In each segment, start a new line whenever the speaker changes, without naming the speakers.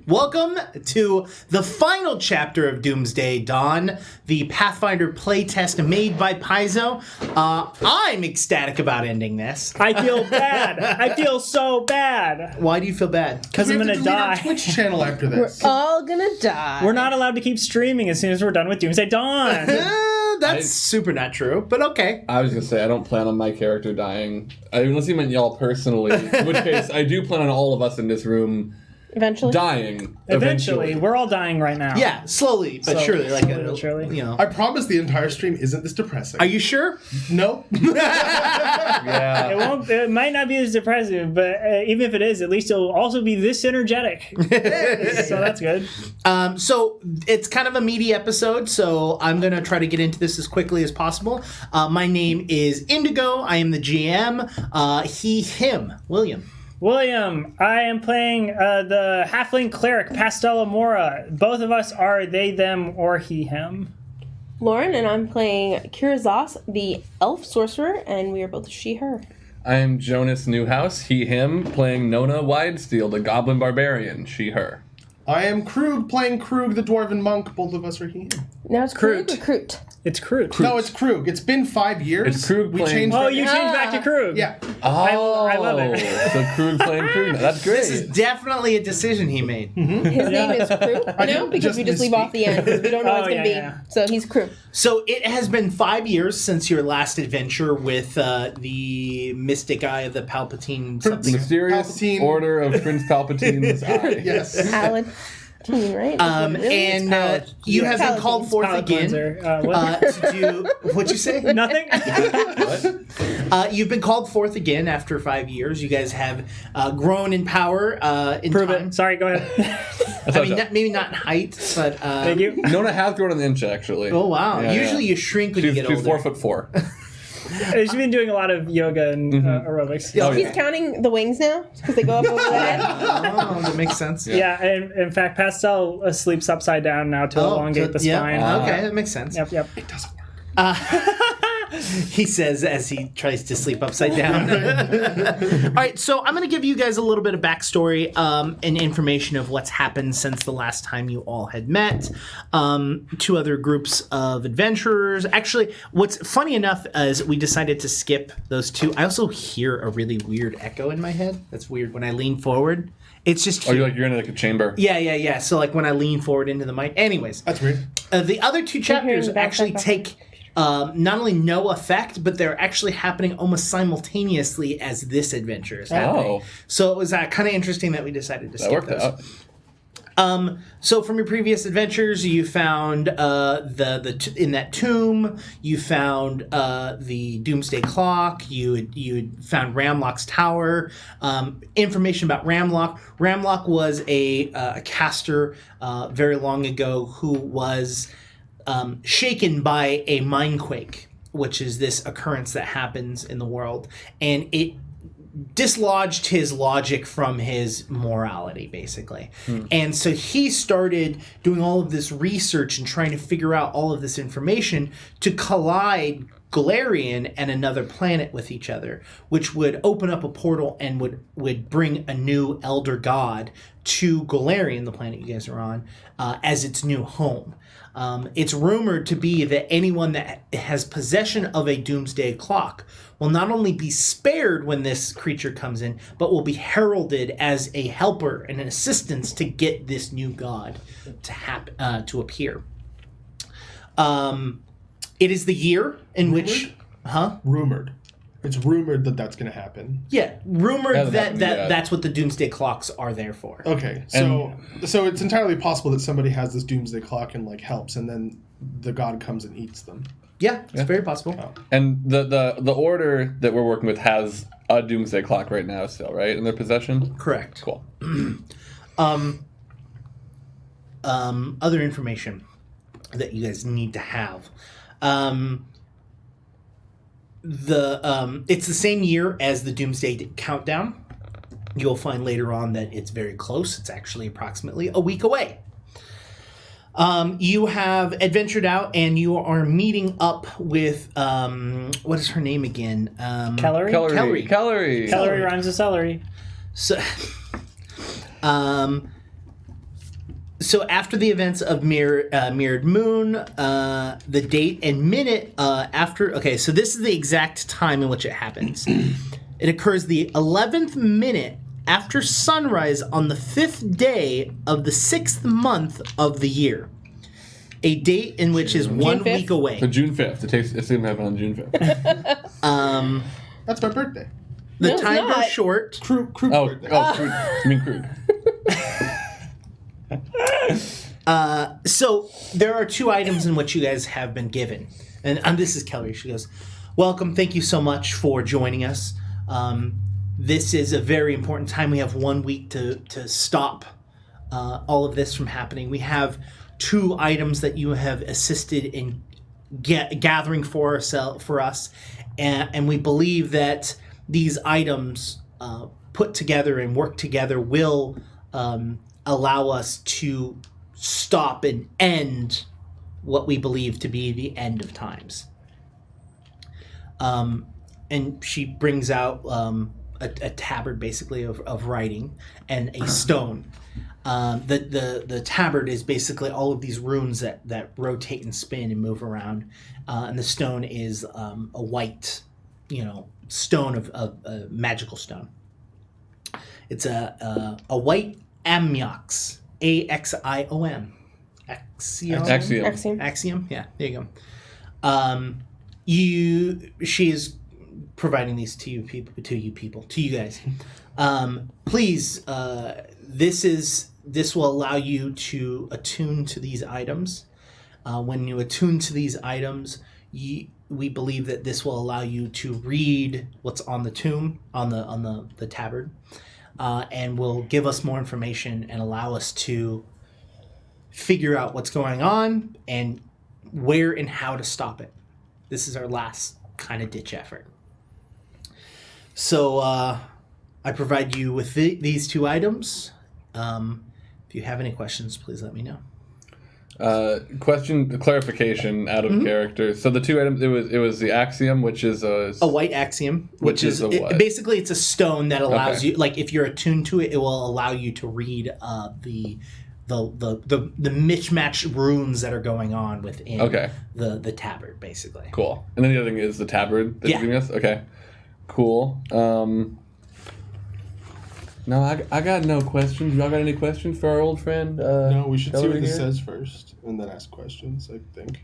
Welcome to the final chapter of Doomsday Dawn, the Pathfinder playtest made by Paizo. I'm ecstatic about ending this.
I feel bad. I feel so bad.
Why do you feel bad?
Because I'm going to die.
Our Twitch channel after this.
We're all gonna die.
We're not allowed to keep streaming as soon as we're done with Doomsday Dawn.
That's super not true, but okay.
I was going to say, I don't plan on my character dying. Unless you meant y'all personally. In which case, I do plan on all of us in this room
Eventually.
dying.
Eventually. We're all dying right now.
Yeah, slowly but surely.
Slowly but surely.
You know.
I promise the entire stream isn't this depressing.
Are you sure?
No.
Yeah.
It won't. It might not be as depressive, but even if it is, at least it'll also be this energetic. So that's good.
So it's kind of a meaty episode, so I'm going to try to get into this as quickly as possible. My name is Indigo. I am the GM. He, him. William,
I am playing the halfling cleric Pastella Mora. Both of us are they, them, or he, him.
Lauren, and I'm playing Kirazas, the elf sorcerer, and we are both she, her.
I am Jonas Newhouse, he, him, playing Nona Widesteel, the goblin barbarian, she, her.
I am Krug, playing Krug, the dwarven monk. Both of us are he.
Now it's Krug or Kroot?
It's Kroot.
No, it's Krug. It's been 5 years.
It's Krug
We
playing-
changed.
Oh,
our-
you changed back to Krug.
Yeah.
Oh,
I love it.
So Krug playing Krug. That's great.
this is definitely a decision he made.
His name is Krug, because we just leave off the end. We don't know what it's going to be.
yeah.
So he's Krug.
So it has been 5 years since your last adventure with the Mystic Eye of the Palpatine something.
Mysterious
Palpatine.
Order of Prince Palpatine's eye.
Yes.
Paladin, right?
And you have been called forth
Palate
again
cleanser. What?
to do. What'd you say?
Nothing?
What?
You've been called forth again after 5 years. You guys have grown in power. In
Prove
time.
it. Sorry, go ahead.
I mean, maybe not in height, but.
Thank you.
Nona has grown an inch, actually.
Oh wow!
Yeah,
Usually
yeah.
you shrink when you
She's
get older.
4'4".
She's been doing a lot of yoga and aerobics.
Yeah.
Oh,
He's
yeah.
counting the wings now because they go up over the head.
Oh, that makes sense.
Yeah, and in fact, Pastel sleeps upside down now to elongate the spine.
Okay, that makes sense.
Yep.
It doesn't work.
He says as he tries to sleep upside down. All right, so I'm going to give you guys a little bit of backstory and information of what's happened since the last time you all had met. Two other groups of adventurers. Actually, what's funny enough is we decided to skip those two. I also hear a really weird echo in my head. That's weird when I lean forward. It's just
Oh, you're in like a chamber.
Yeah. So like when I lean forward into the mic. Anyways,
That's weird.
the other two chapters
the back,
actually
back, back.
take not only no effect, but they're actually happening almost simultaneously as this adventure is happening.
Oh.
So it was kind of interesting that we decided to
That
skip
worked
those.
out.
So from your previous adventures, you found in that tomb. You found the Doomsday Clock. You had found Ramlock's tower. Information about Ramlock. Ramlock was a caster very long ago who was shaken by a mindquake, which is this occurrence that happens in the world, and it dislodged his logic from his morality, basically. And so he started doing all of this research and trying to figure out all of this information to collide Galarian and another planet with each other, which would open up a portal and would bring a new elder god to Galarian, the planet you guys are on, as its new home. It's rumored to be that anyone that has possession of a Doomsday Clock will not only be spared when this creature comes in, but will be heralded as a helper and an assistance to get this new god to appear. It is the year in which...
Rumored. It's rumored that that's going to happen.
Yeah, rumored
Yeah,
that
yeah.
that's what the Doomsday Clocks are there for.
Okay, so it's entirely possible that somebody has this doomsday clock and like helps, and then the god comes and eats them.
Yeah, it's very possible.
Oh.
And the order that we're working with has a Doomsday Clock right now still, right? In their possession?
Correct.
Cool.
Other information that you guys need to have. It's the same year as the Doomsday Countdown. You'll find later on that it's very close. It's actually approximately a week away. You have adventured out and you are meeting up with what is her name again?
Calorie?
Calorie.
Calorie rhymes with celery.
So, So after the events of Mirrored Moon, the date and minute after... Okay, so this is the exact time in which it happens. It occurs the 11th minute after sunrise on the 5th day of the 6th month of the year. A date in which is 1 week away.
So June 5th. It's going to happen on June 5th.
That's my birthday.
The
No, it's
time
not.
goes short.
Crude birthday.
Crude. You mean crude.
So there are 2 items in which you guys have been given. And this is Kelly. She goes, welcome. Thank you so much for joining us. This is a very important time. We have 1 week to stop all of this from happening. We have 2 items that you have assisted in gathering for us. And we believe that these items put together and work together will allow us to stop and end what we believe to be the end of times. And she brings out a tabard, basically, of writing and a stone. The tabard is basically all of these runes that rotate and spin and move around. And the stone is a white, stone of magical stone. It's a white amiox. Axiom. Axiom. Yeah, there you go. She is providing these to you guys. Please, this will allow you to attune to these items. When you attune to these items, we believe that this will allow you to read what's on the tomb, on the tabard, and will give us more information and allow us to figure out what's going on and where and how to stop it. This is our last kind of ditch effort. So I provide you with these 2 items. If you have any questions, please let me know.
Clarification out of character. So the 2 items, it was the axiom, which is a
white axiom, which is
what?
Basically it's a stone that allows you, like if you're attuned to it, it will allow you to read the mismatched runes that are going on within the tabard, basically.
Cool. And then the other thing is the tabard that you're giving us? Okay. Cool. No, I got no questions. Y'all got any questions for our old friend?
No, we should see what
Kelly
this
here?
says first, and then ask questions. I think.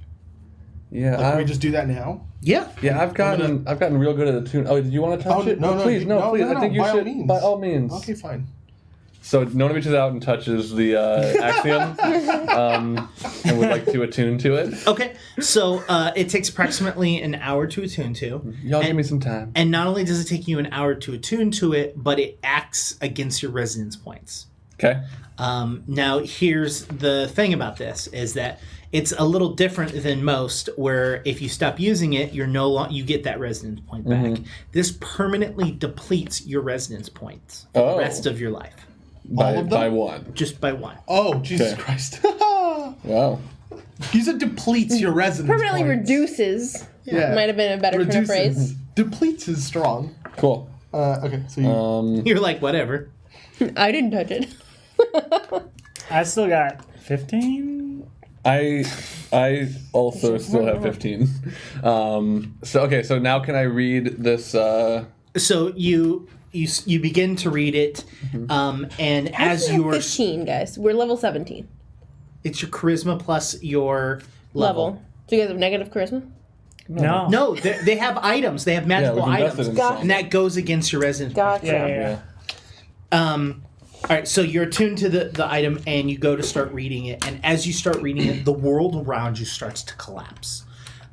Yeah,
Can we just do that now?
Yeah.
Yeah, I've gotten real good at the tune. Oh, did you want to touch it?
No,
please. I think you
by
should.
all means.
By all means.
Okay, fine.
So no one reaches out and touches the axiom, and would like to attune to it.
Okay. So it takes approximately an hour to attune to.
Y'all give me some time.
And not only does it take you an hour to attune to it, but it acts against your resonance points.
Okay.
Now, here's the thing about this is that it's a little different than most, where if you stop using it, you get that resonance point back. This permanently depletes your resonance points for the rest of your life.
By 1.
Just by 1.
Oh, Jesus Christ.
Wow.
You said depletes your resonance
Permanently
points.
reduces.
Yeah.
Might have been a better turn of phrase.
Depletes is strong.
Cool.
Okay, so you...
You're like, whatever.
I didn't touch it.
I still got 15.
I also still have 15. So now can I read this?
So you begin to read it, and as you are
15, guys. We're level 17.
it's your charisma plus your level.
So you guys have negative charisma?
No.
No, they have items. They have magical
we've invested
items,
in
Gotcha.
and that goes against your resonance.
Gotcha.
Yeah.
All right, so you're attuned to the item, and you go to start reading it. And as you start reading it, the world around you starts to collapse.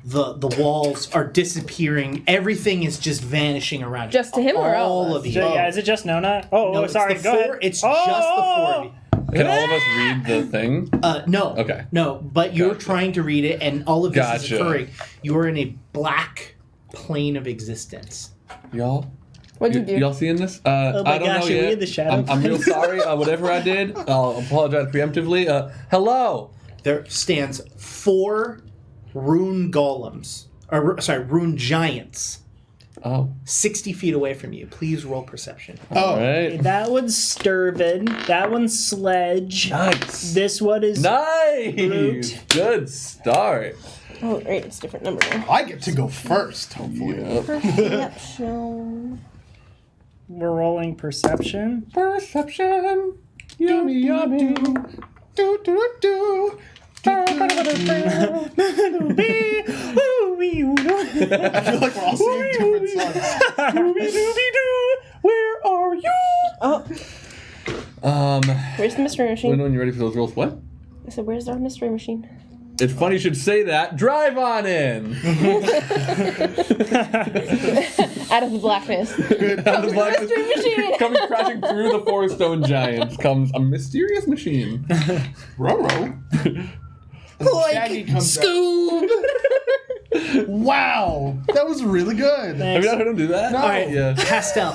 The walls are disappearing. Everything is just vanishing around you.
Just to him or all of us?
of you?
Yeah, is it just Nona? Oh,
No, it's
sorry.
the
Go ahead.
It's just the 4 of you.
Can all of us read the thing?
No.
Okay.
No, but you're
Gotcha.
trying to read it, and all of this is
Gotcha.
occurring. You are in a black plane of existence.
Y'all?
What'd you do?
Y'all seeing this?
my
I don't
gosh,
know
are we
yet.
in the shadow?
I'm real sorry. Whatever I did, I'll apologize preemptively. Hello.
There stands 4 rune golems, rune giants
Oh.
60 feet away from you. Please roll perception.
Oh,
Right.
That one's Sturvid. That one's Sledge.
Nice.
This one is
Nice.
Brute.
Good start.
Oh, right, it's a different number now.
I get to go first, hopefully.
Yep.
Perception.
We're rolling perception.
Perception. Yummy, yummy.
Do, do, do. I feel like we're all singing different songs.
Where are you?
Oh, where's the mystery
Let me
machine?
know when you're ready for those rolls. What?
I said, where's our mystery machine?
It's funny you should say that. Drive on in.
Out of the blackness.
Out of the black-
Mystery machine.
Coming crashing through the four stone giants comes a mysterious machine.
Roro. Shaggy comes out. Wow, that was really good.
Have you not heard him do that?
No.
All right,
Yeah.
Pastel.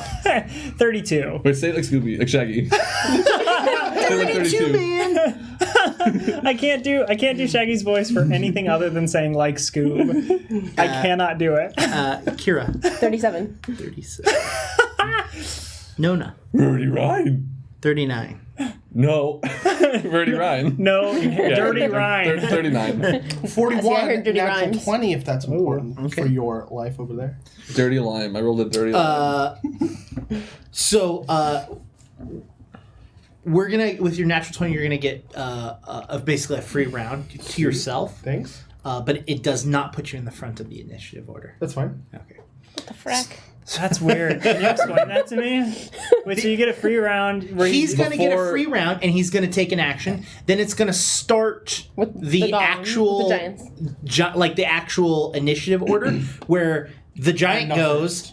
32.
Wait, say it like Scooby, like Shaggy. Say it like 32.
man.
I can't do Shaggy's voice for anything other than saying like Scoob. I cannot do it.
Kira.
37.
37. Nona.
Rudy Ryan.
39.
No. Rudy Ryan.
No, dirty rhyme.
39.
41,
I heard dirty
natural
rhymes.
20 if that's important
okay.
for your life over there.
Dirty lime. I rolled a dirty lime.
So, we're gonna, with your natural 20, you're gonna get basically a free round to yourself.
Thanks.
But it does not put you in the front of the initiative order.
That's fine.
Okay.
What the frack?
That's weird. Can you explain that to me? Wait, so you get a free round where
He's going to get a
before-
free round, and he's going to take an action. Then it's going to start
With
the
the goblin,
actual,
with the giants.
like the actual initiative order, where the giant
not
goes,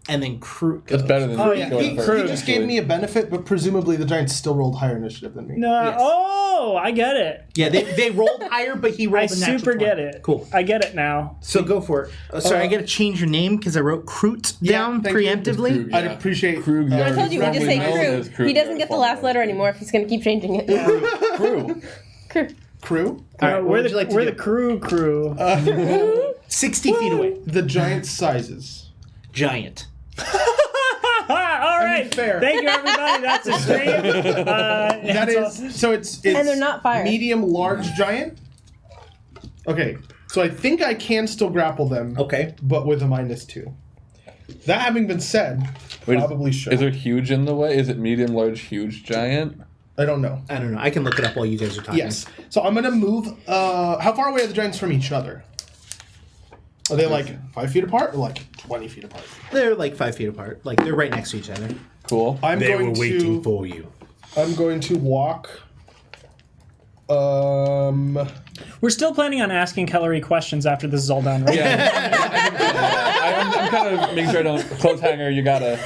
and then Crew goes.
That's better than
Oh, yeah.
going
He
first.
just gave me a benefit, but presumably the Giants still rolled higher initiative than me.
No.
Yes.
Oh, I get it.
Yeah, they rolled higher, but he
I
rolled a natural
super
20.
get it.
Cool.
I get it now.
So go for it. Sorry, I got to change your name because I wrote Kroot down
thank you.
preemptively.
Krug.
I'd
Yeah.
appreciate
Krug,
uh,
yeah.
I told you, we just say
Probably known as
crew.
Crew,
He doesn't
yeah,
get the
formally.
last letter anymore if he's going to keep changing it.
Crew.
Crew.
crew.
All right, what
we're
would
the,
you like to
we're
do?
the crew.
60 feet away.
The Giant sizes.
Giant.
All right.
fair.
Thank you, everybody. That's a stream.
That is so. It's
And they're not fire.
Medium, large, giant. Okay, so I think I can still grapple them.
Okay.
But with a -2. That having been said,
Wait,
probably should.
Is there huge in the way? Is it medium, large, huge, giant?
I don't know.
I don't know. I can look it up while you guys are talking.
Yes. So I'm gonna move. How far away are the giants from each other? Are they like 5 feet apart or like 20 feet apart?
They're like 5 feet apart. Like they're right next to each other.
Cool.
I'm going to.
for you.
I'm going to walk.
We're still planning on asking Kellery questions after this is all done, right?
I'm kind of making sure I don't close hanger. You gotta.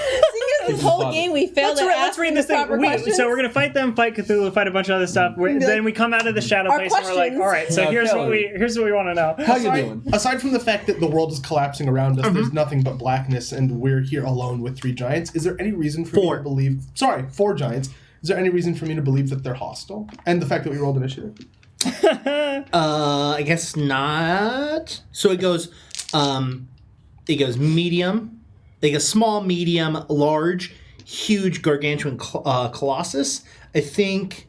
This whole game we failed
Let's read this thing. So we're gonna fight them, fight Cthulhu, fight a bunch of other stuff. Then we come out of the shadow
Our
place and we're like,
questions.
all right. So
Now,
here's what
Kellery.
we want to know.
How you doing?
Aside from the fact that the world is collapsing around us, there's nothing but blackness, and we're here alone with 3 giants. Is there any reason for me to believe? Sorry, 4 giants. Is there any reason for me to believe that they're hostile? And the fact that we rolled initiative.
I guess not. So it goes medium. It goes small, medium, large, huge, gargantuan, colossus. I think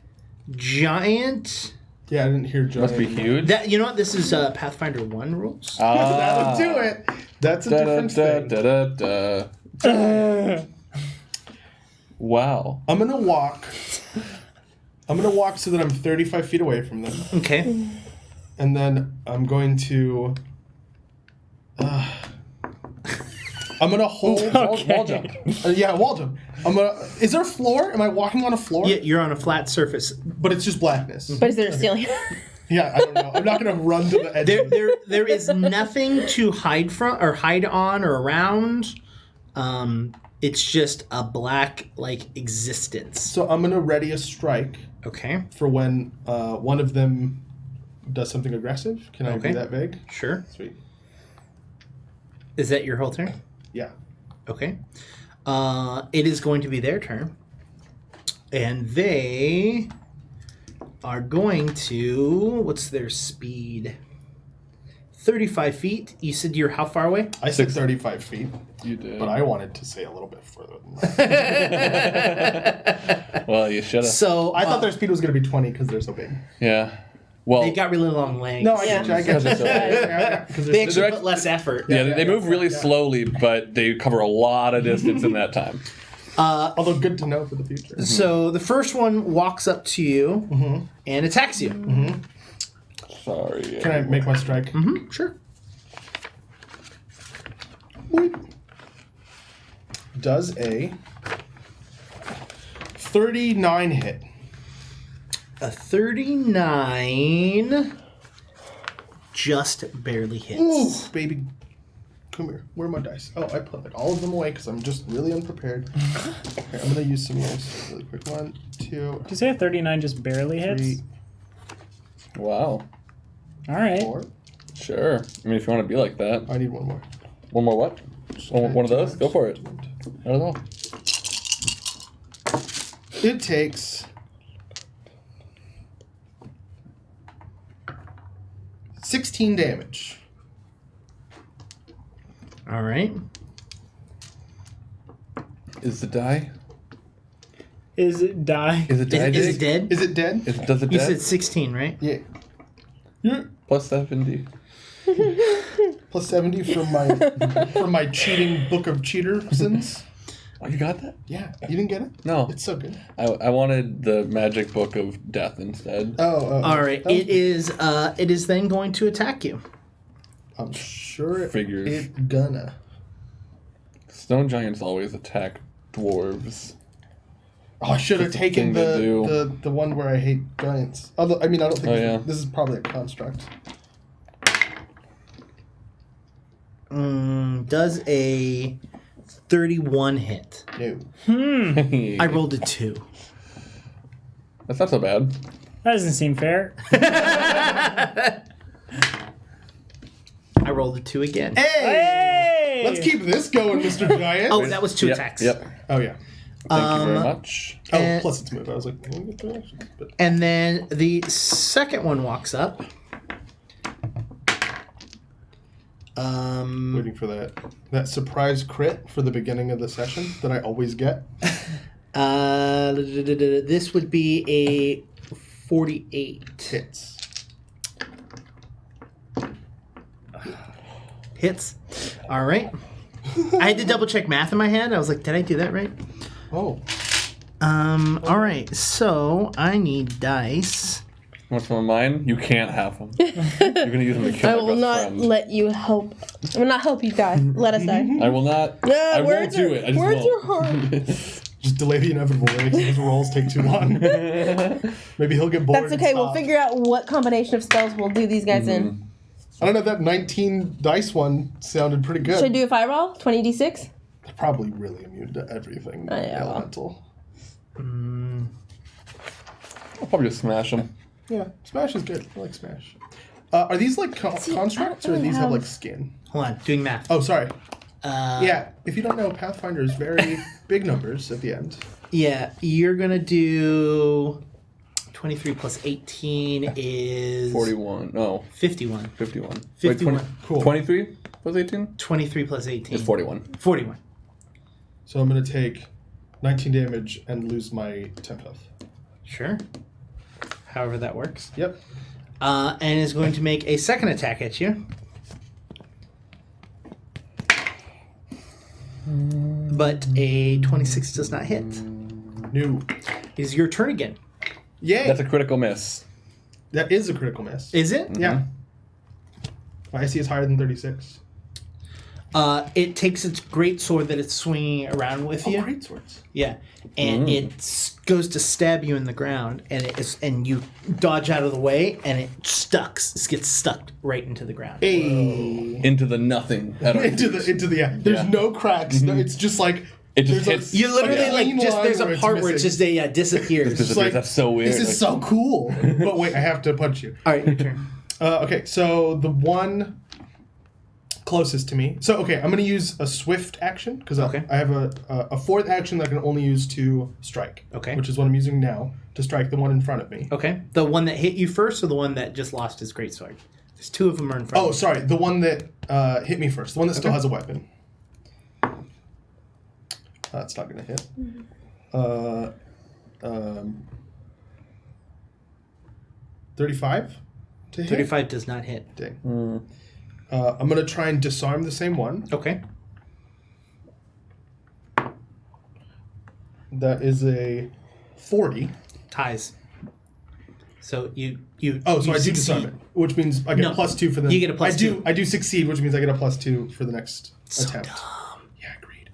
giant.
Yeah, I didn't hear giant.
Must be huge.
That, you know what? This is Pathfinder 1 rules.
That'll do it. That's a different thing.
Wow.
I'm gonna walk so that I'm 35 feet away from them,
Okay.
and then I'm going to. I'm gonna hold.
Wall jump.
Yeah, wall jump. Is there a floor? Am I walking on a floor?
Yeah, you're on a flat surface.
But it's just blackness.
But is there a ceiling?
Yeah, I don't know. I'm not gonna run to the edge.
There is nothing to hide from or hide on or around. It's just a black existence.
So I'm gonna ready a strike
Okay.
for when one of them does something aggressive. Can I
Okay.
be that big?
Sure.
Sweet.
Is that your whole turn?
Yeah.
Okay. It is going to be their turn. And they are going to... What's their speed? 35 feet. You said you're how far away?
I said 35 feet,
You did.
but I wanted to say a little bit further than that.
Well, you should have.
So
I thought their speed was going to be 20 because they're so big.
Yeah. Well,
they've got really long legs.
No, I
Yeah.
get you. I get you.
Because
Yeah, 'cause
They
they're-
actually
They're
put less effort.
yeah,
yeah,
they move
yeah,
really
yeah.
slowly, but they cover a lot of distance in that time.
Although good to know for the future.
So the first one walks up to you and attacks you.
Sorry.
Can I make my strike?
Sure.
Boop. Does a 39 hit?
A 39 just barely hits.
Ooh, baby. Come here. Where are my dice? Oh, I put like all of them away because I'm just really unprepared. Okay, I'm going to use some of yours really quick. 1, 2,
Did you say a 39 just barely hits?
3,
Wow.
All right.
4.
Sure. I mean, if you want to be like that.
I need one more.
One more what? One of those? Go for it. I don't know.
It takes 16 damage.
All right.
Is the die?
Is it die?
Is it die?
Is it
Jake?
dead?
Is it dead?
Does it
You
dead?
said 16, right?
Yeah. Yeah.
Plus 70.
Plus 70 from my cheating book of cheatersons.
Oh, you got that?
Yeah. You didn't get it?
No.
It's so good.
I wanted the magic book of death instead.
Oh.
All right. It is then going to attack you.
I'm sure
Figures.
it gonna.
Stone giants always attack dwarves.
Oh, I should have
That's a
taken
thing to do.
the one where I hate giants. Although, I mean, I don't think
Oh, yeah.
this is probably a construct.
Does a 31 hit?
No.
I rolled a 2.
That's not so bad.
That doesn't seem fair.
I rolled a 2 again.
Hey!
Let's keep this going, Mr. Giant.
Oh, that was 2
Yep,
attacks.
Yep.
Oh, yeah.
Thank you very much.
Oh,
And-
plus it's move. I was like, let me get the actions. But
And then the second one walks up.
waiting for that surprise crit for the beginning of the session that I always get.
This would be a 48.
Hits.
Hits. All right. I had to double check math in my head. I was like, did I do that right?
Oh.
All right. So I need dice.
Want some of mine? You can't have them. You're gonna use them to kill
I
my
will
best
not
friend.
let you help. I will not help you die. Let us die.
I will not.
Yeah,
I won't
words
do
are-
it. I just
words
won't.
are hard.
Just delay the inevitable. Making his rolls take too long. Maybe he'll get bored.
That's
and
okay. We'll
stop.
figure out what combination of spells we'll do these guys in.
I don't know. That 19 dice one sounded pretty good.
Should I do a fireball? 20d6?
They're probably really immune to everything
yeah, well.
elemental.
I'll probably just smash them.
Yeah, Smash is good. I like Smash. Are these like constructs, or do these have like skin?
Hold on. Doing math.
Oh, sorry. Yeah, if you don't know, Pathfinder is very big numbers at the end.
Yeah. You're going to do 23 plus 18 is
41. No,
51.
51.
51.
Wait,
Cool.
23 plus 18?
23 plus 18.
It's 41.
41.
So I'm going to take 19 damage and lose my temp health.
Sure. However that works.
Yep.
And is going to make a second attack at you. But a 26 does not hit.
No.
It is your turn again.
Yay.
That's a critical miss.
That is a critical miss.
Is it?
Yeah. My IC is higher than 36.
It takes its great sword that it's swinging around with you.
Great swords.
Yeah, and it goes to stab you in the ground, and you dodge out of the way, and it gets stuck right into the ground.
Hey.
Into the nothing. At our
Into
feet.
the yeah. There's
Yeah.
no cracks. No, it's just like
It just
there's
hits.
You literally
a clean line
there's
where
a
it's
part where it
missing.
just disappears.
Just-
It's like,
That's so weird.
This is
Like-
so cool. But wait, I have to punch you.
All right, your turn.
Okay, so the one closest to me. So okay, I'm going to use a swift action because
Okay.
I have a fourth action that I can only use to strike.
Okay.
Which is what I'm using now to strike the one in front of me.
Okay, the one that hit you first, or the one that just lost his greatsword? There's two of them are in front.
Oh, sorry. The one that hit me first. The one that still has a weapon. That's not going to hit. 35 to hit?
35 does not hit.
Dang. I'm going to try and disarm the same one.
Okay.
That is a 40.
Ties. So you
Oh, so
you
I do disarm it, which means I get a +2 for the...
You get a +2.
I do succeed, which means I get a +2 for the next attempt.
Dumb.
Yeah, agreed.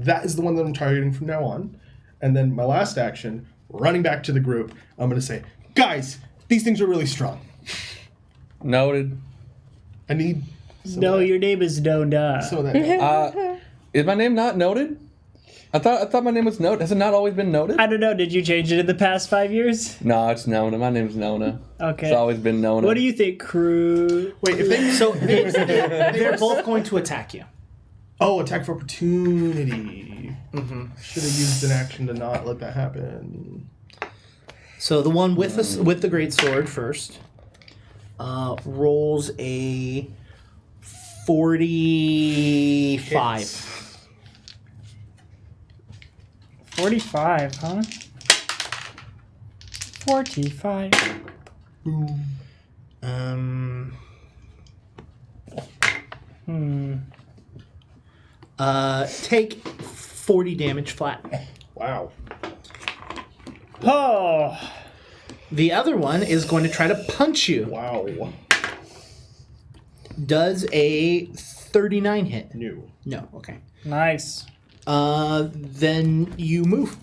That is the one that I'm targeting from now on. And then my last action, running back to the group, I'm going to say, guys, these things are really strong.
Noted.
I need...
No, your name is Nona.
So that...
Is my name not noted? I thought my name was noted. Has it not always been noted?
I don't know. Did you change it in the past 5 years?
No, it's Nona. My name's Nona.
Okay.
It's always been Nona.
What do you think, crew?
Wait, if they...
So they're both going to attack you.
Oh, attack of opportunity. Mm-hmm. Should have used an action to not let that happen.
So the one with the great sword first rolls a 45.
Hits.
45, huh? 45.
Boom.
Take 40 damage flat.
Wow.
Oh.
The other one is going to try to punch you.
Wow.
Does a 39 hit?
New.
No. Okay.
Nice.
Then you move.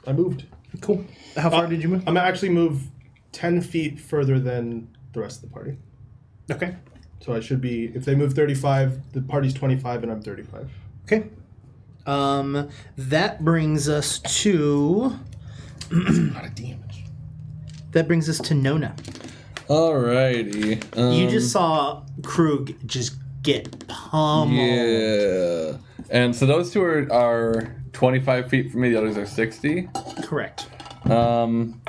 I moved.
Cool. How far did you move?
I'm gonna actually move 10 feet further than the rest of the party.
Okay.
So I should be, if they move 35, the party's 25 and I'm 35.
Okay. That brings us to.
That's a lot of damage.
That brings us to Nona.
Alrighty.
You just saw Krug just get pummeled.
Yeah. And so those two are 25 feet from me. The others are 60.
Correct.
Then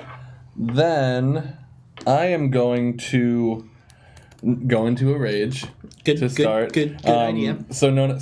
I am going to go into a rage to start.
Good idea.
So no one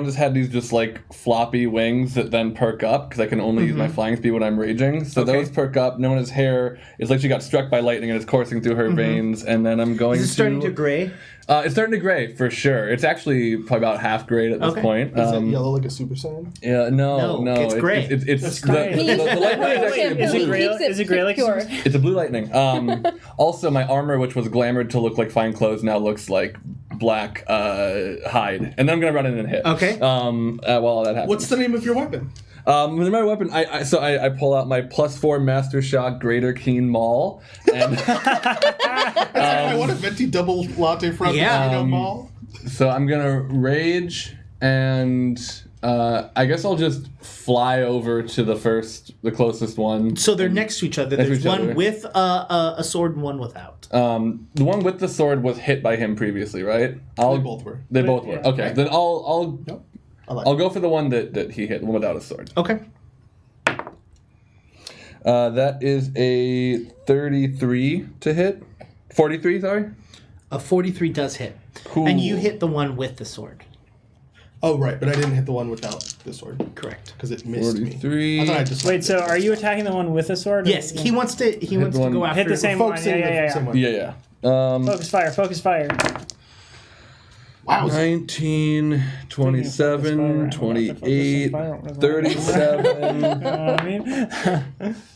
has had these just like floppy wings that then perk up because I can only use my flying speed when I'm raging. So those perk up. No one's hair is like she got struck by lightning and it's coursing through her veins. And then I'm going
Is it starting to gray?
It's starting to gray for sure. It's actually probably about half grayed at this point.
Is it yellow like a Super Saiyan?
Yeah, no,
it's gray.
It's
gray.
the lightning is actually
Is it
blue.
gray? Is it gray like
pure.
It's a blue lightning. Also, my armor, which was glamored to look like fine clothes, now looks like black hide. And then I'm gonna run in and hit.
Okay.
While that happens.
What's the name of your weapon?
With my weapon, I pull out my +4 Master Shock Greater Keen Maul, and
I want a venti double latte frappuccino ball.
so I'm gonna rage, and I guess I'll just fly over to the closest one.
So they're next to each other.
Next to
There's
each
one
other.
with a sword and one without.
The one with the sword was hit by him previously, right?
They both were.
They both were.
Yeah.
Okay, then I'll
Nope. I like
I'll go for the one that he hit, the one without a sword.
Okay.
That is a 33 to hit. 43, sorry.
A 43 does hit.
Cool.
And you hit the one with the sword.
Oh, right, but I didn't hit the one without the sword.
Correct.
Because it missed
43.
me. I thought I just
Wait, so are you attacking the one with the sword?
Yes, he wants to. He wants to
one-
go after.
Hit the same one.
focusing
Yeah,
the
yeah, yeah.
same one.
Yeah.
Focus fire. Focus fire.
Wow.
19, 27, 28, 37,
I mean,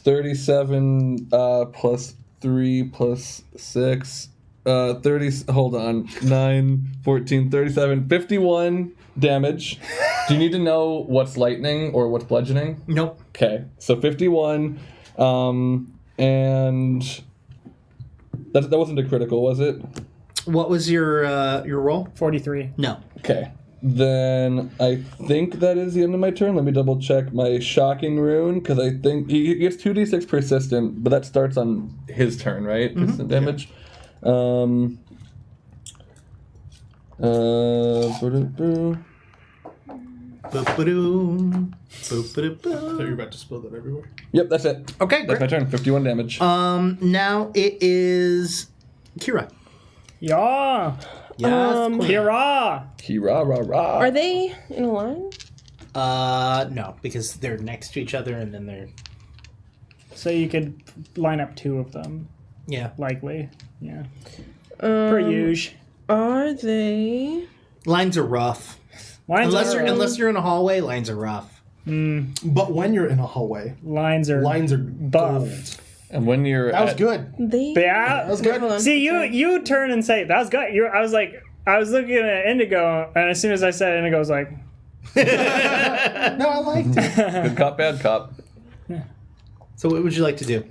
37 plus 3 plus 6, 30, hold on, 9, 14, 37, 51 damage. Do you need to know what's lightning or what's bludgeoning?
Nope.
Okay, so 51, and that wasn't a critical, was it?
What was your roll?
43.
No.
Okay. Then I think that is the end of my turn. Let me double check my shocking rune because I think he gets 2d6 persistent, but that starts on his turn, right? Persistent damage.
Boop, ba-doom. Boop, ba-da-boom.
I thought you were about to spill that everywhere.
Yep, that's it.
Okay,
That's my
great.
turn. 51 damage.
Now it is Kira.
Yeah.
Yes, queen.
Kira.
Kira ra ra.
Are they in a line?
No, because they're next to each other and then they're...
So you could line up 2 of them,
Yeah.
likely. Yeah. Per usual.
Are they?
Lines are rough.
Lines are
Unless you're in a hallway, lines are rough.
But when you're in a hallway,
lines are
lines are
buff.
gold.
And when you're
That was
at-
good.
They.
Yeah.
That was good.
Hold on.
See, you turn and say that was good. I was like, I was looking at Indigo, and as soon as I said it, Indigo was like,
No, I liked it.
good cop, bad cop.
So what would you like to do?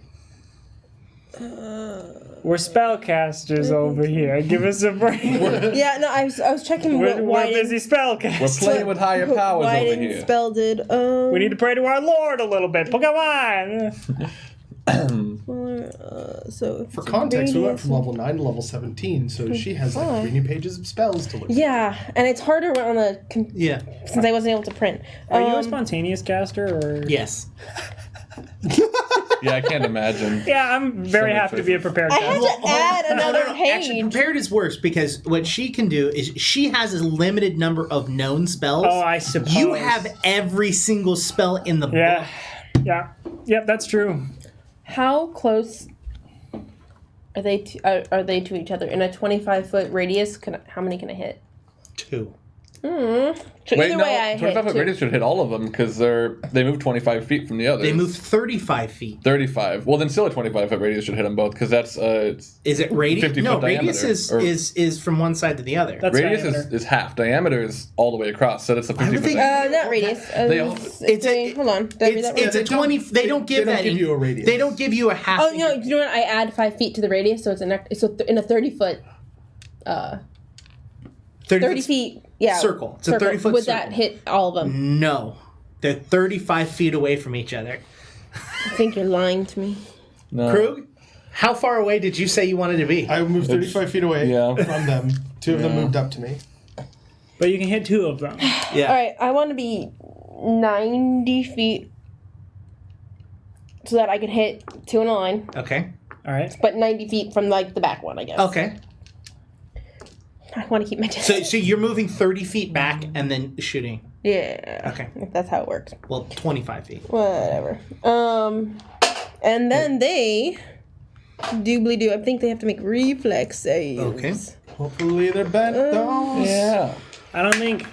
"We're spellcasters over here. Give us a break.
Yeah, no, I was checking
We're
why
busy
We're
spellcasters.
playing with higher powers
why
over
didn't
here.
spell did.
We need to pray to our Lord a little bit. Pokemon.
So
For context, we went
radius
from level 9 to level 17, so she has like
Fine.
3 new pages of spells to look at.
Yeah, and it's harder on the
Yeah.
since I wasn't able to print.
Are you a spontaneous caster or?
Yes.
Yeah, I can't imagine.
Yeah, I'm very
many
happy to be a prepared
I had
caster.
to add another page.
Actually, prepared is worse because what she can do is she has a limited number of known spells.
Oh, I suppose.
You have every single spell in the
Yeah.
book.
Yeah. Yep, that's true.
How close are they to each other in a 25-foot radius? How many can I hit?
2.
So
Wait,
either
no,
way, I
25
hit
foot
two.
radius should hit all of them because they move 25 feet from the others.
They move 35 feet.
35. Well, then still a 25 foot radius should hit them both because that's it's,
Is it radius?
50
No,
foot
radius
diameter,
is from one side to the other.
That's
radius
diameter.
is half. Diameter is all the way across, so that's a 50
would
foot.
they-
Not radius.
They all-
Hold on. Did I read that
It's
right?
a 20. They don't give
they don't
that.
give you a radius.
They don't give you a half.
Oh no! You know what? I add 5 feet to the radius, so it's in a 30-foot. 30 feet. Yeah.
circle. It's a 30-foot
Would
circle.
that hit all of them?
No, they're 35 feet away from each other.
I think you're lying to me.
No.
Krug, how far away did you say you wanted to be?
I moved 35 feet away
Yeah.
from them. 2 of them
Yeah.
moved up to me.
But you can hit 2 of them.
Yeah.
All right, I want to be 90 feet so that I could hit 2 in a line,
Okay.
All right.
but 90 feet from like the back one, I guess.
Okay.
I want to keep my distance.
So you're moving 30 feet back and then shooting.
Yeah.
Okay.
If that's how it works.
Well, 25 feet.
Whatever. And then they doobly do. I think they have to make reflex saves.
Okay.
Hopefully they're bent though.
Yeah.
I don't think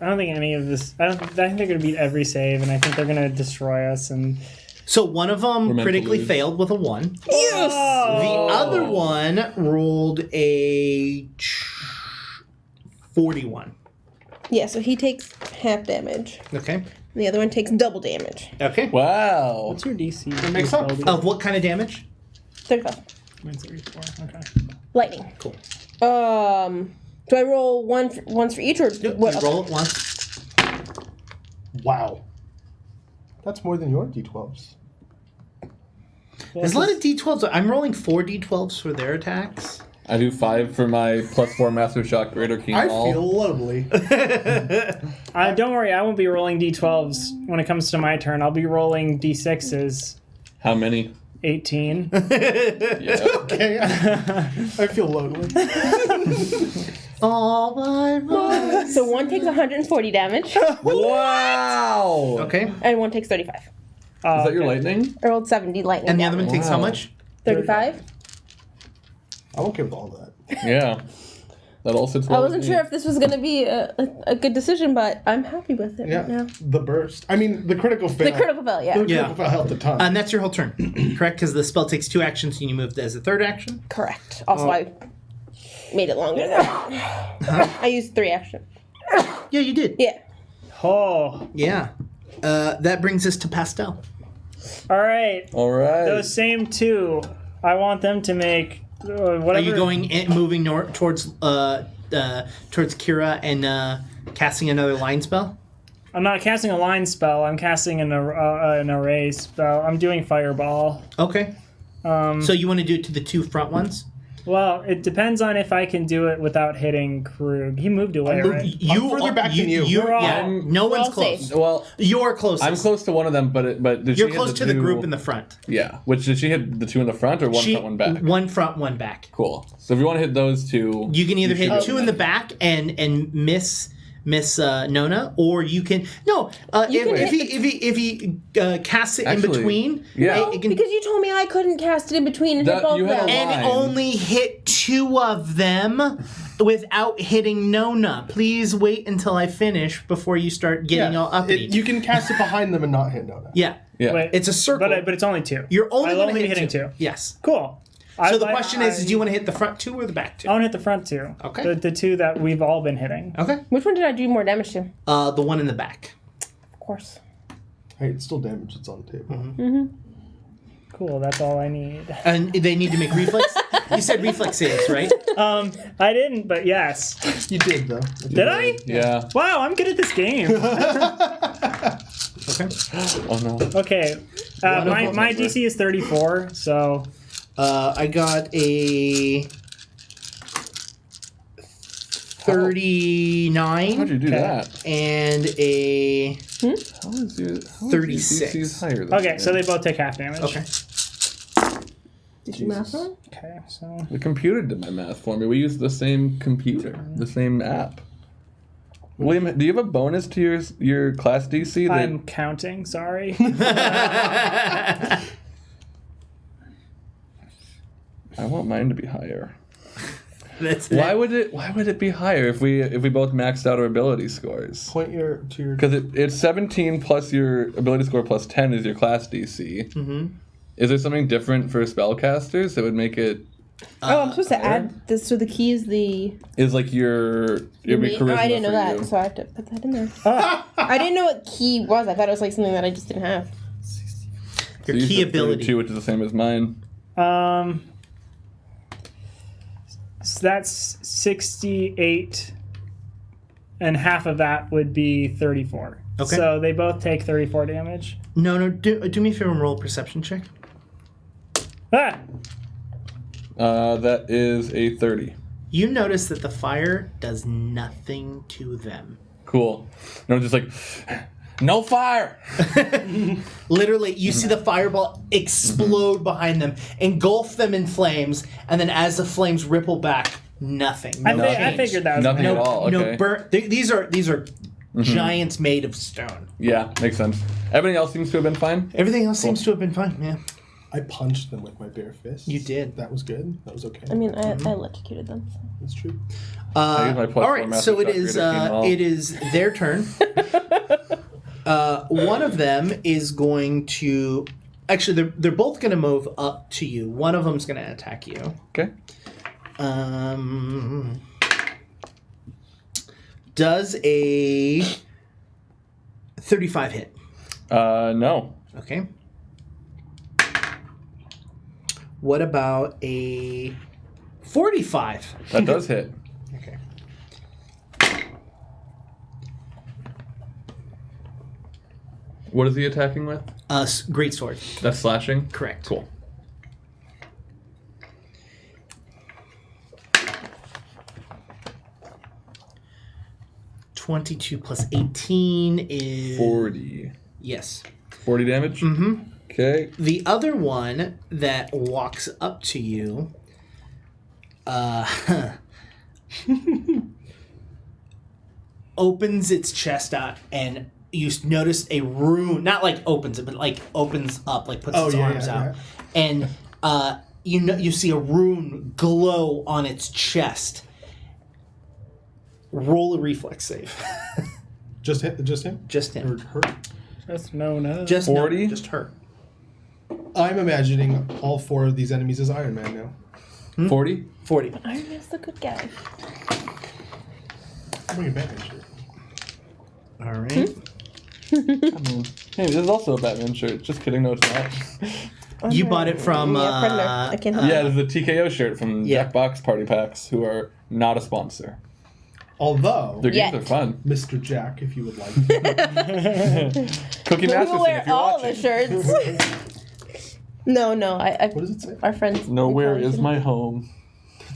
any of this. I think they're going to beat every save, and I think they're going to destroy us. And
So one of them
meant to
critically
lose.
failed with a 1.
Yes!
The other one rolled a 41.
Yeah, so he takes half damage.
Okay.
And the other one takes double damage.
Okay.
Wow.
what's your DC?
makes
Your
up.
spell
Of what kind of damage?
35.
Mine's 34. Okay.
Lightning.
Cool.
Do I roll once for each or
Yep.
what?
You roll it once.
Wow. That's more than your d12s.
There's a lot of D12s. I'm rolling 4 D12s for their attacks.
I do 5 for my +4 Master Shock Greater King
I
All.
feel lovely.
Don't worry, I won't be rolling d12s when it comes to my turn. I'll be rolling d6s.
How many?
18.
Yeah.
Okay. I feel lonely.
All by myself.
So one takes 140 damage,
Wow.
Okay.
and one takes 35.
Is that your lightning?
I rolled 70 lightning
And the other
damage.
one takes how
Wow.
much?
35?
I'm okay with all that.
Yeah. That all sits
I
well
wasn't
with me.
sure if this was going to be a good decision, but I'm happy with it
Yeah.
right now.
The burst. I mean, the critical fail.
The critical fail, yeah.
The
Yeah.
critical fail helped a ton.
And that's your whole turn, correct? Because the spell takes 2 actions and you moved as a 3rd action.
Correct. Also, I made it longer. I used 3 action.
Yeah, you did.
Yeah.
Oh.
Yeah. That brings us to Pastel.
All right.
All right.
Those same 2, I want them to make whatever.
Are you moving towards Kira and casting another line spell?
I'm not casting a line spell. I'm casting an array spell. I'm doing fireball.
Okay. So you want to do it to the 2 front ones?
Well, it depends on if I can do it without hitting Krug. He moved away, right?
I'm further back than you.
You're, yeah, no
We're
one's
all
close.
safe.
Well,
You're closest.
I'm close to one of them, but did
You're
she hit
close to the
two-
group in the front.
Yeah. Which did she hit the two in the front or one front, one back?
One front, one back.
Cool. So if you want to hit those two,
You can either
should
hit
go
two
with
in the
that.
back and miss Nona, or you can if he casts it
Actually,
in between.
yeah.
it can,
Because you told me I couldn't cast it in between and hit
That-
both
you
of
had a
them.
line.
and only hit two of them without hitting Nona. Please wait until I finish before you start getting all uppity.
You can cast it behind them and not hit Nona.
yeah,
Yeah.
Wait,
it's a circle.
but it's only 2.
You're only
I'll
going
only
to
be
hit
hitting 2.
Yes.
Cool.
So the question is, do you want to hit the front two or the back two?
I want to hit the front 2.
Okay.
The 2 that we've all been hitting.
Okay.
Which one did I do more damage to?
The one in the back.
Of course.
Hey, it's still damage. It's on the table.
Mm-hmm.
Cool, that's all I need.
And they need to make reflex. You said reflex saves, right?
I didn't, but yes.
You did, though.
Did I?
Yeah.
Wow, I'm good at this game.
Okay.
Oh no.
Okay. My DC is 34, so
I got a 39
How'd you do
Okay.
that?
and a
How is your
36.
DC's higher than
okay, so they both take half damage.
okay.
Did you math on?
Okay, so
The computer did my math for me. We used the same computer, the same app. William, do you have a bonus to your class DC? That
I'm counting. Sorry.
I want mine to be higher.
That's
Why would it be higher if we both maxed out our ability scores?
Point to your.
Because it's 17 plus your ability score plus 10 is your class DC.
Mm-hmm.
Is there something different for spellcasters that would make it?
Oh, I'm supposed to add this. So the key is the.
Is like your it'd be
Me?
charisma
Oh, I didn't know
for
that,
you.
so I have to put that in there. I didn't know what key was. I thought it was like something that I just didn't have.
your
So you
key
said
ability.
32, which is the same as mine.
So that's 68, and half of that would be 34.
Okay.
So they both take 34 damage.
No, do me a favor and roll a perception check.
Ah!
That is a 30.
You notice that the fire does nothing to them.
Cool. No, just like no fire.
Literally, you see the fireball explode behind them, engulf them in flames, and then as the flames ripple back, nothing. No
I
change.
figured that was
Nothing
gonna
at
happen.
all. Okay.
No burn. These are giants made of stone.
Yeah, makes sense. Everything else seems to have been fine.
Everything else seems to have been fine. Yeah,
I punched them with my bare fist.
you did.
That was good. That was okay.
I mean, I electrocuted them. So.
That's true.
I use my plus
All
4
right,
master
so it
shot
is.
creator keen all.
It is their turn. One of them is going to. Actually, they're both going to move up to you. One of them's going to attack you.
Okay.
Does a 35 hit?
No.
Okay. What about a 45?
That does hit.
Okay.
What is he attacking with?
Great sword.
That's slashing?
Correct.
Cool.
$22 plus 18 is
40.
Yes.
40 damage? Mm-hmm. Okay.
The other one that walks up to you, opens its chest out, and you notice a rune. Not like opens it, but like opens up, like puts its arms out, and you see a rune glow on its chest. Roll a reflex save.
Just him?
Just him.
Or her?
Just no.
Just
40?
No, just her.
I'm imagining all 4 of these enemies as Iron Man now.
40?
40.
Iron Man's the good guy.
Bring it back, actually.
All right.
Hey, this is also a Batman shirt. Just kidding, no it's not.
You bought it from.
Yeah, Predator. I can't help
Yeah, it is the TKO shirt from
Yeah.
Jackbox Party Packs, who are not a sponsor.
Although,
Their games
Yet.
are fun.
Mr. Jack, if you would like.
Cookie
We will
Masterson,
wear
if you're
all
watching.
the shirts. no, I
What does it say?
our friends.
Nowhere
we
is
probably
my home.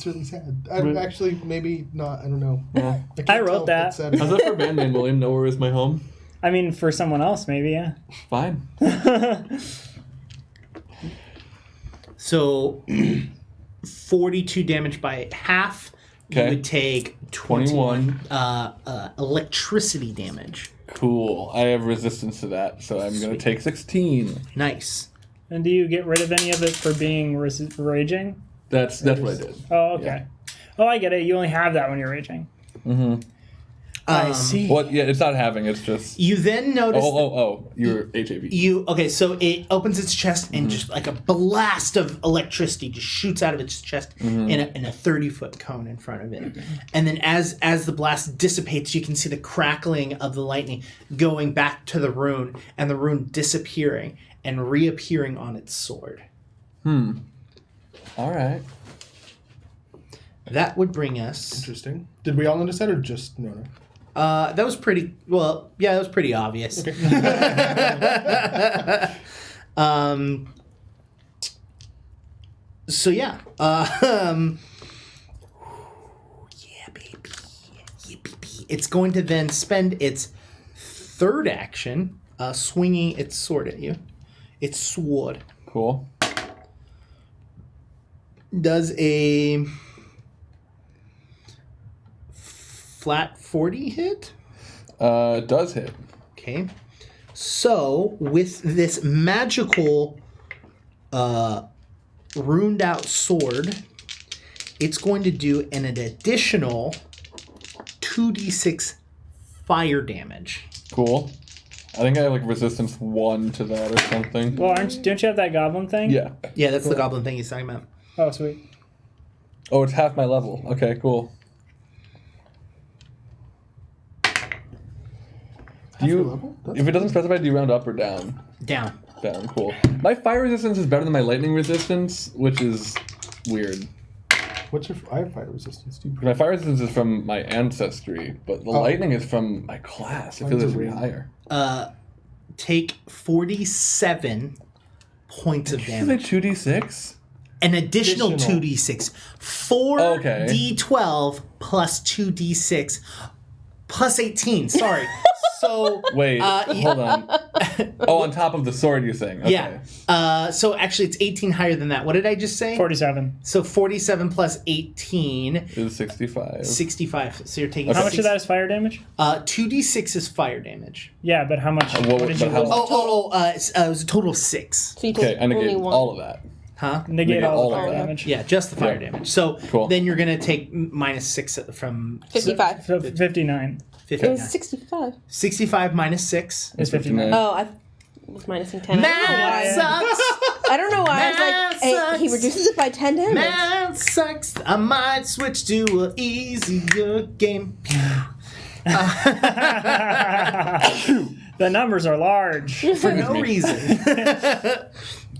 really sad. I'm actually maybe not. I don't know.
Yeah.
can't
I wrote
tell if
that.
it's sad.
How's that for a band name, William? Nowhere is my home.
I mean, for someone else, maybe, yeah.
Fine.
So 42 damage by half.
Okay.
You would take
21.
Electricity damage.
Cool. I have resistance to that, so I'm going to take 16.
Nice.
And do you get rid of any of it for being raging?
That's what I did.
Oh, okay. Oh, I get it. You only have that when you're raging.
Mm-hmm.
I see.
Well, yeah, it's not having. It's just.
You then notice.
You're HAV.
So it opens its chest and just like a blast of electricity just shoots out of its chest in a 30-foot cone in front of it. And then as the blast dissipates, you can see the crackling of the lightning going back to the rune and the rune disappearing and reappearing on its sword.
All right.
That would bring us.
Interesting. Did we all notice that or just Nona?
That was pretty. Well, yeah, that was pretty obvious.
Okay.
So yeah. Yeah, baby. Yeah, baby. It's going to then spend its third action swinging its sword at you. Its sword
Cool.
does a flat 40 hit.
It does hit.
Okay. So, with this magical runed out sword, it's going to do an additional 2d6 fire damage.
Cool. I think I have like resistance 1 to that or something.
Well, don't you have that goblin thing?
Yeah.
Yeah, that's the goblin thing he's talking about.
Oh, sweet.
Oh, it's half my level. Okay, cool. Do
Half your
you,
level?
if it doesn't specify, do you round up or down?
Down.
Down, cool. My fire resistance is better than my lightning resistance, which is weird.
What's your? I have fire resistance too.
My fire resistance is from my ancestry, but the lightning is from my class. I feel
Mine's
it
a
should be
ring.
higher.
Take 47 points of
Is it
damage.
2d6?
An additional
Additional.
2d6. 4d12 plus 2d6 plus 18. Sorry. So
Wait, hold on. Oh, on top of the sword, you're saying? Okay.
yeah. So actually, it's 18 higher than that. What did I just say?
47.
So 47 plus 18,
Is 65.
65. So you're taking.
How much of that is fire damage?
2d6 is fire damage.
Yeah, but how much?
what-
What did
but
you
how
lose?
much?
It was a total of 6.
So you take
Okay, I
only
negate
one.
all of that.
Huh?
Negate
negate
all
all
the
of
fire
that.
damage.
Yeah, just the fire
Yeah.
damage. So
Cool.
then you're gonna take minus 6 from
55.
So 59
It
59.
was 65.
65 minus 6.
is 59.
Oh, I was minusing 10.
Math sucks.
I don't know why. I was
Math
like, hey, he
sucks.
reduces it by 10 damage.
Math sucks. I might switch to an easier game.
The numbers are large.
For no reason.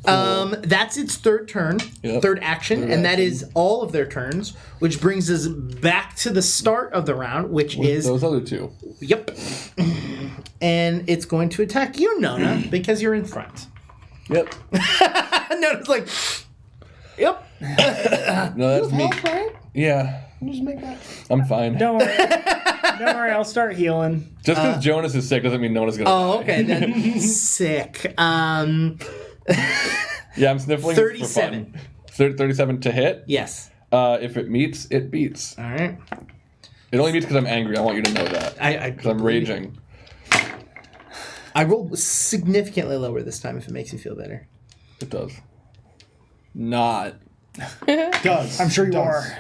That's its third turn,
Yep.
third action,
Third
and that
action.
is all of their turns, which brings us back to the start of the round, which
With
is
those other two.
yep. And it's going to attack you, Nona, because you're in front.
Yep.
Nona's like, yep.
No, that's me.
Health, right?
Yeah,
Just make that.
I'm fine.
Don't worry. Don't worry, I'll start healing.
Just because Jonas is sick doesn't mean Nona's gonna
Oh,
die.
okay, then. Sick.
Yeah, I'm sniffling.
37.
For fun. 37 to hit.
Yes.
If it meets, it beats.
All right.
It only meets because I'm angry. I want you to know that. Because I'm raging.
I rolled significantly lower this time if it makes you feel better.
It does. Not.
Does.
I'm sure you
Does.
are.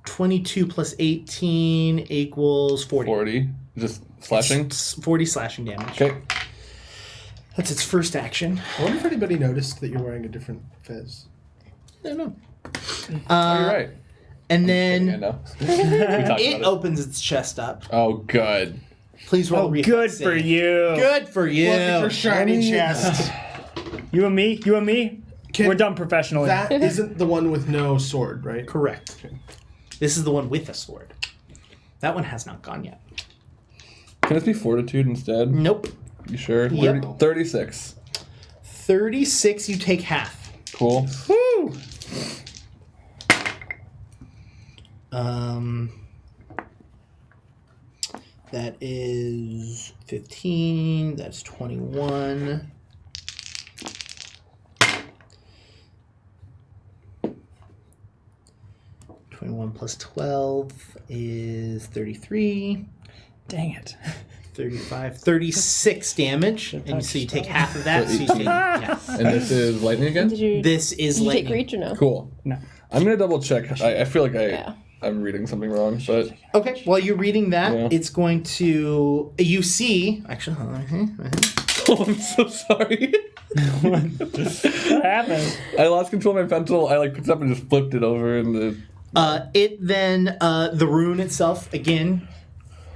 22 plus 18 equals 40.
40. Just slashing.
It's 40 slashing damage.
Okay.
That's its first action.
I wonder if anybody noticed that you're wearing a different fez.
I don't know.
Oh, you're right.
And
I
then
know. We talked
it
about it.
opens its chest up.
Oh, good.
Please roll
Oh,
a reflex
good
save.
for you.
Good for you.
Look at your shiny chest.
You and me? You and me? We're done professionally.
That isn't the one with no sword, right?
Correct. This is the one with a sword. That one has not gone yet.
Can this be fortitude instead?
Nope.
You sure?
Yep.
36.
36, you take half.
Cool.
Woo! That is 15. That's 21. Plus 12 is 33.
Dang it.
35, 36 damage, and so you take half of that. So you take, yeah.
And this is lightning again?
Did you?
This is
Did you take
lightning.
reach or no?
Cool.
No.
I'm going to double check. I feel like
Yeah.
I'm reading something wrong, but
Okay, while you're reading that,
Yeah.
it's going to. You see. Actually, hold on.
oh, I'm so sorry.
What happened?
I lost control of my pencil. I picked it up and just flipped it over in the...
It then, the rune itself, again,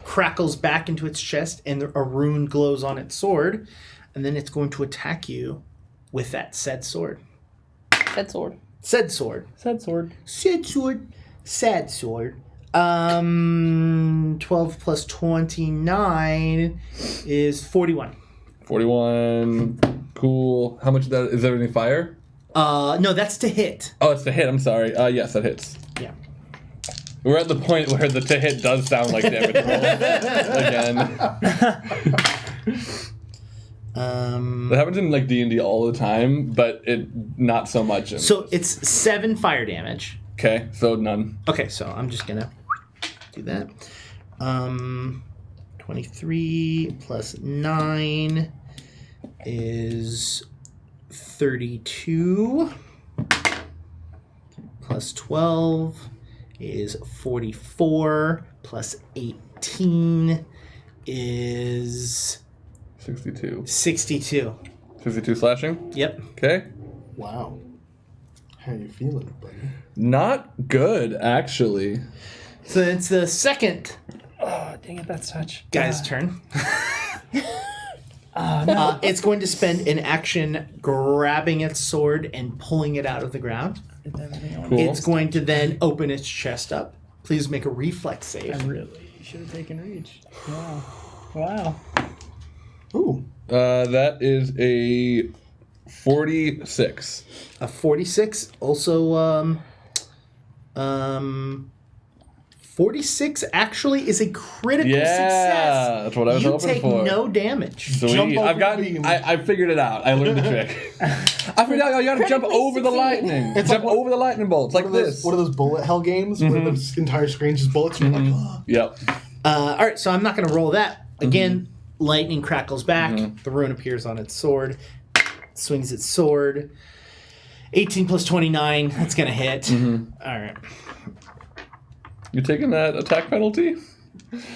crackles back into its chest, and a rune glows on its sword, and then it's going to attack you with that said sword.
That sword.
Said sword.
Said sword.
Said sword. Sad sword. 12 plus 29 is 41.
41. Cool. How much of that? Is there any fire?
No, that's to hit.
Oh, it's to hit. I'm sorry. Yes, that hits.
Yeah.
We're at the point where the to hit does sound like damage roll. Again. That happens in D&D all the time, but it not so much.
So it's 7 fire damage.
Okay, so none.
Okay, so I'm just gonna do that. 23 plus 9 is 32. Plus 12 is 44. Plus 18 is
62.
62.
62 slashing?
Yep.
Okay.
Wow. How you feeling, buddy?
Not good, actually.
So it's the second
Oh, dang it, that's touch.
guy's turn. It's going to spend an action grabbing its sword and pulling it out of the ground.
Cool.
It's going to then open its chest up. Please make a reflex save.
I really should have taken reach. Wow. Wow.
Ooh.
That is a 46.
A 46. Also, 46 actually is a critical success.
That's what I was
You
hoping
take
for.
no damage.
Sweet.
Jump over
I've
the beam.
I figured it out. I learned the trick. I figured out you gotta jump
Critically
over the
succeed.
lightning.
It's
jump
like-
over the lightning bolts like this.
What are those bullet hell games where the entire screen's just bullets? And you're like, oh.
Yep.
All right, so I'm not going to roll that. Again, lightning crackles back. The rune appears on its sword. Swings its sword. 18 plus 29. That's going to hit. All right.
You taking that attack penalty?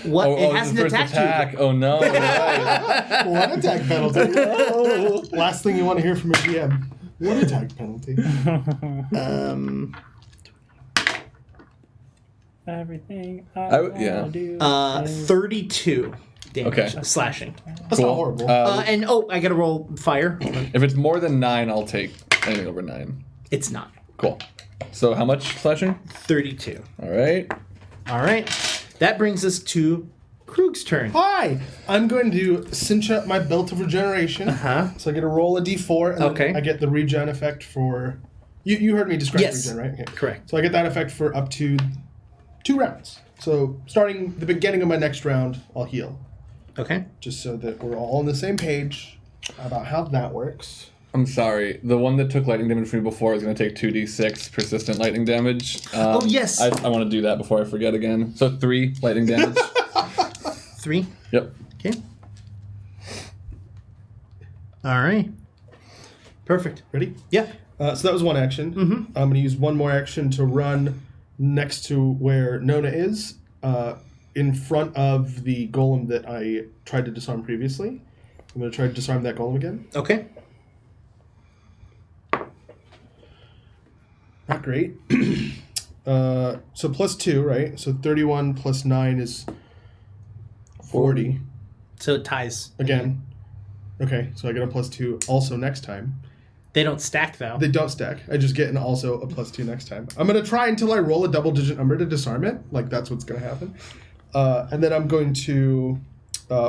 What?
Oh,
it
this
hasn't
is first
attacked
attack.
you.
Oh no. Right.
One attack penalty. Last thing you want to hear from a GM. One attack penalty.
Everything
yeah.
do.
32 damage.
Okay.
Slashing.
That's not horrible.
And I got to roll fire.
If it's more than 9, I'll take anything over 9.
It's not.
Cool. So how much slashing?
32.
All right.
All right. That brings us to Krug's turn.
Hi! I'm going to cinch up my belt of regeneration.
Uh-huh.
So I get to roll a d4, and
Okay.
then I get the regen effect for... You heard me describe
Yes.
regen, right? Okay.
Correct.
So I get that effect for up to 2 rounds. So starting the beginning of my next round, I'll heal.
Okay.
Just so that we're all on the same page about how that works.
I'm sorry. The one that took lightning damage from me before is going to take 2d6 persistent lightning damage.
Oh, yes.
I want to do that before I forget again. So 3 lightning damage.
3.
Yep.
Okay. All right. Perfect.
Ready?
Yeah.
So that was one action. I'm going to use one more action to run next to where Nona is, in front of the golem that I tried to disarm previously. I'm going to try to disarm that golem again.
Okay.
Not great. So plus 2, right? So 31 plus 9 is 40.
So it ties.
Again. Okay, so I get a plus 2 also next time.
They don't stack, though.
They don't stack. I just get also a plus 2 next time. I'm going to try until I roll a double-digit number to disarm it. Like, that's what's going to happen. And then I'm going to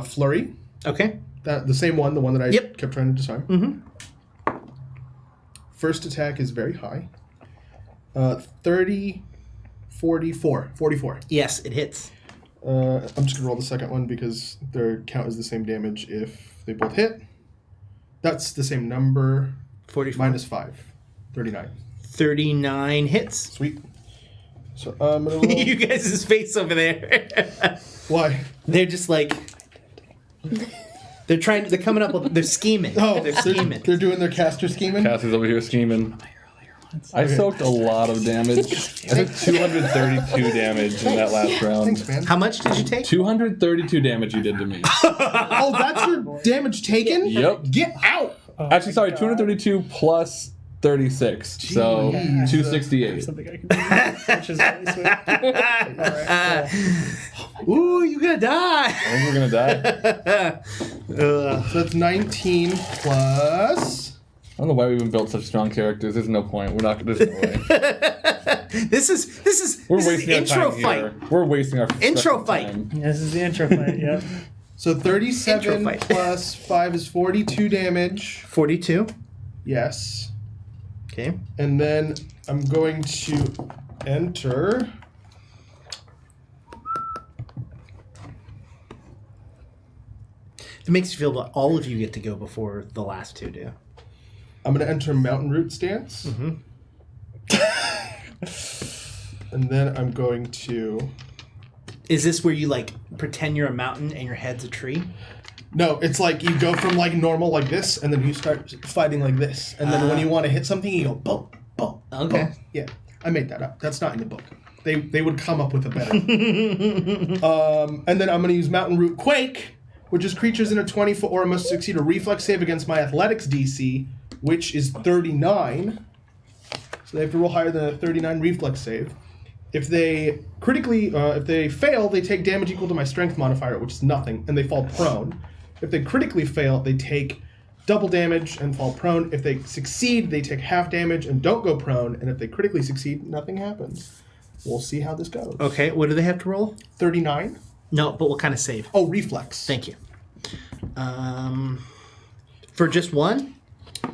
flurry.
Okay.
The same one, the one that I
Yep.
kept trying to disarm.
Mm-hmm.
First attack is very high. 34 44. 44.
Yes, it hits.
I'm just going to roll the second one because their count is the same damage if they both hit. That's the same number.
44.
Minus 5. 39.
39 hits.
Sweet. So I'm going to roll.
You guys' face over there.
Why?
They're just like... They're coming up with... They're scheming.
Oh,
they're scheming.
They're doing their caster scheming?
Cassie's over here scheming. I soaked a lot of damage. I took 232 damage in that last round.
Thanks, man.
How much did you take?
232 damage you did to me.
Oh, that's your damage taken?
Yep.
Get out!
Actually, sorry, 232 plus 36. So
Jeez.
268.
Something I can do, which is really sweet. Alright, cool.
Ooh, you're gonna die.
I think we're gonna die.
So that's 19 plus...
I don't know why we even built such strong characters. There's no point. We're not. There's no way.
This is
We're
this is
wasting our
intro
time
fight.
here. We're wasting our
Intro
freaking
fight.
time.
This is the intro fight, yep.
So 37
Intro fight.
plus 5 is 42 damage.
42.
Yes.
Okay.
And then I'm going to enter...
It makes you feel that all of you get to go before the last two do.
I'm going to enter Mountain Root Stance.
Mm-hmm.
And then I'm going to...
Is this where you like pretend you're a mountain and your head's a tree?
No, it's like you go from like normal like this, and then you start fighting like this. And then when you want to hit something, you go boom, boom.
Okay.
Boom. Yeah, I made that up. That's not in the book. They would come up with a better. And then I'm going to use Mountain Root Quake, which is creatures in a 20-foot aura must succeed a reflex save against my athletics DC, which is 39. So they have to roll higher than a 39 reflex save. If they if they fail, they take damage equal to my strength modifier, which is nothing, and they fall prone. If they critically fail, they take double damage and fall prone. If they succeed, they take half damage and don't go prone. And if they critically succeed, nothing happens. We'll see how this goes.
Okay. What do they have to roll?
39.
No, but what kind of save?
Oh, reflex.
Thank you. For just one?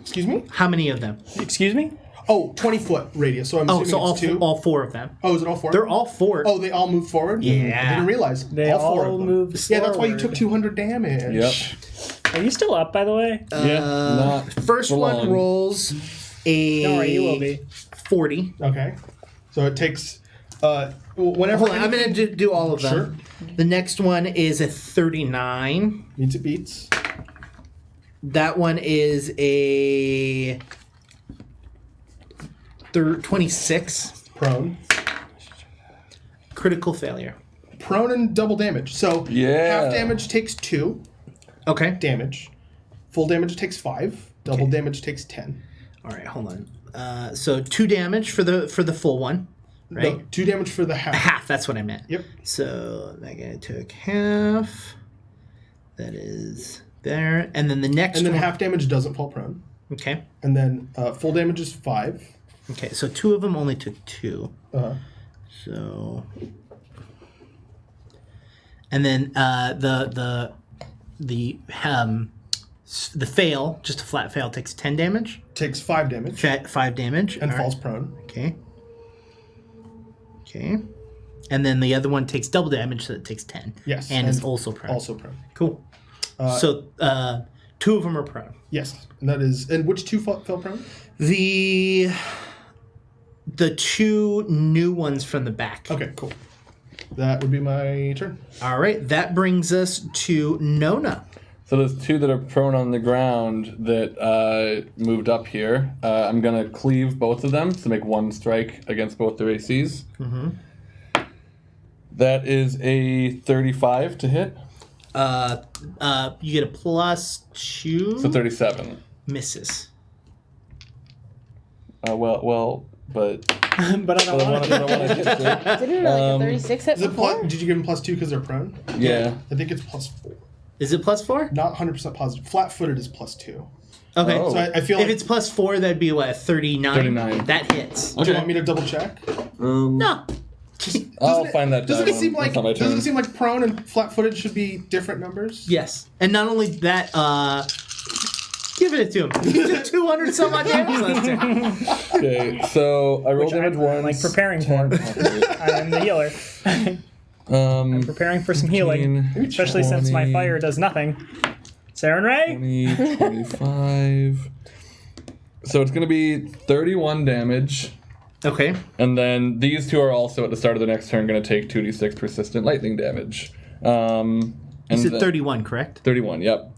Excuse me?
How many of them?
Excuse me?
Oh, 20-foot radius. So I'm
Oh,
assuming
so
it's two.
all four of them.
Oh, is it all 4?
They're all four.
Oh, they all move forward?
Yeah.
I didn't realize.
They
all 4
all
of them.
move
Yeah, that's why you
forward.
took 200 damage.
Yep.
Are you still up, by the way?
Yeah. Not
First
for
one
long.
rolls a
Don't worry, you will be.
40.
Okay. So it takes... whenever...
Hold on, I'm going to do all of them.
Sure.
The next one is a 39.
Meets it beats.
That one is a 26.
Prone.
Critical failure.
Prone and double damage. So
Yeah.
half damage takes 2
Okay.
damage. Full damage takes 5. Double damage takes 10.
All right, hold on. So 2 damage for the full one, right?
No, 2 damage for the half.
Half, that's what I meant.
Yep.
So that guy took half. That is there. And then the next
And then
one.
half damage doesn't fall prone.
Okay.
And then full damage is 5.
Okay, so 2 of them only took 2.
Uh-huh.
So. And then the fail, just a flat fail, takes 10 damage.
Takes 5 damage.
5 damage.
And
All
falls
right.
prone.
Okay. Okay. And then the other one takes double damage, so it takes 10.
Yes.
And is also prone.
Also prone.
Cool. So 2 of them are prone.
Yes. And that is... And which 2 fell prone?
The 2 new ones from the back.
Okay, cool. That would be my turn.
All right. That brings us to Nona.
So there's 2 that are prone on the ground that moved up here. I'm gonna cleave both of them to make 1 strike against both their ACs. Mm-hmm. That is a 35 to hit.
You get a +2.
So 37.
Misses.
But
But I don't
I
want to.
want to hit it.
Didn't it like a 36 hit
Is it
before?
did you give him +2 because they're prone?
Yeah.
I think it's +4.
Is it +4?
Not 100% positive. Flat-footed is +2.
Okay.
Oh.
So I feel
If
like...
it's +4, that'd be what, 39?
39.
That hits.
Do you want me to double check?
No.
I'll find that
Doesn't
die
it seem
one.
like
That's not my turn.
doesn't it seem like prone and flat-footed should be different numbers?
Yes. And not only that, Give it to him. He did 200 some odd damage last turn.
Okay, so I rolled damage
I'm
once.
like preparing for. I am the healer. Preparing for some healing,
15,
especially since my
20,
fire does nothing. Saren Ray?
20, 25. So it's going to be 31 damage.
Okay.
And then these two are also at the start of the next turn going to take 2d6 persistent lightning damage.
You said 31, correct?
31, yep.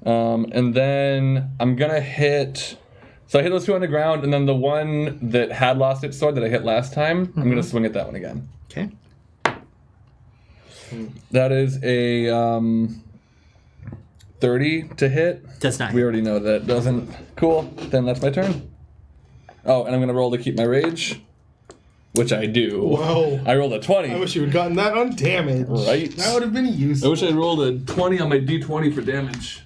And then I'm going to hit... So I hit those two on the ground, and then the one that had lost its sword that I hit last time, I'm going to swing at that one again.
Okay.
That is a 30 to hit.
Does not.
We already know that doesn't. Cool. Then that's my turn. Oh, and I'm going to roll to keep my rage, which I do.
Whoa.
I rolled a 20.
I wish you had gotten that on damage.
Right.
That would have been
I
useful.
wish I rolled a 20 on my d20 for damage.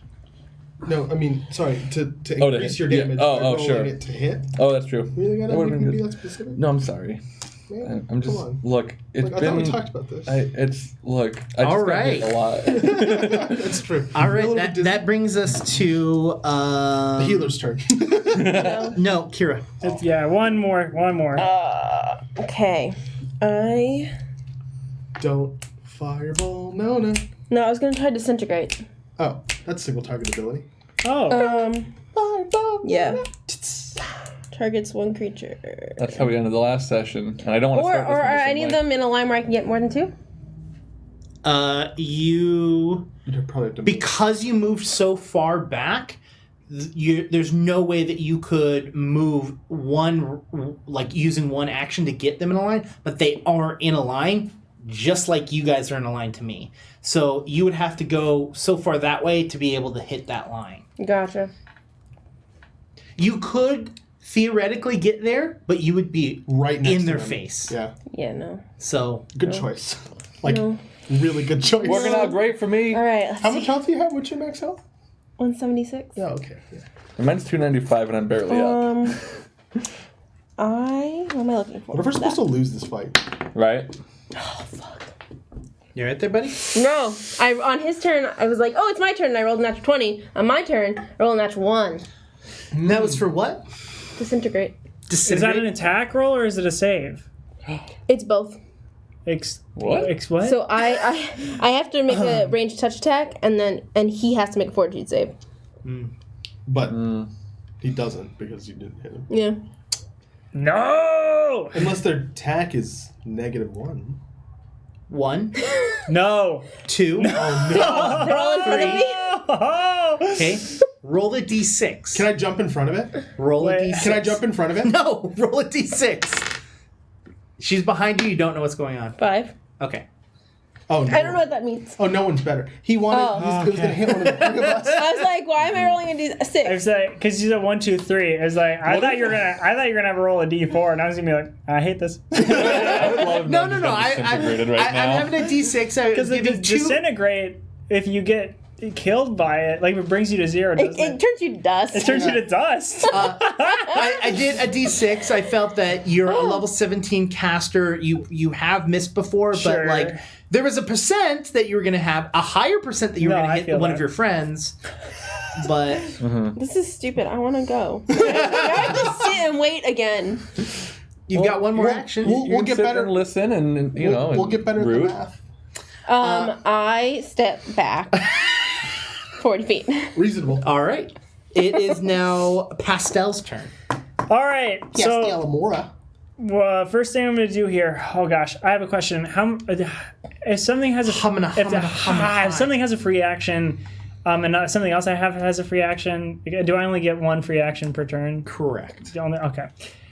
No, I mean, sorry, to
Oh, to
increase
hit.
your
Yeah.
damage
Oh,
by rolling
sure.
it to hit.
Oh, that's true.
Really gotta
That would've
make
been
me be
good.
that specific?
No, I'm sorry.
Man,
I'm just
come on.
look. It's
Like, I
been.
thought we talked about this.
I just
All
got
right.
hit a lot.
That's true.
All
You're a
right,
little
that,
bit
that brings us to...
the healer's turn.
No, Kira.
Yeah, one more.
Okay. I...
Don't fireball. No.
No, I was going to try disintegrate.
Oh, that's single target ability.
Oh.
Fireball.
Yeah. Targets one creature.
That's how we ended the last session, and I don't want to
Or
start this
are
one the same
any of
way.
them in a line where I can get more than two?
You...
You'd probably have to
Because you moved so far back, there's no way that you could move one, like using one action to get them in a line, but they are in a line, just like you guys are in a line to me. So you would have to go so far that way to be able to hit that line.
Gotcha.
You could theoretically get there, but you would be
right next
in
to
their
them.
face.
Yeah,
Yeah, no.
So
good choice. Like,
No.
really good choice.
Working out great for me.
All right, let's
How
see.
much health do you have? What's your max health?
176.
Yeah, okay. Yeah.
Mine's 295, and I'm barely up.
What am I looking for?
What if we're supposed to lose this fight?
Right?
you right there, buddy?
No. On his turn, I was like, oh, it's my turn, and I rolled a natural 20. On my turn, I rolled a natural 1.
That was for what?
Disintegrate.
Is that an attack roll or is it a save?
It's both.
What?
What?
So I have to make a ranged touch attack, and he has to make a fortitude save.
But he doesn't because you didn't hit him.
Yeah.
No!
Unless their attack is -1.
1,
No.
2.
They're all in front of me?
Okay. Roll a d6.
Can I jump in front of it?
Roll a
Wait.
d6.
Can I jump in front of it?
No, roll a d6. She's behind you. You don't know what's going on.
5.
Okay.
Oh, no.
I don't know what that means.
Oh, no one's better. He wanted.
Oh.
He was going to hit one of the three of us.
I was like, why am I rolling a d6?
I was like, because you said 1, 2, 3. I was like, I thought you were gonna have to roll a d4, and I was gonna be like, I hate this.
I would love
No.
them to get disintegrated right now.
I'm having a d6. I
Because
was
if
giving
it
2.
disintegrate, if you get killed by it, like it brings you to 0, doesn't
It
it?
turns you to dust.
It turns you to dust.
I did a d6. I felt that you're a level 17 caster. You have missed before,
Sure.
but like there was a percent that you were going to have, a higher percent that you were
No,
going
I
to hit
feel
one
that.
of your friends. But
This is stupid. I want to go. Now I have to sit and wait again.
you've got one more
we'll-
action.
we'll-
You can
get
sit
better-
and listen, and you know,
We'll
and
get better at
rude.
the math.
I step back 40 feet.
Reasonable.
All right. It is now Pastel's turn.
All right.
Yes,
So,
Alamora.
first thing I'm going to do here. Oh gosh, I have a question. If something has a if something has a free action, and something else I have has a free action, do I only get one free action per turn?
Correct.
Okay.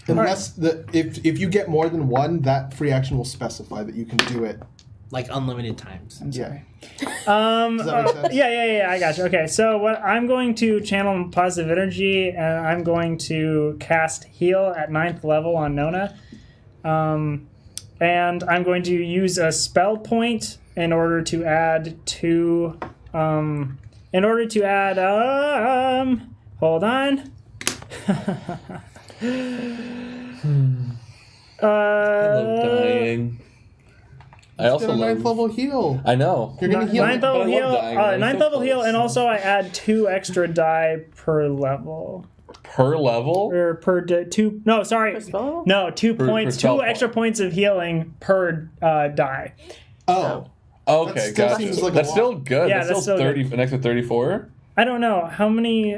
Unless if you get more than one, that free action will specify that you can do it.
Like unlimited times.
Yeah.
Does
that make sense?
Yeah, I got you. Okay, so what I'm going to channel positive energy, and I'm going to cast heal at 9th level on Nona, and I'm going to use a spell point in order to add 2. Hold on.
I love dying. I also
Get a
love.
9th level heal.
I know.
You're gonna heal.
Ninth
but I
level
love
heal.
dying, I'm
Ninth
so
level heal,
close.
and also I add 2 extra die per level.
Per level?
Or per 2. No, sorry.
Per spell level?
No, 2
Per
points.
spell
2 extra
point.
points of healing per die.
Oh.
Okay,
That still
gotcha.
seems like a
That's
lot.
still good.
Yeah,
that's
that's
still
still
30. An extra 34.
I don't know how many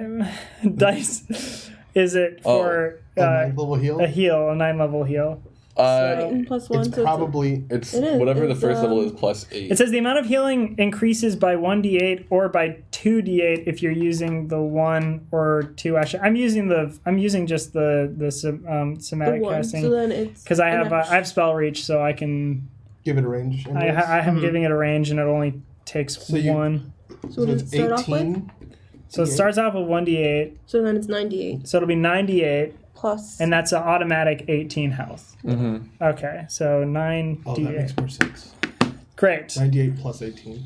dice is it for
A 9th level heal.
a heal, a 9 level heal.
Right, plus 1.
It's probably.
It's
It is.
whatever the
It's,
first level is plus 8.
It says the amount of healing increases by 1d8 or by 2d8 if you're using the 1 or 2 action. I'm using just the somatic
the 1.
casting
So then it's.
because I
an
have spell reach, so I can
Give it a range.
I am giving it a range, and it only takes
So you-
1.
So what does it start off with?
18.
So it starts off with 1d8,
So then it's 98
so it'll be 98,
plus.
and that's an automatic 18 health.
Mm-hmm.
Okay, so 9d8.
Oh, that makes more sense.
Great.
98 plus 18.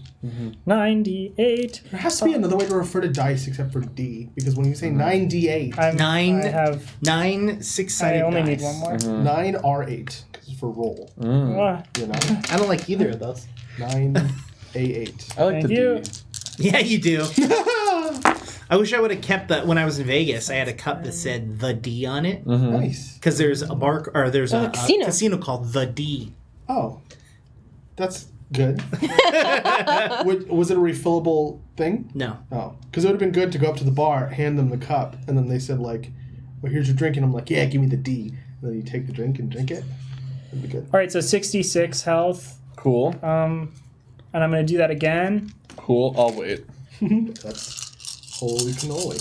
98.
There has to be another way to refer to dice except for D, because when you say 9d8,
I
Nine.
have.
9
I
6-sided
only
dice.
need one more.
9 R8, because it's for roll.
Ah,
You know?
I don't like either of those.
9 A8.
I like
Thank
the
you.
D.
Yeah, you do. I wish I would have kept that when I was in Vegas. I had a cup that said the D on it
Nice.
because there's a bar or there's a
casino.
casino called the D.
Oh, that's good. Was it a refillable thing?
No,
Oh, because it would have been good to go up to the bar, hand them the cup, and then they said like, "Well, here's your drink," and I'm like, "Yeah, give me the D." And then you take the drink and drink it. That'd be good.
All right, so 66 health.
Cool.
And I'm going to do that again.
Cool. I'll wait.
That's holy cannoli.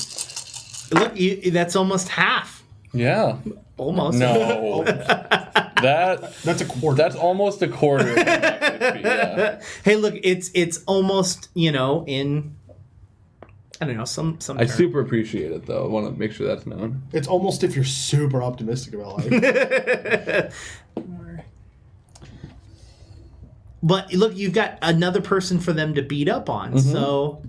look, that's almost half.
Yeah.
Almost.
No.
That's a quarter.
That's almost a quarter. Of my XP, yeah.
Hey, look, it's almost in. I don't know some.
I
term.
super appreciate it though. I want to make sure that's known.
It's almost if you're super optimistic about life.
But look, you've got another person for them to beat up on. So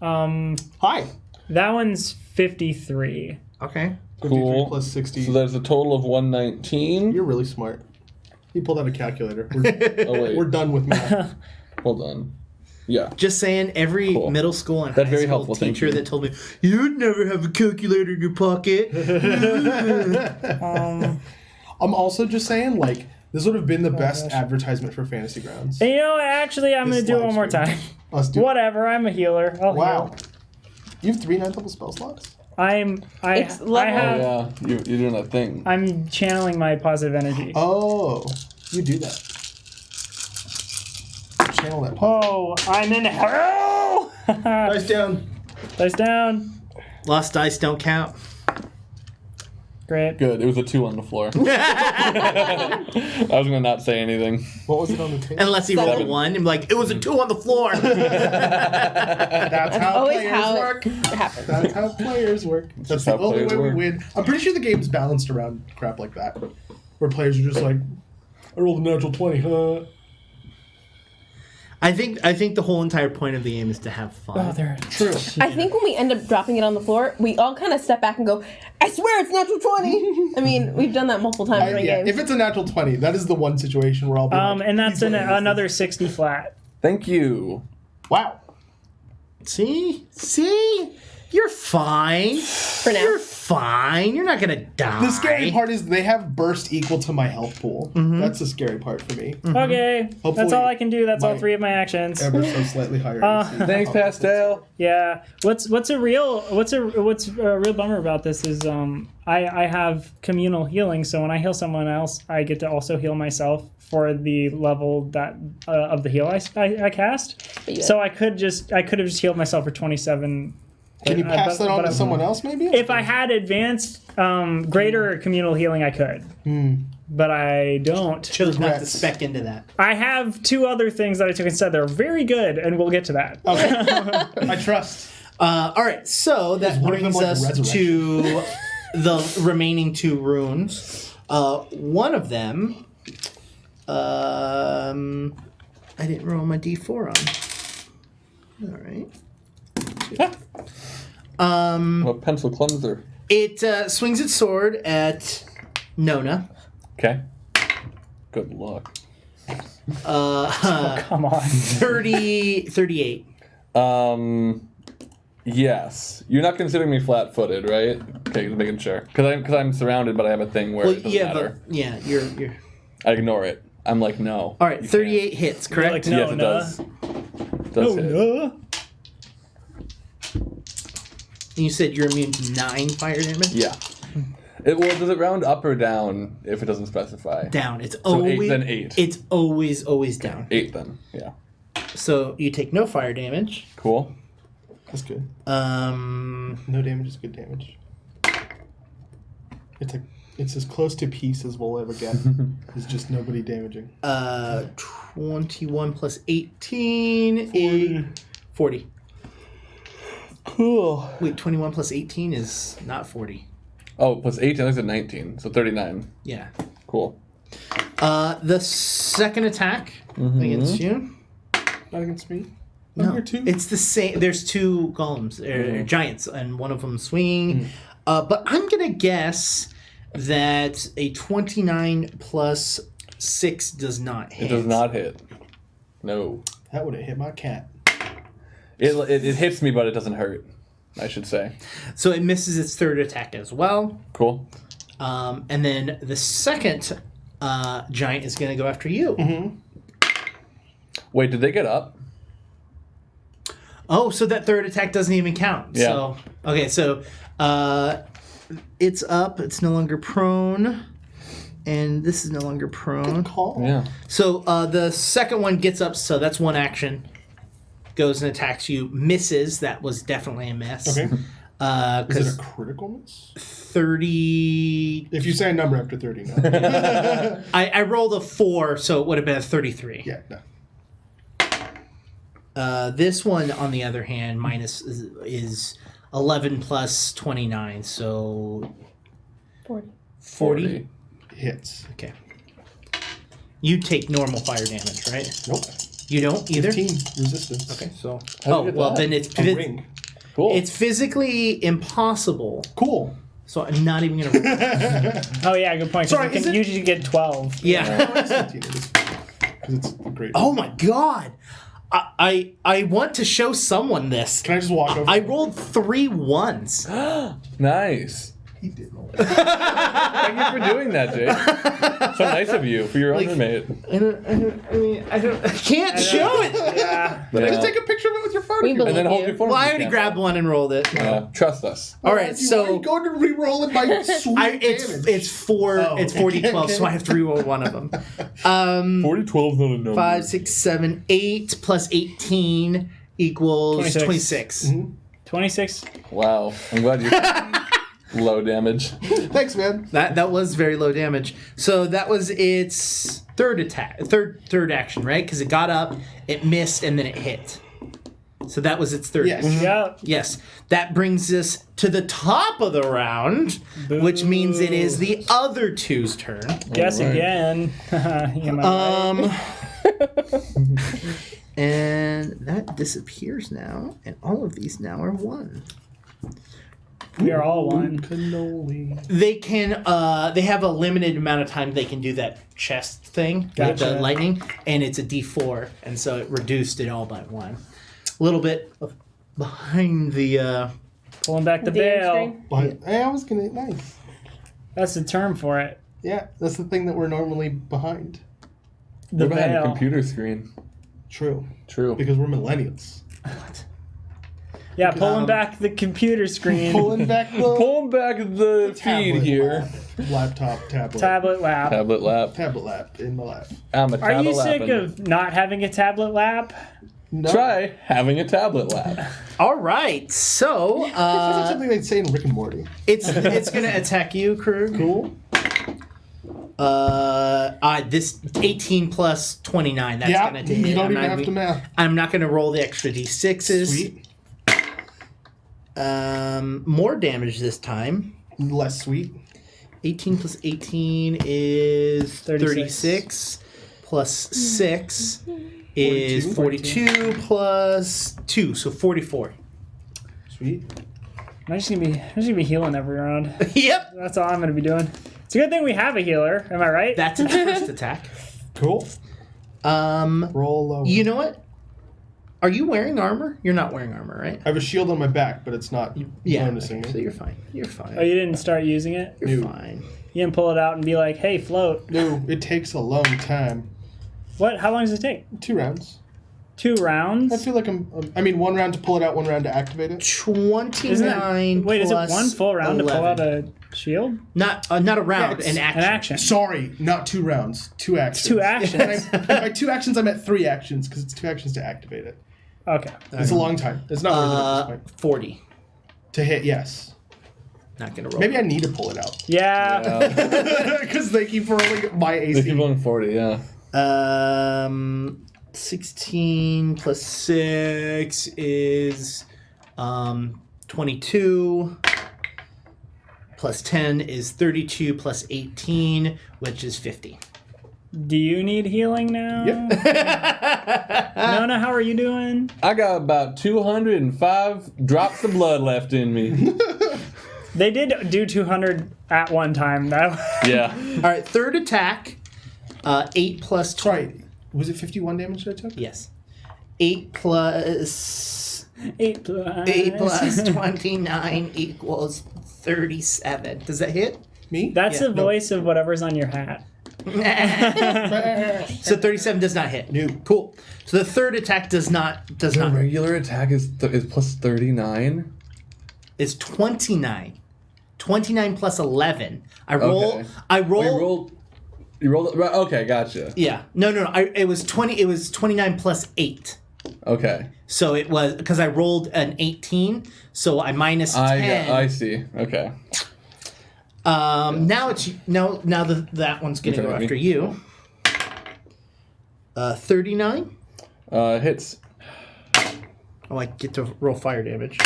Hi.
That one's 53.
okay.
53
Cool.
plus 60.
So there's a total of 119.
You're really smart. You pulled out a calculator. We're,
Oh wait.
we're done with math.
Hold on. Yeah.
Just saying, every
Cool.
middle school and
That's
high
very
school
helpful, thank
teacher
you.
that told me you'd never have a calculator in your pocket.
I'm also just saying, like, this would have been the best advertisement for Fantasy Grounds.
And you know, actually, I'm going
This
to do it
live
one more
stream.
time.
Let's do it.
Whatever, I'm a healer. I'll
Wow.
heal.
You have 3 9th level spell slots?
It's level-
Oh yeah. You're doing that thing.
I'm channeling my positive energy.
Oh, you do that. Channel that.
Oh, I'm in hell!
Dice down.
Dice down.
Lost dice don't count.
Great.
Good. It was a 2 on the floor. I was gonna not say anything.
What was it on the table?
Unless he rolled a
7.
1 and be like, it was a 2 on the floor.
That's how
Always
players
how
work.
it happens.
That's how players work. That's the
how
only way
players
we
work.
win. I'm pretty sure the game's balanced around crap like that. Where players are just like, I rolled a natural 20, huh?
I think the whole entire point of the game is to have fun.
Oh, there.
True.
I think when we end up dropping it on the floor, we all kind of step back and go, I swear it's natural 20. I mean, we've done that multiple times during
Yeah,
games.
if it's a natural 20, that is the one situation where I'll be like,
And that's
"Please don't do this."
another 60 flat.
Thank you.
Wow.
See? You're fine.
For now.
You're fine. You're not gonna die.
The scary part is they have burst equal to my health pool. That's the scary part for me.
Okay. That's
Hopefully
all I can do. That's all
my-
3 of my actions.
Ever so slightly higher. AC.
Thanks, Pastel.
Yeah. What's a real bummer about this is I have communal healing, so when I heal someone else, I get to also heal myself for the level that of the heal I cast.
Yeah.
So I could have just healed myself for 27.
Can you pass that on
but
to
I-
someone else, maybe?
If I had advanced greater communal healing, I could. But I don't.
chose not to
Regrets.
spec into that.
I have 2 other things that I took instead. They're very good, and we'll get to that.
I trust.
All right, so that
one of them
brings
like
us
resurrection?
to the remaining 2 runes. One of them, I didn't roll my d4 on. All right.
What pencil cleanser?
It swings its sword at Nona.
Okay. Good luck.
Come on.
38.
Yes. You're not considering me flat-footed, right? Okay, just making sure. Because I'm surrounded, but I have a thing where it doesn't matter.
You're.
I ignore it. I'm like, no.
All right, 38 hits, correct?
Like, no,
Yes, it does. It does hit.
No.
You said you're immune to 9 fire damage?
Yeah. Does it round up or down if it doesn't specify?
Down. It's
So
always
8 then 8.
It's always down.
8 then, yeah.
So you take no fire damage.
Cool.
That's good.
Um,
No damage is good damage. It's as close to peace as we'll ever get. It's just nobody damaging.
21 plus 18 is 40.
Cool.
Wait, 21 plus 18 is not 40.
Oh, plus 18, I said 19, so 39.
Yeah.
Cool.
The second attack against you.
Not against me.
No,
Here too.
it's the same. There's 2 golems, giants, and one of them swinging. But I'm gonna guess that a 29 plus 6 does not hit.
It does not hit. No.
That would have hit my cat.
It hits me, but it doesn't hurt, I should say.
So it misses its third attack as well.
Cool.
And then the second giant is gonna go after you.
Wait, did they get up?
Oh, so that third attack doesn't even count.
Yeah.
So okay, so it's up. It's no longer prone, and this is no longer prone.
Call.
Yeah.
So the second one gets up. So that's one action. Goes and attacks you. Misses. That was definitely a miss.
Okay. Is
Because
it a critical miss?
30.
If you say a number after 30, no.
I rolled a 4, so it would have been a 33.
Yeah, no.
This one, on the other hand, is 11 plus 29, so 40.
Hits.
Okay. You take normal fire damage, right?
Nope.
You don't either?
15 resistance.
Okay, so...
How'd you get that?
Then it's...
A ring.
Cool.
It's physically impossible,
Cool.
so I'm not even going to...
Oh, yeah, good point. 'Cause
Sorry,
you
is
can
it-
usually get 12.
Yeah.
It's 15. It is. 'Cause it's great.
Oh my god! I want to show someone this.
Can I just walk over?
I rolled 3 1s.
Nice.
He did roll.
Thank you for doing that, Jake. So nice of you for your own roommate.
I can't show it.
Yeah.
But
Yeah.
just take a picture of it with your phone.
We
if you
And then
believe
hold
you.
your phone.
Well,
if
I
you
already
can.
grabbed one and rolled it.
Trust us.
All right,
Why are
so
you going to re-roll in my sweet
it's
damage?
it's 4
Oh,
it's
okay.
40 12, so I have to reroll one of them.
40-12 is not a number.
5 6 7 8 plus 18 equals
26.
26.
26.
Wow. I'm glad you're low damage.
Thanks, man.
That was very low damage. So that was its third attack, third action, right? Because it got up, it missed, and then it hit. So that was its third
Yes.
action.
Yep.
Yes, that brings us to the top of the round, which means it is the other two's turn.
Guess
All right.
again. Am I right?
And that disappears now, and all of these now are 1.
We are all one.
Cannoli.
They can. They have a limited amount of time they can do that chest thing with
Gotcha.
the lightning, and it's a D4, and so it reduced it all by 1. A little bit of behind the.
Pulling back the
The end
veil.
screen?
But hey, I was gonna nice.
That's the term for it.
Yeah, that's the thing that we're normally behind.
The
We're behind a
veil.
computer screen.
True,
True.
because we're millennials.
Yeah, pulling back the computer screen.
Pulling back the
Pulling back the feed
tablet
here.
laptop, tablet,
Tablet lap.
Tablet lap.
tablet lap in my lap.
I'm a
Are you
tablet
sick
lapping.
of not having a tablet lap?
No.
Try having a tablet lap.
All right, so
That's something they'd say in Rick and Morty.
it's gonna attack you, Krug.
Cool.
This 18 plus 29. That's
Yeah,
gonna take.
you don't
I'm
even
not
have to math.
I'm not gonna roll the extra d6s.
Sweet.
More damage this time.
Less sweet.
18 plus 18 is
36.
36 plus 6 is 42 plus 2, so 44.
Sweet.
I'm just gonna be healing every round.
Yep.
That's all I'm gonna be doing. It's a good thing we have a healer. Am I right?
That's its first attack.
Cool. Roll lower.
You know what? Are you wearing armor? You're not wearing armor, right?
I have a shield on my back, but it's not noticing
So
me.
you're fine. You're fine.
Oh, you didn't start using it?
You're
No.
fine.
You didn't pull it out and be like, hey, float.
No, it takes a long time.
What? How long does it take?
2 rounds.
2 rounds?
I feel like I mean, 1 round to pull it out, 1 round to activate it.
29
Wait, is it
plus
1 full round to pull
11.
out a shield?
Not a round,
Yeah,
an
it's
action.
An action.
Sorry, not 2 rounds. 2 actions.
2 actions.
And by 2 actions, I meant 3 actions because it's 2 actions to activate it.
Okay.
It's a long time. It's not worth it at this point.
40.
To hit, yes.
Not gonna roll.
Maybe I need to pull it out
Yeah.
because they keep rolling my AC.
They keep rolling 40, yeah.
16 plus 6 is 22. Plus 10 is 32 plus 18, which is 50.
Do you need healing now?
Yep.
Nona, how are you doing?
I got about 205 drops of blood left in me.
They did do 200 at one time. That
Yeah.
All right, third attack. 8 plus 20.
Sorry, was it 51 damage that I took?
Yes. 8 plus
8 plus
8 plus 29 equals 37. Does that hit?
Me?
That's
Yeah,
the
no.
voice of whatever's on your hat.
So 37 does not hit.
No.
Cool. So the third attack does not
The regular attack is plus 39.
It's 29. 29 plus 11. I roll.
Okay.
I
Oh,
roll.
you rolled. Right, okay, gotcha.
Yeah. No. It was 20. It was 29 plus 8.
Okay.
So it was because I rolled an 18. So I minus 10.
I see. Okay.
Now it's that one's gonna
You're
go
turning
after
me.
you. 39.
Hits.
Oh, I get to roll fire damage,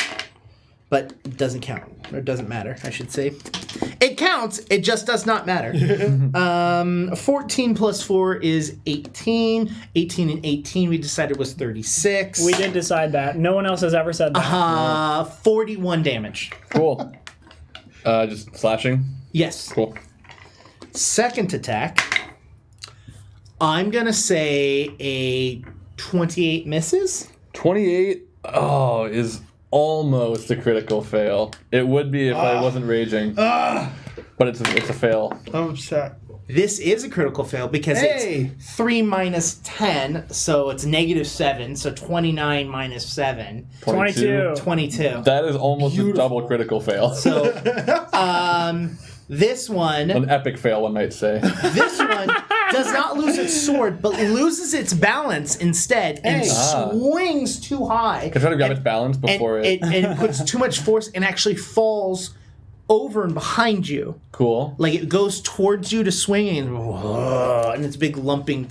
but it doesn't count. Or it doesn't matter, I should say. It counts. It just does not matter. 14 plus 4 is 18. 18 and 18 we decided was 36.
We did decide that. No one else has ever said that.
41 damage.
Cool. Just slashing.
Yes.
Cool.
Second attack. I'm gonna say a 28 misses.
28. Oh, is almost a critical fail. It would be if I wasn't raging. But it's a fail.
I'm upset.
This is a critical fail because
Hey!
it's 3 minus 10, so it's negative 7. So 29 minus 7,
22.
22.
That is almost
Beautiful.
a double critical fail.
So this one
An epic fail, one might say.
does not lose its sword, but loses its balance instead and
Hey.
swings too high.
I try to grab its balance before
and it puts too much force and actually falls over and behind you.
Cool.
Like it goes towards you to swing and it's big lumping.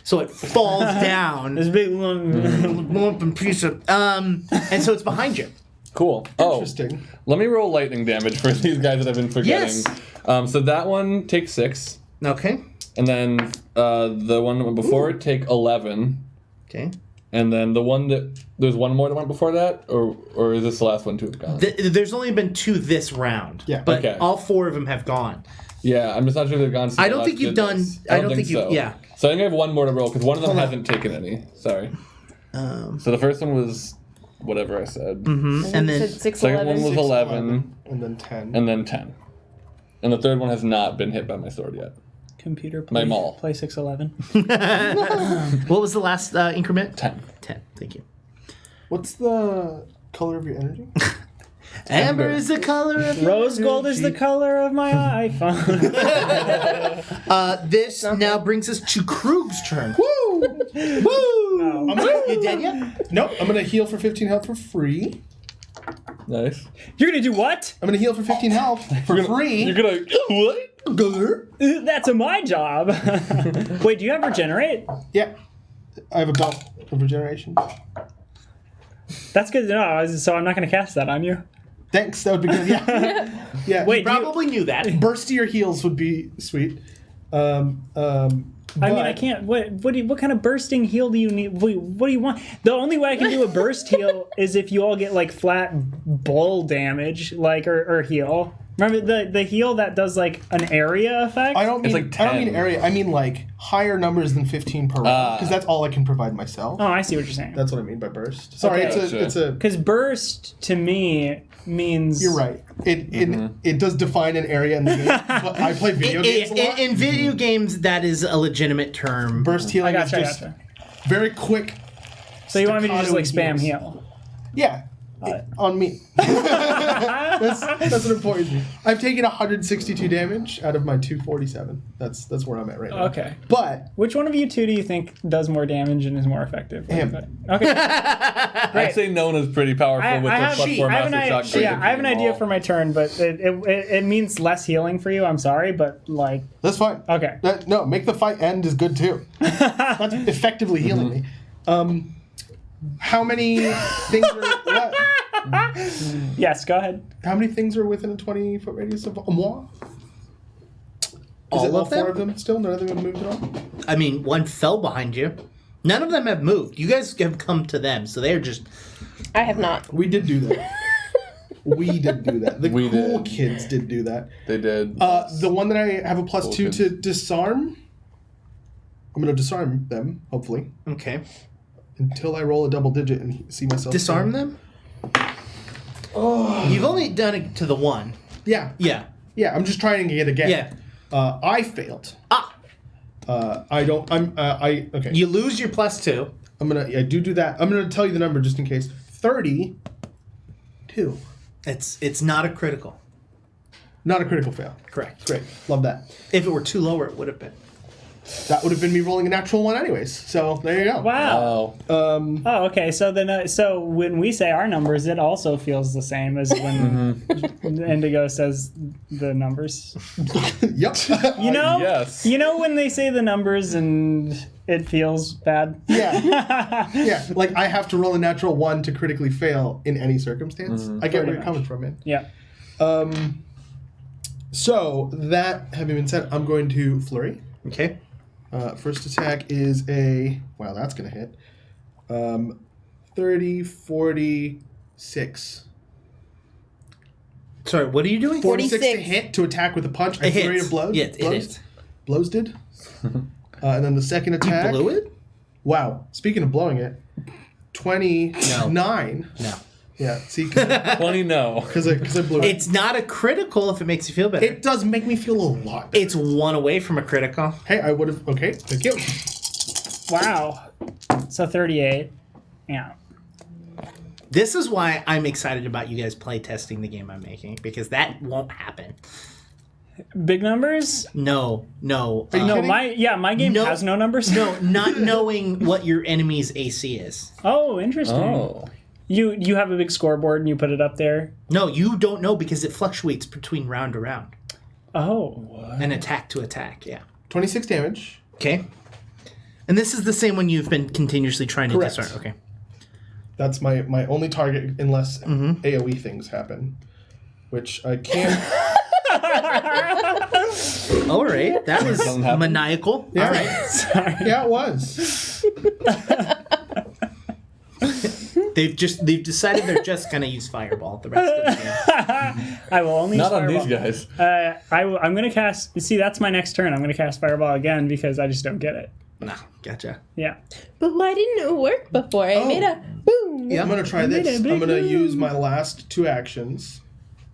So it falls down.
This big lump.
Lumping piece of and so it's behind you.
Cool.
Interesting.
Let me roll lightning damage for these guys that I've been forgetting.
Yes.
So that one takes 6.
Okay.
And then the one before it take 11.
Okay.
And then the one that there's one more that went before that, or is this the last one to have gone?
There's only been 2 this round.
Yeah.
But
Okay.
all 4 of them have gone.
Yeah, I'm just not sure if they've gone. Since
I
the
don't
last
think you've
did
done-
this.
I don't think you-
so.
yeah.
So I think I have one more to roll because one of them
Hold on.
hasn't taken any. Sorry. So the first one was whatever I said.
And then
Six,
Second one
11.
was 11,
And then 10.
and then 10. And the third one has not been hit by my sword yet.
Computer
My
play,
maul.
play 611.
what was the last increment?
10.
10. Thank you.
What's the color of your energy?
Amber is the color of
Rose gold is the color of my iPhone.
This now brings us to Krug's turn.
Woo!
Woo! You dead yet?
Nope. I'm gonna heal for 15 health for free.
Nice.
You're gonna do what?
I'm gonna heal for 15 health for free.
You're gonna what?
That's my job. Wait, do you have regenerate?
Yeah. I have a belt of regeneration.
That's good to know. So I'm not gonna cast that on you.
Thanks. That would be good. Yeah. Yeah.
Wait, do you-
Probably knew that.
Burstier heals would be sweet.
I mean, I can't. What kind of bursting heal do you need? What do you want? The only way I can do a burst heal is if you all get like flat bull damage, like or heal. Remember the heal that does like an area effect?
I don't mean
It's like
I don't mean
10.
area. I mean like higher numbers than 15 per round because that's all I can provide myself.
Oh, I see what you're saying.
That's what I mean by burst. Sorry,
Okay.
it's a.
Because burst to me means
You're right. It does define an area in the game, but I play video games a lot.
In video games, that is a legitimate term.
Burst healing
I
is
gotcha.
just very quick.
So you want me to just like
staccato
spam
heals.
heal?
Yeah, on me. that's an important thing. I've taken 162 damage out of my 247. That's where I'm at right now.
Okay.
But
Which one of you two do you think does more damage and is more effective?
Him.
Okay.
I'd say Nona's pretty powerful with the +4 master shot.
I have an idea for my turn, but it means less healing for you. I'm sorry, but like.
that's fine.
Okay.
No, make the fight end is good too. That's effectively healing me. How many things are what?
Yes, go ahead.
How many things are within a 20-foot radius of moi? Is
All
it all
of them?
4 of them still? None of them have moved at all?
I mean, one fell behind you. None of them have moved. You guys have come to them, so they're just.
I have not.
We did do that. We did do that. The
We
cool
did.
kids did do that.
They did.
The one that I have a +2
kids.
to disarm, I'm going to disarm them, hopefully,
Okay.
until I roll a double digit and see myself.
Disarm them? Oh. You've only done it to the one.
Yeah.
Yeah.
Yeah, I'm just trying to get it again.
Yeah.
I failed.
Ah!
Okay.
You lose your +2.
I do that. I'm gonna tell you the number just in case. 32.
It's not a critical.
Not a critical fail.
Correct.
Great. Love that.
If it were too lower, it would have been.
That would have been me rolling a natural 1 anyways. So there you go.
Wow.
Wow.
Oh, okay. So then, so when we say our numbers, it also feels the same as when Indigo says the numbers.
Yep.
You know,
yes.
You know when they say the numbers and it feels bad.
Yeah. Yeah. Like I have to roll a natural 1 to critically fail in any circumstance. I get where you're coming from, man.
Yeah.
So that having been said, I'm going to flurry.
Okay.
First attack is a... Wow, that's going to hit. 30, 46.
Sorry, what are you doing?
46 to
46.
hit to attack with a punch. I
It
flurry
hits.
of blows.
Yeah, it
blows.
hits.
Blows did. And then the second attack.
You blew it?
Wow. Speaking of blowing it, 29.
No.
Yeah. See, because
20 no.
I blew it.
It's not a critical if it makes you feel better.
It does make me feel a lot better.
It's 1 away from a critical.
Hey, I would have... Okay, thank you.
Wow. So 38. Yeah.
This is why I'm excited about you guys play testing the game I'm making, because that won't happen.
Big numbers?
No.
No,
kidding?
my game
No.
has no numbers.
No, not knowing what your enemy's AC is.
Oh, interesting.
Oh.
You have a big scoreboard and you put it up there.
No, you don't know because it fluctuates between round to round.
Oh.
And attack to attack, yeah.
26 damage.
Okay. And this is the same one you've been continuously trying to
Correct.
disarm. Okay.
That's my only target unless AoE things happen, which I can't.
All right. That was
Doesn't happen.
maniacal.
Yeah.
All right.
Sorry.
Yeah, it was.
They've decided they're just going to use Fireball the rest of the game.
I will only
Not
use
on these
Fireball.
guys.
I'm going to cast... See, that's my next turn. I'm going to cast Fireball again because I just don't get it.
No, gotcha.
Yeah.
But why didn't it work before? I made a boom.
Yeah.
I'm gonna try
made
this.
a big
I'm gonna
move.
use my last 2 actions.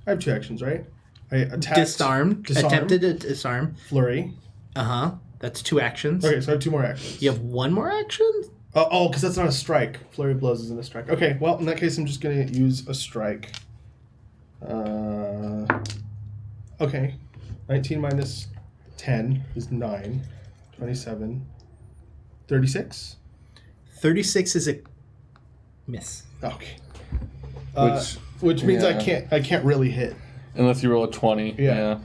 I have 2 actions, right? I attacked.
Disarmed. Attempted to disarm.
Flurry.
Uh-huh. That's 2 actions.
Okay, so I have 2 more actions.
You have 1 more action?
Oh, because that's not a strike. Flurry of blows isn't a strike. Okay, well, in that case, I'm just gonna use a strike. Okay. 19 minus 10 is 9. 27. 36?
36 is a miss.
Okay.
Which
Which means
yeah.
I can't really hit.
Unless you roll a 20.
Yeah.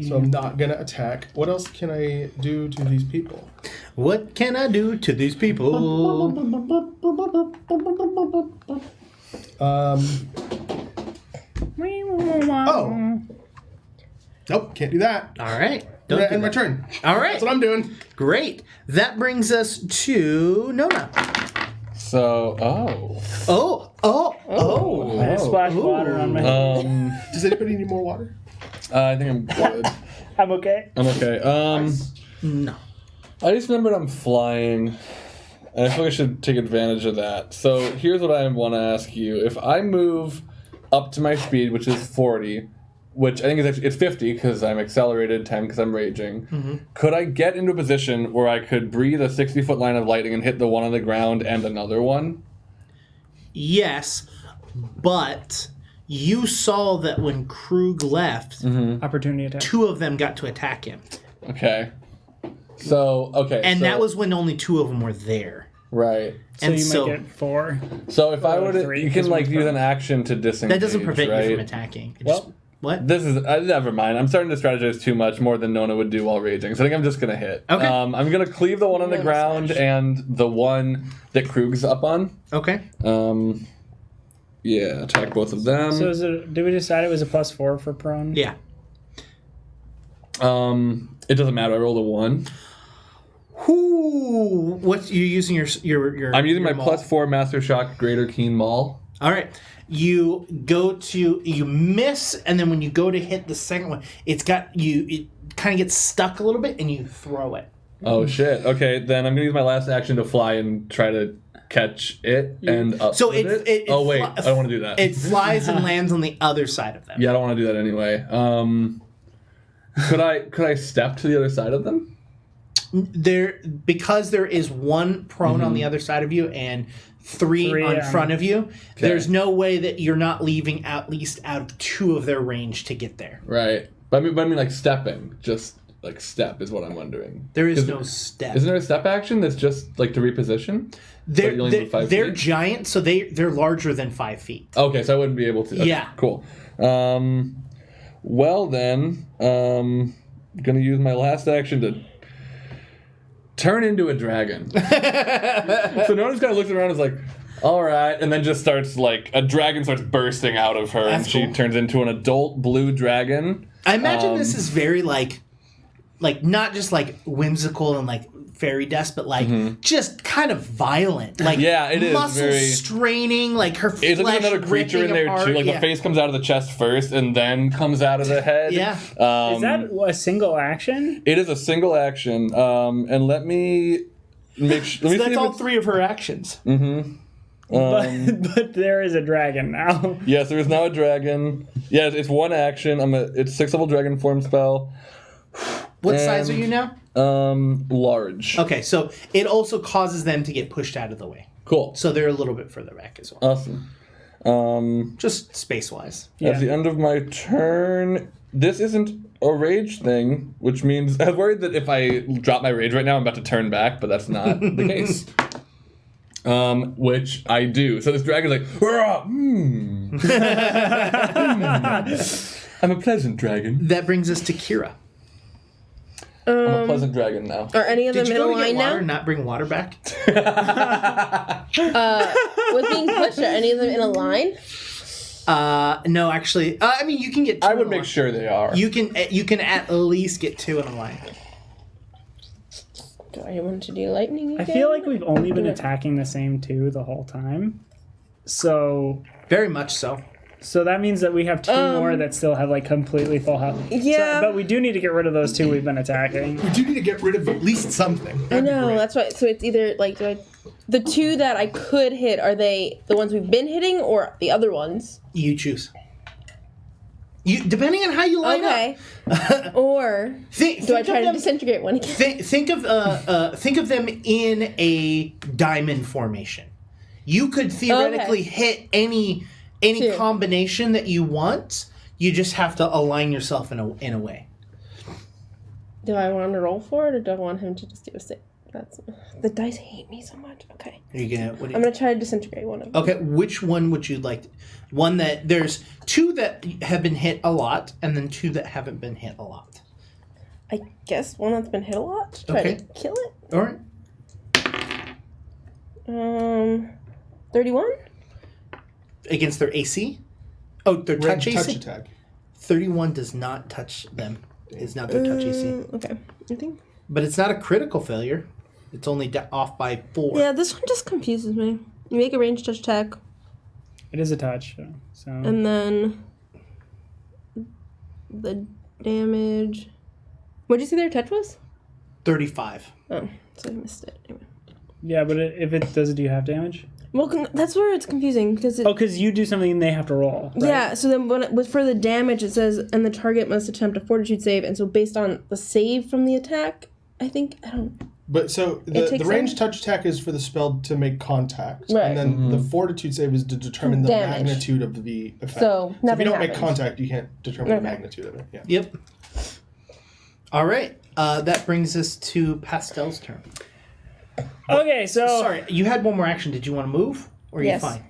So I'm not gonna attack. What else can I do to these people?
What can I do to these people?
Oh. Nope, can't do that.
All right.
I'm
Don't
gonna
do
end my
that.
turn.
All right.
That's what I'm doing.
Great. That brings us to Nona.
So,
Oh.
I splash water on my...
Does anybody need more water?
I think I'm good.
I'm okay.
I'm okay.
No.
I just remembered I'm flying. And I feel like I should take advantage of that. So here's what I want to ask you. If I move up to my speed, which is 40, which I think is actually, it's 50 because I'm accelerated, 10 because I'm raging, could I get into a position where I could breathe a 60-foot line of lightning and hit the one on the ground and another one?
Yes, but you saw that when Krug left,
Opportunity attack.
2 of them got to attack him.
Okay. So, okay.
And
so,
that was when only 2 of them were there.
Right.
So
And
you
so
might get 4.
So if I were to,
3,
you can
because
like
one's
use
prone.
an action to disengage.
That doesn't prevent
right?
you from attacking. It
Well,
just, what?
This is never mind. I'm starting to strategize too much, more than Nona would do while raging. So I think I'm just gonna hit.
Okay.
I'm gonna cleave the one on the
Nona
ground
smash.
and the one that Krug's up on.
Okay.
Yeah, attack both of them.
So did we decide it was a +4 for prone?
Yeah.
It doesn't matter. I rolled a 1.
Who? What you using your?
I'm using
your
my
maul?
+4 Master Shock Greater Keen Maul.
All right. You miss, and then when you go to hit the second one, it kind of gets stuck a little bit, and you throw it.
Oh shit. Okay, then I'm gonna use my last action to fly and try to catch it and up.
So
with
it
oh wait, I don't want to do that.
It flies and lands on the other side of them.
Yeah, I don't want to do that anyway. Could I step to the other side of them?
Because there is 1 prone on the other side of you and 3 on front of you. There's no way that you're not leaving at least out of 2 of their range to get there.
Right. But I mean like stepping. Just like step is what I'm wondering.
There is no step.
Isn't there a step action that's just like to reposition? But you only move 5
They're
feet?
giant, so they're larger than 5 feet.
Okay, so I wouldn't be able to. Okay,
Yeah.
Cool. Well then, gonna use my last action to turn into a dragon. So Nona's kind of looks around and is like, all right, and then just starts like a dragon starts bursting out of her, and she
cool.
turns into an adult blue dragon.
I imagine this is very like not just like whimsical and like fairy dust, but like just kind of violent. Like
Yeah, it is
muscles
very
straining, like her flesh
Is there another creature in
ripping
there
apart.
too? Like
Yeah.
the face comes out of the chest first and then comes out of the head.
Yeah.
Is that a single action?
It is a single action. And let me make sure.
So that's all 3 of her actions.
But there is a dragon now.
Yes, there is now a dragon. Yeah, it's 1 action. It's 6th level dragon form spell.
What size are you now?
Large.
Okay, so it also causes them to get pushed out of the way.
Cool.
So they're a little bit further back as well.
Awesome.
Just space-wise.
At the end of my turn, this isn't a rage thing, which means I was worried that if I drop my rage right now, I'm about to turn back, but that's not the case. Which I do. So this dragon's like, "Hurrah! I'm a pleasant dragon.
That brings us to Kira.
I'm a pleasant dragon now.
Are any of them
Did you
in a
go to get
line
water and
now?
not bring water back?
With being pushed, are any of them in a line?
No, actually. I mean, you can get 2
I
in
would
a
make
line.
sure they are.
You can at least get 2 in a line.
Do I want to do lightning
I
again?
feel like we've only been attacking the same 2 the whole time. So
Very much so.
that means that we have 2 more that still have like completely full health.
Yeah.
But we do need to get rid of those 2 we've been attacking.
We do need to get rid of at least something.
I
That'd be
know,
great.
that's why. So it's either like, the 2 that I could hit, are they the ones we've been hitting or the other ones?
You choose. Depending on how you line
Okay.
up.
Or do I try to
them,
disintegrate one again?
think of them in a diamond formation. You could theoretically hit any
2.
combination that you want. You just have to align yourself in a way.
Do I want to roll for it, or do I want him to just do a save? The dice hate me so much. Okay.
Are you gonna?
I'm gonna try to disintegrate one of them.
Okay, which one would you like? One that there's 2 that have been hit a lot, and then 2 that haven't been hit a lot.
I guess one that's been hit a lot. Try
Okay.
to kill it.
All right.
31?
Against their AC. Oh, their
Red
touch AC.
attack.
31 does not touch them. Is not their touch AC.
Okay. I think.
But it's not a critical failure. It's only off by 4.
Yeah, this one just confuses me. You make a ranged touch attack,
It is a touch. So
and then the damage. What'd you say their touch was?
35.
Oh, so I missed it. Anyway.
Yeah, but if it does, do you have damage?
Well, that's where it's confusing because
because you do something and they have to roll. Right?
Yeah. So then, when it was for the damage, it says, and the target must attempt a Fortitude save, and so based on the save from the attack, I think I don't.
But so the range touch attack is for the spell to make contact,
Right.
and then the Fortitude save is to determine the
Damage.
magnitude of the effect.
So
if
nothing
you don't
happens.
make contact, you can't determine the magnitude of it. Yeah.
Yep. All right. That brings us to Pastel's turn.
Okay, so
Sorry, you had one more action. Did you want to move? Or are
Yes.
you fine?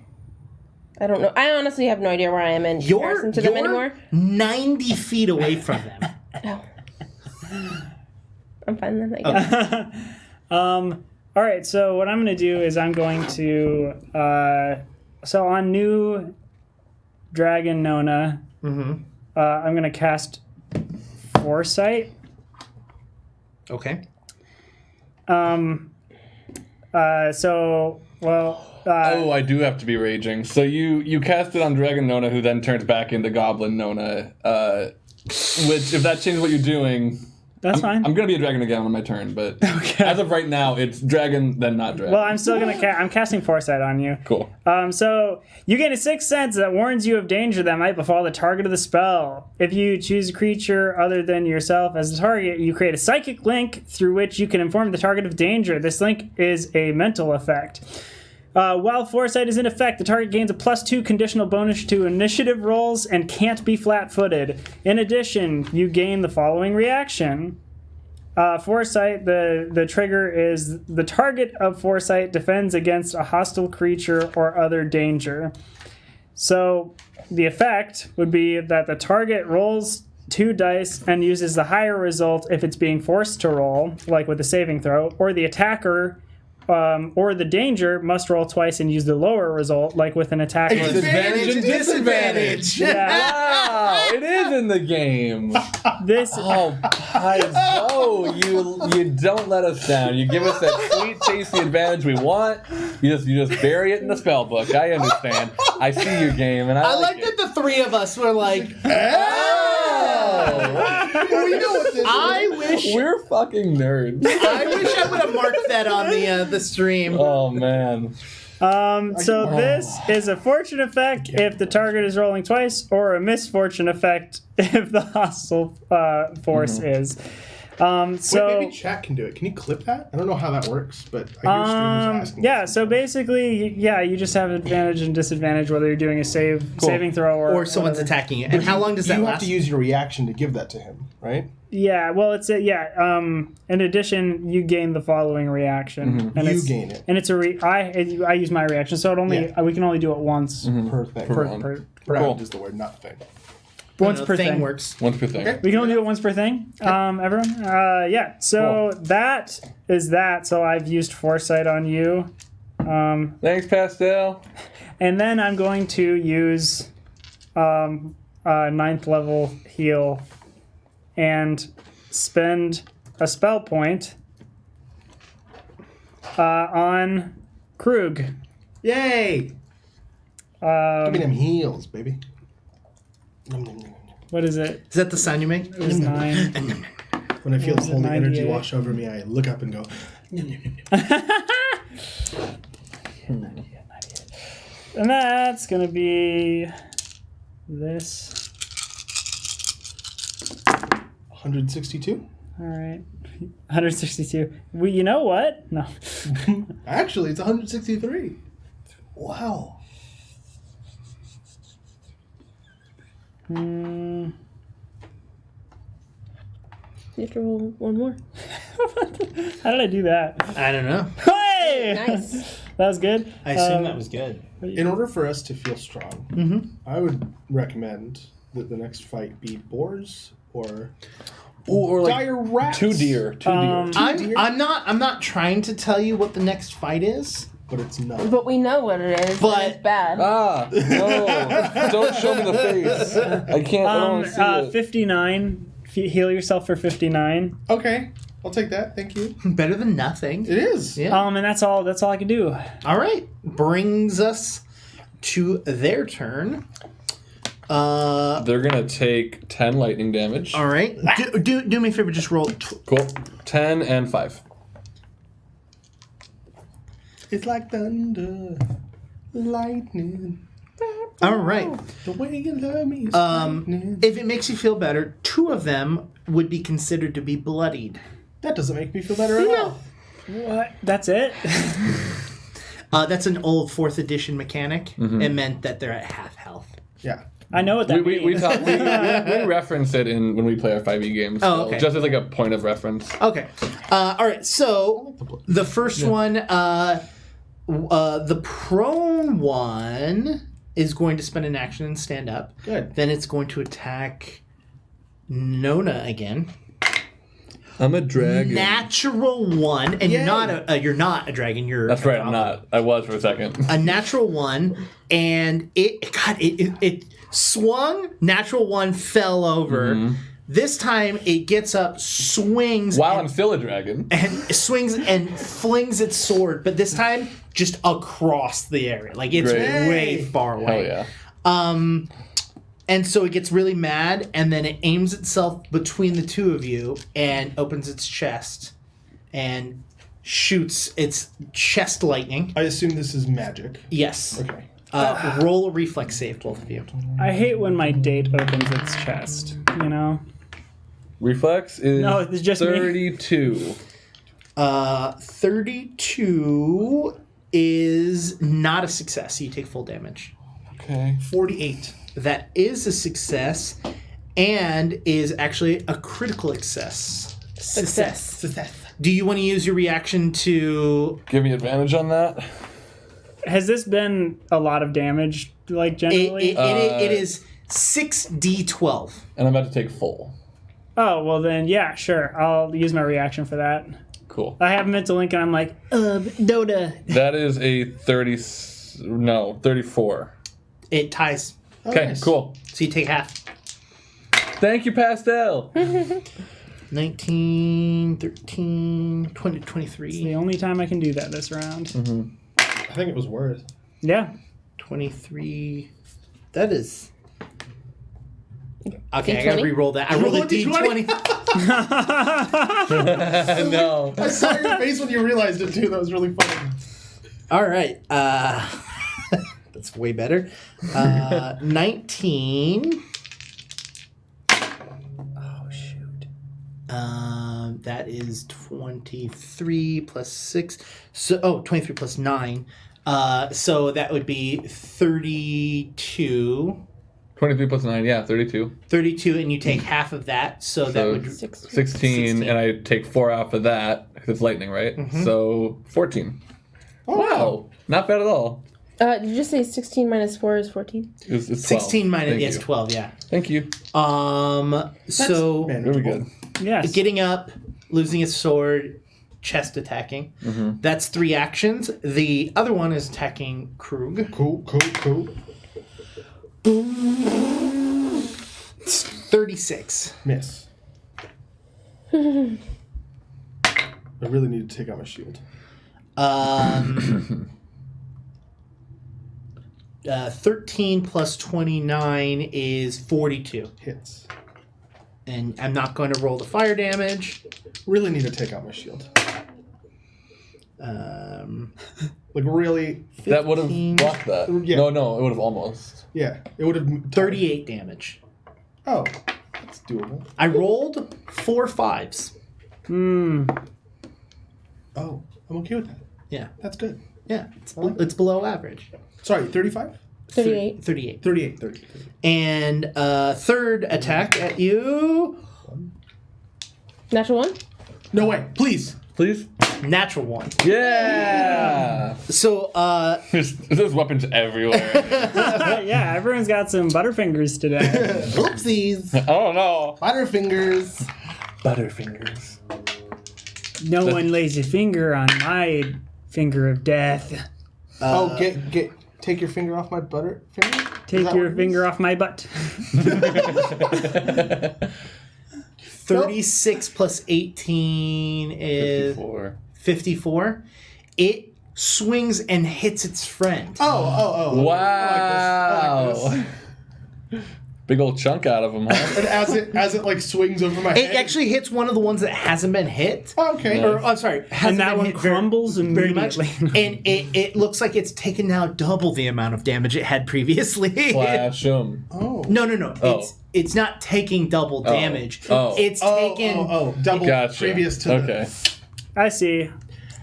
I don't know. I honestly have no idea where I am in comparison to them anymore.
90 feet away from them.
Oh. I'm fine then, I guess.
all right, so what I'm going to do is I'm going to so on new Dragon Nona, I'm going to cast Foresight.
Okay.
I do have to be raging. So you cast it on Dragon Nona, who then turns back into Goblin Nona. Which, if that changes what you're doing,
That's fine.
I'm gonna be a dragon again on my turn, but as of right now, it's dragon then not dragon.
Well, I'm still gonna. I'm casting Foresight on you.
Cool.
So you gain a sixth sense that warns you of danger that might befall the target of the spell. If you choose a creature other than yourself as the target, you create a psychic link through which you can inform the target of danger. This link is a mental effect. While Foresight is in effect, the target gains a +2 conditional bonus to initiative rolls and can't be flat-footed. In addition, you gain the following reaction. Foresight, the trigger is the target of Foresight defends against a hostile creature or other danger. So the effect would be that the target rolls 2 dice and uses the higher result if it's being forced to roll, like with a saving throw, or the attacker or the danger must roll twice and use the lower result, like with an attack.
Advantage and disadvantage.
Yeah.
Wow, it is in the game.
This.
Oh, Paizo, you don't let us down. You give us that sweet, tasty advantage we want. You just bury it in the spell book. I understand. I see your game, and I
like
it.
that the three of us were like,
We know what this is.
I wish
We're fucking nerds.
I wish I would have marked that on the stream.
Oh man.
So this is a fortune effect if the target is rolling twice, or a misfortune effect if the hostile force is.
Wait, maybe chat can do it. Can you clip that? I don't know how that works, but I hear streamers asking.
Yeah, so basically, you just have advantage and disadvantage whether you're doing a saving throw or
someone's
whatever.
attacking you. And how long does that
You
last?
have to use your reaction to give that to him, right?
Yeah, well, it's in addition, you gain the following reaction. And
You
it's,
gain it.
and it's I use my reaction, so we can only do it once.
Per thing.
Per round.
Per,
Per
Cool.
round is the word, not thing.
once per
thing
thing.
works.
Once per thing.
Okay.
We can only do it once per thing, everyone. Yeah. So that is that. So I've used Foresight on you,
Thanks, Pastel.
and then I'm going to use 9th level heal, and spend a spell point on Krug.
Yay!
Give me them heels, baby. Nom, nom, nom, nom.
What is it?
Is that the sound you make?
It was 9.
When I feel the
Was it
holy energy
98?
wash over me, I look up and go, nom, nom, nom, nom.
And that's gonna be this.
162?
All right, 162. You know what? No.
Actually, it's 163. Wow.
You have to roll one more.
How did I do that?
I don't know.
Hey!
Nice.
That was good.
I assume that was good.
In order for us to feel strong, I would recommend that the next fight be boars or
Or like
dire rats.
2 deer. 2 deer.
I'm not trying to tell you what the next fight is,
But it's not.
But we know what it is.
But-
and it's bad.
Ah, no. Don't show me the face. I can't. I don't want to see it.
59. Heal yourself for 59.
Okay, I'll take that. Thank you.
better than nothing.
It is.
Yeah.
And that's all I can do.
All right. Brings us to their turn.
They're gonna take 10 lightning damage.
All right. Do me a favor. Just roll.
Cool. 10 and 5.
It's like thunder, lightning.
All right.
The way you love me is lightning.
If it makes you feel better, 2 of them would be considered to be bloodied.
That doesn't make me feel better at all.
What? That's it?
That's an old 4th edition mechanic. It meant that they're at half health.
Yeah.
I know what that
We
means.
we reference it when we play our 5e games.
Oh,
so
okay.
Just as like a point of reference.
Okay. All right. So the first one, the prone one is going to spend an action and stand up.
Good.
Then it's going to attack Nona again.
I'm a dragon.
Natural 1, and
Yay.
you're not a dragon. You're
That's right, I'm not. I was for a second.
a natural 1, and it swung. Natural 1 fell over. This time it gets up, swings,
Wow, I'm still a dragon.
and swings and flings its sword, but this time just across the area. Like it's
Great.
way far away.
Hell yeah.
And so it gets really mad, and then it aims itself between the 2 of you and opens its chest and shoots its chest lightning.
I assume this is magic.
Yes.
Okay.
Roll a reflex save, both of you.
I hate when my date opens its chest, you know?
Reflex is
No, it's just me.
32.
32 is not a success, so you take full damage.
Okay.
48.
That is a success and is actually a critical success.
Success.
Do you want to use your reaction to...
Give me advantage on that.
Has this been a lot of damage, like, generally?
It is 6d12.
And I'm about to take full.
Oh, well then, yeah, sure. I'll use my reaction for that.
Cool.
I have mental link and I'm like, Dota.
That is a 34.
It ties.
Okay,
nice.
cool.
So you take half.
Thank you, Pastel.
19, 13, 20,
It's
23.
the only time I can do that this round.
I think it was worth.
Yeah.
23. That is... Okay, I gotta
D20?
re-roll that. I rolled a d20.
No.
I saw your face when you realized it too. That was really funny.
All right. That's way better. 19. Oh, shoot. That is 23 plus 6. 23 plus 9. So that would be 32.
23 plus 9, yeah, 32.
32, and you take half of that. So that would...
16, and I take 4 off of that, because it's lightning, right? So 14.
Oh,
Wow. Not bad at all.
Did you just say 16 minus 4 is 14?
It's 12.
16 minus...
Thank
Yes,
you.
12, yeah.
Thank you.
So...
Very good.
Yes.
Getting up, losing its sword, chest attacking. That's 3 actions. The other one is attacking Krug.
Cool.
36.
Miss. I really need to take out my shield.
13 plus 29 is 42.
Hits.
And I'm not going to roll the fire damage.
Really need to take out my shield. Like really.
That would have
15.
blocked that.
Yeah.
No, it would have almost.
Yeah. It would have.
38 damage.
Oh, that's doable.
I rolled 4 5s.
Oh, I'm okay with that.
Yeah.
That's good.
Yeah. It's below average.
Sorry, 35?
38.
38.
38.
And third attack at you.
Natural 1?
No way. Please.
Please?
Natural 1.
Yeah!
So,
There's weapons everywhere.
Yeah, everyone's got some Butterfingers today.
oopsies.
Oh no!
Butterfingers.
Butterfingers.
No one lays a finger on my finger of death.
Take your finger off my butter finger?
Take your finger off my butt.
36 plus 18 is
54.
54. It swings and hits its friend.
Oh.
Wow!
I like this.
Big old chunk out of them, huh?
And as it like swings over my
It
head.
actually hits one of the ones that hasn't been hit.
Oh, okay.
Yeah.
Or, I'm sorry, hasn't
And that
been
one
hit
crumbles
very much.
immediately.
And it looks like it's taken now double the amount of damage it had previously.
Flash them.
Oh.
No.
Oh.
It's not taking double damage.
Oh.
It's taken.
Double
Gotcha.
previous to
Okay.
I see.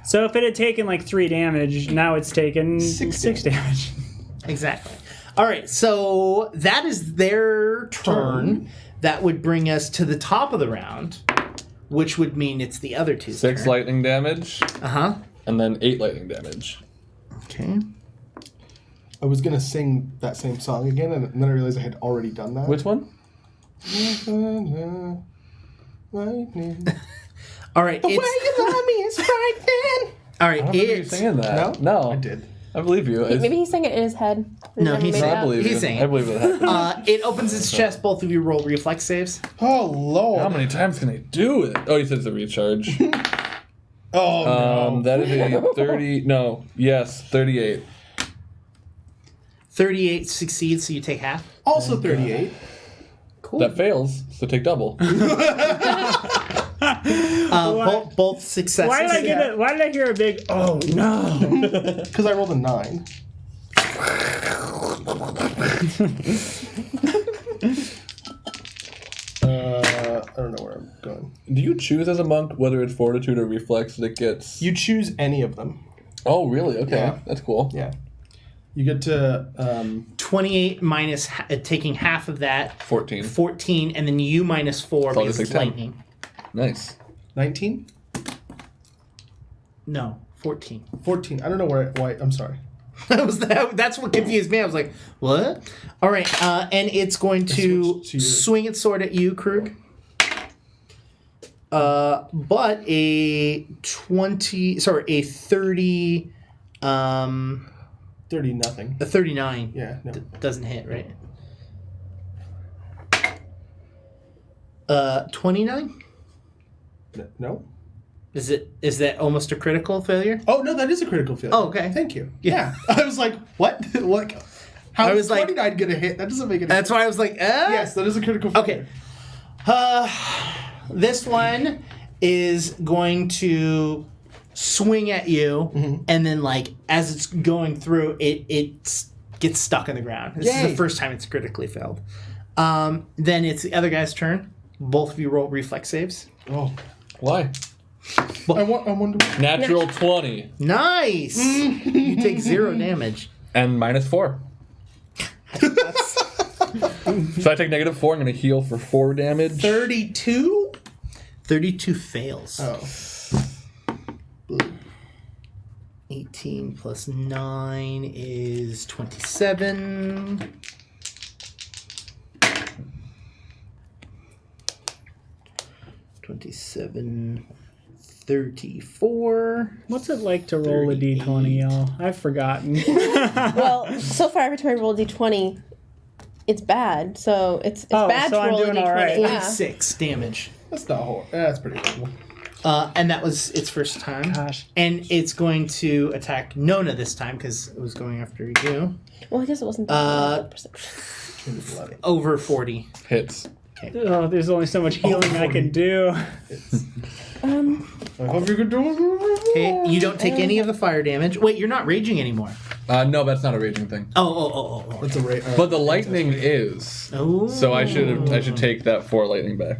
So if it had taken like 3 damage, now it's taken 6 damage.
Exactly. All right, so that is their turn. That would bring us to the top of the round, which would mean it's the other two.
6 lightning damage,
Uh-huh.
and then 8 lightning damage.
Okay.
I was gonna sing that same song again, and then I realized I had already done that.
Which one?
Lightning.
All right.
The way you love me is frightening.
All
I
right.
don't remember you singing that.
No?
No.
I did.
I believe you.
Maybe he sang it in his head.
No,
Never
he
made
sang
it
it.
I
up.
believe
He's
you.
saying
I believe it happened.
It opens its chest. Both of you roll reflex saves.
Oh Lord.
How many times can I do it? Oh, you said it's a recharge.
Oh no.
That is a 30. No. Yes, 38.
38 succeeds, so you take half.
Also 38.
Cool.
That fails, so take double.
Both successes.
Why did I hear a big, oh no?
Because I rolled a 9. I don't know where I'm going.
Do you choose as a monk whether it's fortitude or reflex that gets?
You choose any of them.
Oh, really? Okay,
Yeah.
that's cool.
Yeah. You get to
28 minus taking half of that.
14.
14, and then you minus 4
So I'll
because
just
it's
take 10.
lightning.
Nice.
19?
No, 14.
14. I don't know why. I'm sorry.
That's what confused me. I was like, what? All right, and it's going to
switched to your-
swing its sword at you, Krug. But a 30,
30 nothing.
a 39
Yeah, no.
doesn't hit, right? 29?
No?
Is that almost a critical failure?
Oh, no, that is a critical failure.
Oh, okay.
Thank you.
Yeah.
I was like, what? What? How
I
is
was like-
29 going to hit? That doesn't make any
That's
sense.
why I was like,
Yes, that is a critical failure.
Okay. This one is going to swing at you, and then like as it's going through, it gets stuck in the ground. This is
Yay.
the first time it's critically failed. Then it's the other guy's turn. Both of you roll reflex saves.
Oh.
Why?
I wonder.
Natural 20
Nice. You take 0 damage.
and minus 4. So I take negative 4. I'm going to heal for 4 damage.
32. 32 fails.
Oh.
18 plus 9 is 27. $27, 34.
What's it like to roll a d20, y'all? I've forgotten.
Well, so far every time I roll a d20, it's bad. So it's
Oh,
bad
so
to
I'm
roll a
doing
d20.
all right.
Yeah.
46 damage.
That's not horrible. That's pretty horrible.
And that was its first time.
Gosh.
And it's going to attack Nona this time because it was going after you.
Well, I guess it wasn't that bad.
Over 40.
Hits.
Oh, there's only so much healing I can do.
I hope you can do it.
Okay, you don't take any of the fire damage. Wait, you're not raging anymore.
No, that's not a raging thing.
Oh.
That's a rate.
But the lightning is.
Oh.
So I should take that 4 lightning back.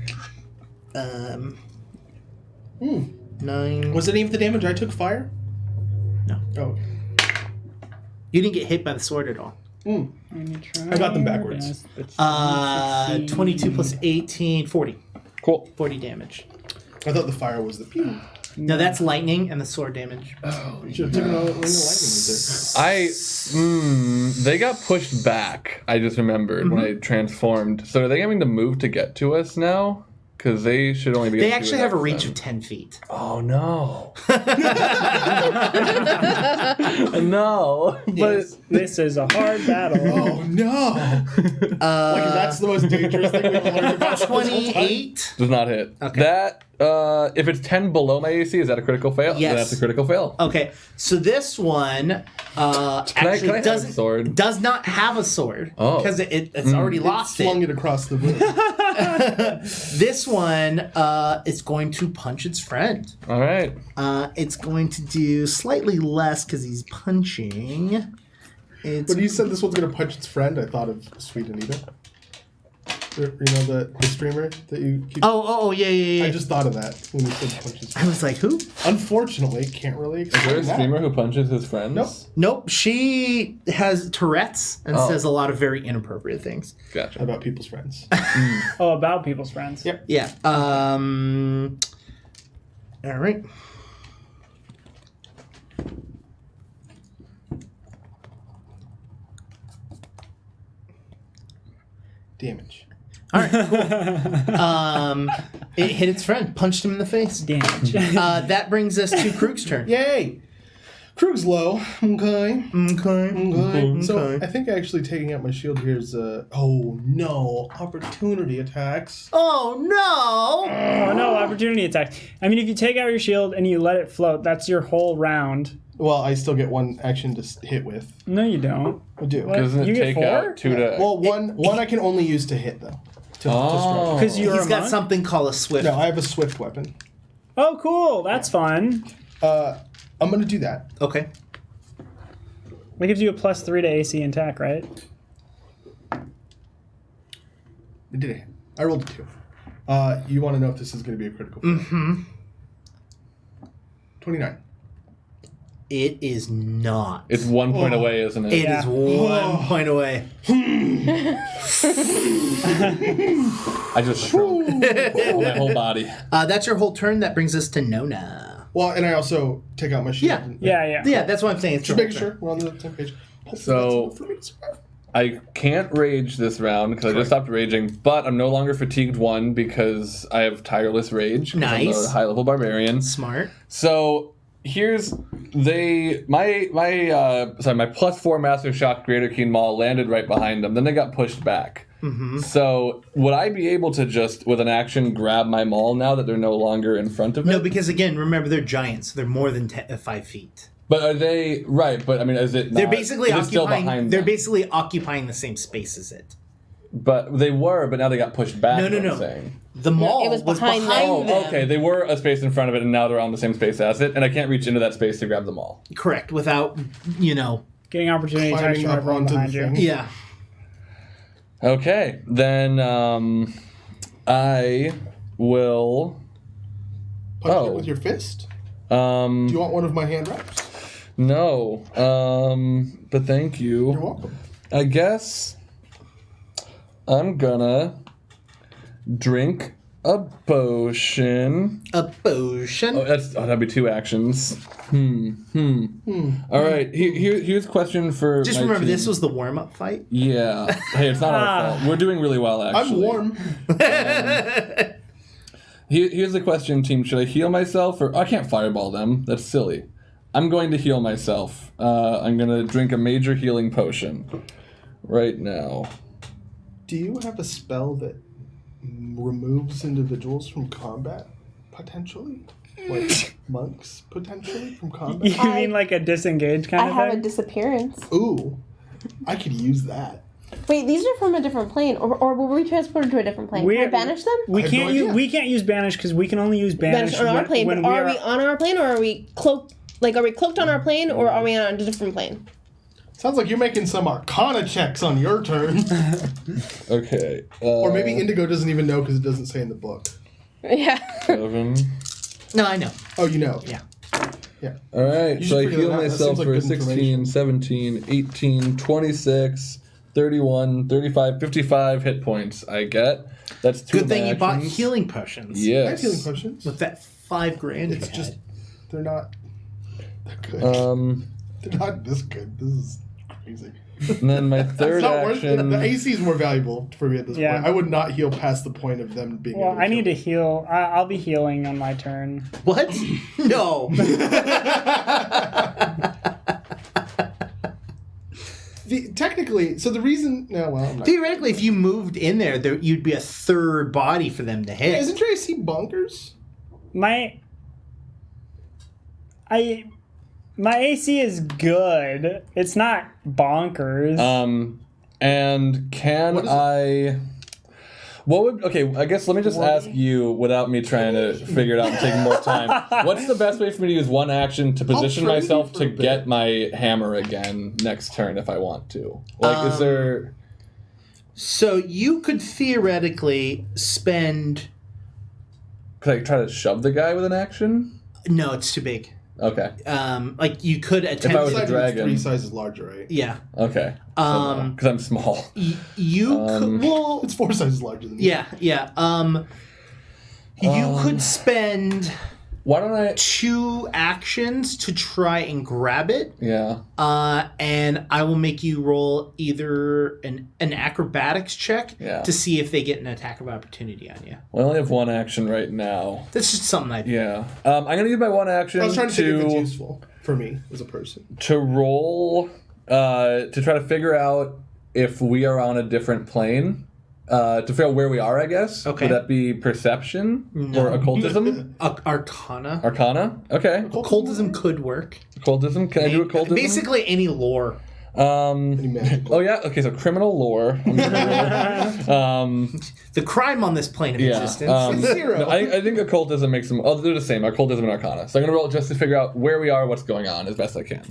9.
Was any of the damage I took fire?
No.
Oh.
You didn't get hit by the sword at all.
I got them backwards.
22 plus 18, 40.
Cool.
40 damage.
I thought the fire was the pew.
No, that's lightning and the sword damage.
You should have taken all the lightning was there.
They got pushed back. I just remembered when I transformed. So are they having to move to get to us now? Because they should only be.
They
able to
actually
do
have a
that
reach
then.
of 10 feet.
Oh no! No, but
This is a hard battle.
Oh no! Like that's the most dangerous thing we've learned about this whole time.
28.
does not hit.
Okay.
That if it's 10 below my AC, is that a critical fail?
Yes.
Then that's a critical fail.
Okay, so this one actually
can I have a sword?
does not have a sword because it's already lost
Flung
it.
it across the room.
This one is going to punch its friend.
All right.
It's going to do slightly less because he's punching. It's
When you said this one's going to punch its friend, I thought of Sweet Anita. You know, the streamer that you keep...
yeah.
I just thought of that when you said punch its friend.
I was like, who?
Unfortunately, can't really
Is there
explain
a
that.
streamer who punches his friends?
Nope.
Nope, she has Tourette's and says a lot of very inappropriate things.
Gotcha.
About people's friends.
Oh, about people's friends.
Yep.
Yeah. All right.
Damage.
All right. Cool. It hit its friend, punched him in the face.
Damage.
That brings us to Krug's turn.
Yay! Krug's low. Okay.
Okay.
So I think actually taking out my shield here is oh no, opportunity attacks.
Oh no!
Oh no, opportunity attack. I mean, if you take out your shield and you let it float, that's your whole round.
Well, I still get one action to hit with.
No, you don't.
I do.
What?
Doesn't
You
it
get
take
4?
out 2 to...
Well, one I can only use to hit though. To strike.
Because you're
He's
a
got
monk?
something called a swift.
No, I have a swift weapon.
Oh, cool. That's fun.
I'm gonna do that.
Okay.
That gives you a +3 to AC and attack, right?
I did it. I rolled a 2. You want to know if this is going to be a critical fail?
Mm-hmm.
29.
It is not.
It's 1 point away, isn't it?
It
Yeah.
is 1 point away.
I just shrunk my whole body.
That's your whole turn. That brings us to Nona.
Well, and I also take out my shield.
Yeah.
and-
Yeah.
Yeah, that's what I'm saying. It's
Just
your
making
whole
sure we're on the same page. Hopefully
So-
that's enough for me to survive.
I can't rage this round because I just stopped raging, but I'm no longer fatigued 1 because I have tireless rage. 'Cause I'm
Nice.
a high level barbarian.
turn. Smart.
So here's my +4 Master Shock Greater Keen Maul landed right behind them. Then they got pushed back.
Mm-hmm.
So would I be able to just with an action grab my maul now that they're no longer in front of it?
No, because again, remember they're giants. So they're more than 5 feet.
But are they right? But I mean, is it?
They're
not,
basically
is it still
occupying.
behind
They're
them?
basically occupying the same space as it.
But they were, but now they got pushed back.
No.
is what I'm saying.
The mall
it was
was
behind
behind.
them.
Oh,
them.
okay. They were a space in front of it, and now they're on the same space as it, and I can't reach into that space to grab them all.
Correct. Without,
Getting opportunity attacks
Climbing
from
up
everyone
onto the
behind you.
thing.
Yeah.
Okay, then I will.
Punch it with your fist? Do you want one of my hand wraps?
No. But thank you.
You're welcome.
I guess I'm gonna drink a potion.
A potion.
That'd be 2 actions. All right. Here's a question for.
Just
my
remember,
team.
this was the warm-up fight.
Yeah. Hey, it's not our fault. We're doing really well, actually.
I'm warm.
Here's the question, team. Should I heal myself or I can't fireball them? That's silly. I'm going to heal myself. I'm going to drink a major healing potion right now.
Do you have a spell that removes individuals from combat, potentially? Like monks, potentially, from combat?
You mean like a disengage kind
I
of
have a
thing?
disappearance.
Ooh, I could use that.
Wait, these are from a different plane, or were we transported to a different plane? Can I banish them?
We
I have
can't
no
use
idea.
we can't use banish because we can only use banish
Banish on our plane,
when
but
we
are we on our plane, or are we cloaked? Like, are we cloaked on our plane, or are we on a different plane?
Sounds like you're making some Arcana checks on your turn.
Okay.
Or maybe Indigo doesn't even know because it doesn't say in the book.
Yeah.
7.
No, I know.
Oh, you know.
Yeah.
Yeah.
All right.
You
So I
should figure
heal
that out. That
myself
seems like
for
good
16,
information.
17, 18, 26, 31, 35, 55 hit points I get. That's 2
Good thing you bought
actions.
healing potions.
I have
Yes.
healing potions.
With that $5,000
It's
you
just,
had.
they're not that good. They're not this good. This is crazy.
And then my
It's
third
not worth it.
action.
The AC is more valuable for me at this
Yeah.
point. I would not heal past the point of them being
Well,
able
I need to
kill
heal. I'll be healing on my turn.
What? No.
Technically, so the reason... No, well, I'm not...
Theoretically, if you moved in there, you'd be a third body for them to hit.
Isn't your AC bonkers?
my AC is good. It's not bonkers.
And can I? What would? Okay, I guess let me just ask you without me trying to figure it out and taking more time. What's the best way for me to use one action to position
trade
myself
you for
to
a bit.
get my hammer again next turn if I want to? Like, is there?
So you could theoretically spend.
Could I try to shove the guy with an action?
No, it's too big.
Okay.
Like you could attempt.
If I was a
It's
dragon.
3 sizes larger, right?
Yeah.
Okay. Because I'm small.
You could. Well.
It's 4 sizes larger than me.
Yeah. Yeah. You could spend
Why don't I?
2 actions to try and grab it.
Yeah.
And I will make you roll either an acrobatics check to see if they get an attack of opportunity on you.
Well, I only have one action right now.
That's just something I do.
Yeah. I'm gonna use my one action
I was trying to think if it's useful for me as a person.
to roll to try to figure out if we are on a different plane. To figure out where we are, I guess.
Okay.
Would that be perception or occultism?
Arcana.
Arcana? Okay.
Occultism could work.
Occultism? Can I do occultism?
Basically, any lore.
Any magical.
Oh yeah. Okay. So criminal lore.
The crime on this plane of
Yeah.
existence.
0.
No, I think occultism makes them. Oh, they're the same. Occultism and Arcana. So I'm gonna roll just to figure out where we are, what's going on, as best I can.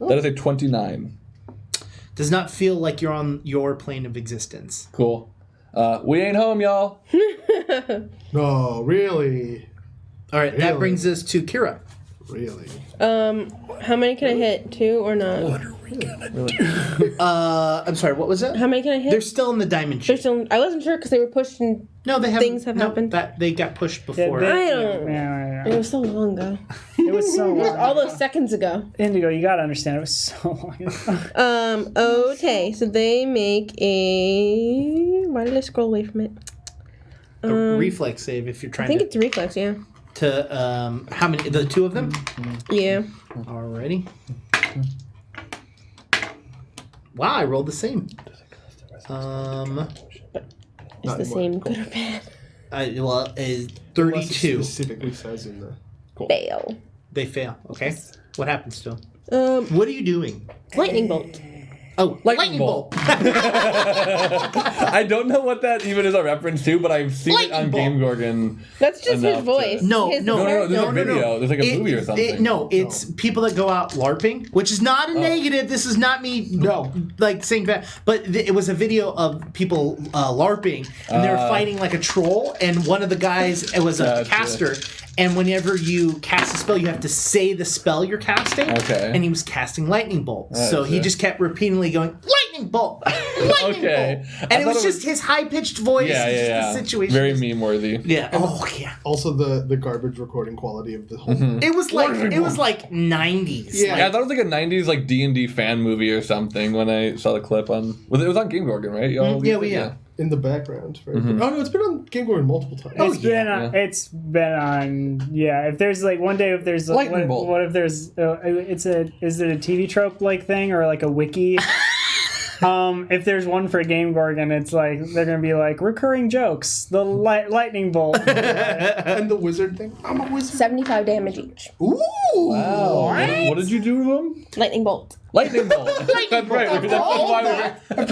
That is a 29.
Does not feel like you're on your plane of existence.
Cool. We ain't home, y'all.
No, really?
All right, that
Really?
brings us to Kira.
Really?
How many can I hit? 2 or not?
I'm sorry, what was that?
How many can I hit?
They're still in the diamond
They're
shape.
still, I wasn't sure because they were pushed and
No, they have
things have happened.
That they got pushed before.
I don't.
Yeah.
It was so long ago.
It was so long.
All those seconds ago.
Indigo, you gotta understand, it was so long ago.
Okay, so they make a. Why did I scroll away from it?
A reflex save if you're
I
trying
think it's reflex, yeah.
to how many? The 2 of them.
Yeah.
Alrighty. Wow, I rolled the same.
It's
Not
the
anymore.
same, good or bad.
Well,
Unless it
32.
specifically says in the.
Fail.
They fail. Okay. What happens to them? What are you doing?
Lightning bolt.
Oh,
Lightning bolt. I don't know what that even is a reference to, but I've seen it on
Lightning bolt.
Game Gorgon.
That's just
Enough
his voice.
to-
No,
His
no,
No, there's a
no.
video. There's like a movie or something.
No, it's people that go out LARPing, which is not a negative. This is not me like saying that. But it was a video of people LARPing, and they were fighting like a troll, and one of the guys, it was a
Gotcha.
caster, and whenever you cast a spell, you have to say the spell you're casting.
Okay.
And he was casting lightning bolt. So he
Gotcha.
just kept repeatedly going, lightning bolt! Lightning
Okay.
bolt!
I
And it
thought
was
it
just his high-pitched voice.
Yeah,
It's just
yeah.
The situation.
Very meme-worthy.
Yeah. Oh, yeah.
Also, the garbage recording quality of the whole.
It was like 90s.
Yeah.
Yeah, I thought it was like a '90s like D&D fan movie or something when I saw the clip on. It was on Game Gorgon, right? Y'all
Yeah.
In the background. Oh no, it's been on Game Gorgon multiple times.
It's been on. Yeah, if there's like one day, if there's like,
Lightning bolt.
what if there's is it a TV trope like thing or like a wiki? If there's one for Game Gorgon, it's like they're gonna be like recurring jokes. The lightning bolt.
And the wizard thing. I'm a wizard.
75 damage each.
Ooh.
Wow. What did you do to them?
Lightning bolt.
Lightning bolt. That's right.
After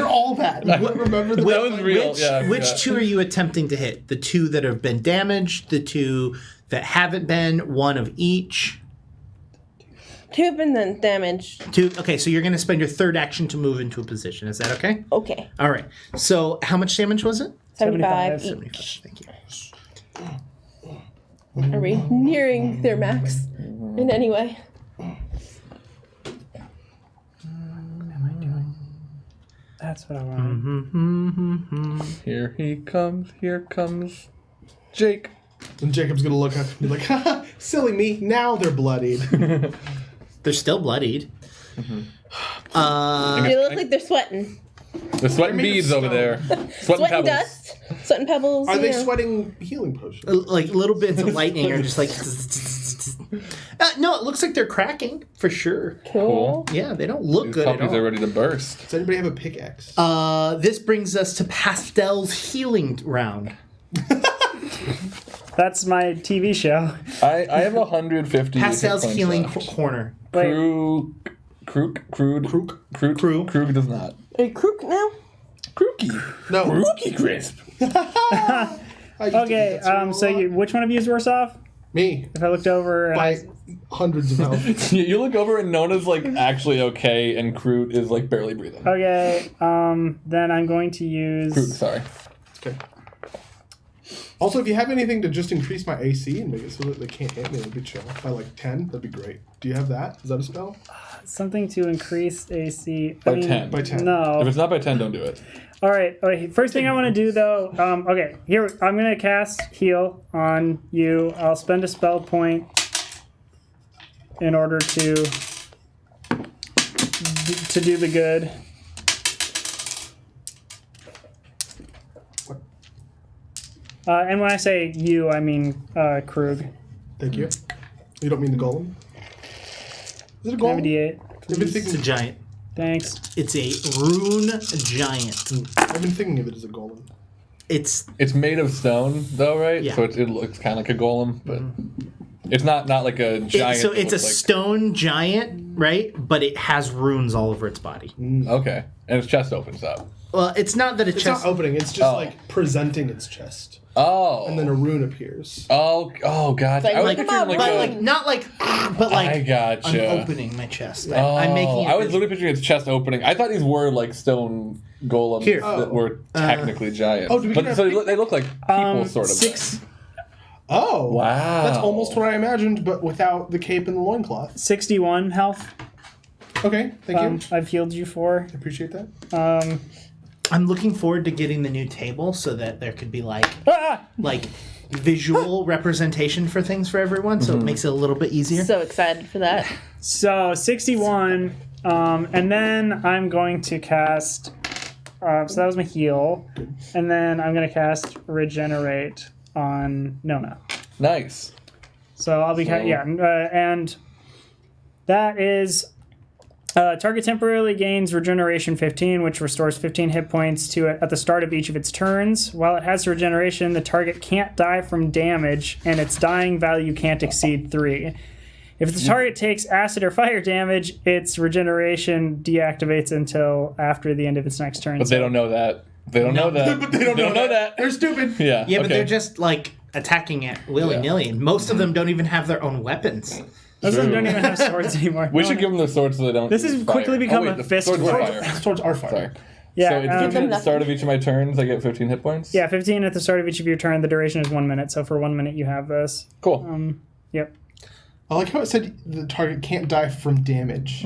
all that, remember the
That was real.
Which 2 are you attempting to hit? The 2 that have been damaged, the 2 that haven't been, 1 of each.
2 have been then damaged.
2. Okay, so you're going to spend your third action to move into a position. Is that okay?
Okay.
All right. So how much damage was it?
75
75.
each.
Thank you.
Are we nearing their max in any way?
That's what I want.
Here he comes. Here comes Jake.
And Jacob's gonna look up and be like, haha, silly me, now they're bloodied.
They're still bloodied.
They look like they're sweating.
The sweating
made of
beads over
stone.
there. Sweating
Sweating
pebbles.
dust. Sweating pebbles.
Are they
you know.
sweating healing potions?
Like little bits of lightning are just like. No, it looks like they're cracking for sure.
Cool.
Yeah, they don't look
These
good at
puppies
all.
are ready to burst.
Does anybody have a pickaxe?
This brings us to Pastel's healing round.
That's my TV show.
I have 150.
Pastel's
hit points
healing
left.
corner.
Krug does not.
Are you crook now?
Krooky.
No.
Krooky crisp.
Okay, so which one of you is worse off?
Me.
If I looked over and
By hundreds of health.
You look over and Nona's like actually okay, and Kroot is like barely breathing.
Okay, then I'm going to use...
Kroot, sorry.
Okay. Also, if you have anything to just increase my AC and make it so that they can't hit me, that'd be chill. By like 10, that'd be great. Do you have that? Is that a spell?
Something to increase AC.
By 10.
By 10.
No.
If it's not by 10, don't do it.
All right. Okay. First thing I want to do, though. Okay. Here, I'm gonna cast heal on you. I'll spend a spell point in order to do the good. And when I say you, I mean Krug.
Thank you. You don't mean the golem? Is it a
Can I have a
golem?
D8?
I've been
It's a
thinking,
giant.
Thanks.
It's a rune giant.
I've been thinking of it as a golem.
It's
It's made of stone, though, right?
Yeah.
So it looks kind of like a golem, but it's not like a giant.
so
that
it's a
looks like-
stone giant, right? But it has runes all over its body.
Okay, and its chest opens up.
Well, it's not that
It's
chest.
not opening, it's just like presenting its chest.
Oh.
And then a rune appears.
Oh, gotcha.
Like,
I was
like
picturing
about
but
a-
like not like, but like
I gotcha.
I'm opening my chest. I'm making. It
I was
vis-
literally picturing its chest opening. I thought these were like stone golems
Here.
that were technically giant.
Oh, do we
but
get
so
a-
they look like people, sort of.
6.
Oh.
Wow.
That's almost what I imagined, but without the cape and the loincloth.
61 health.
Okay, thank you.
I've healed you for.
I appreciate that.
I'm looking forward to getting the new table so that there could be like visual representation for things for everyone, so it makes it a little bit easier.
So excited for that.
So 61, and then I'm going to cast. So that was my heal, and then I'm going to cast regenerate on Nona.
Nice.
So I'll be and that is target temporarily gains regeneration 15, which restores 15 hit points to it at the start of each of its turns. While it has regeneration, the target can't die from damage, and its dying value can't exceed 3. If the target takes acid or fire damage, its regeneration deactivates until after the end of its next turn.
But they don't know that. They don't know that.
But they don't know that. They're stupid.
Yeah.
Yeah, but
okay.
they're just like attacking it willy nilly, and most of them don't even have their own weapons.
Most of them don't even have swords anymore.
We should give them the swords so they don't.
This has
use fire.
quickly become
wait,
a
the
fist
swords are
fight.
fire.
Swords are fire.
Sorry.
Yeah,
So it's 15 at the
nothing.
start of each of my turns. I get 15 hit points.
Yeah, 15 at the start of each of your turn. The duration is 1 minute, so for 1 minute you have this.
Cool.
Yep.
I like how it said the target can't die from damage.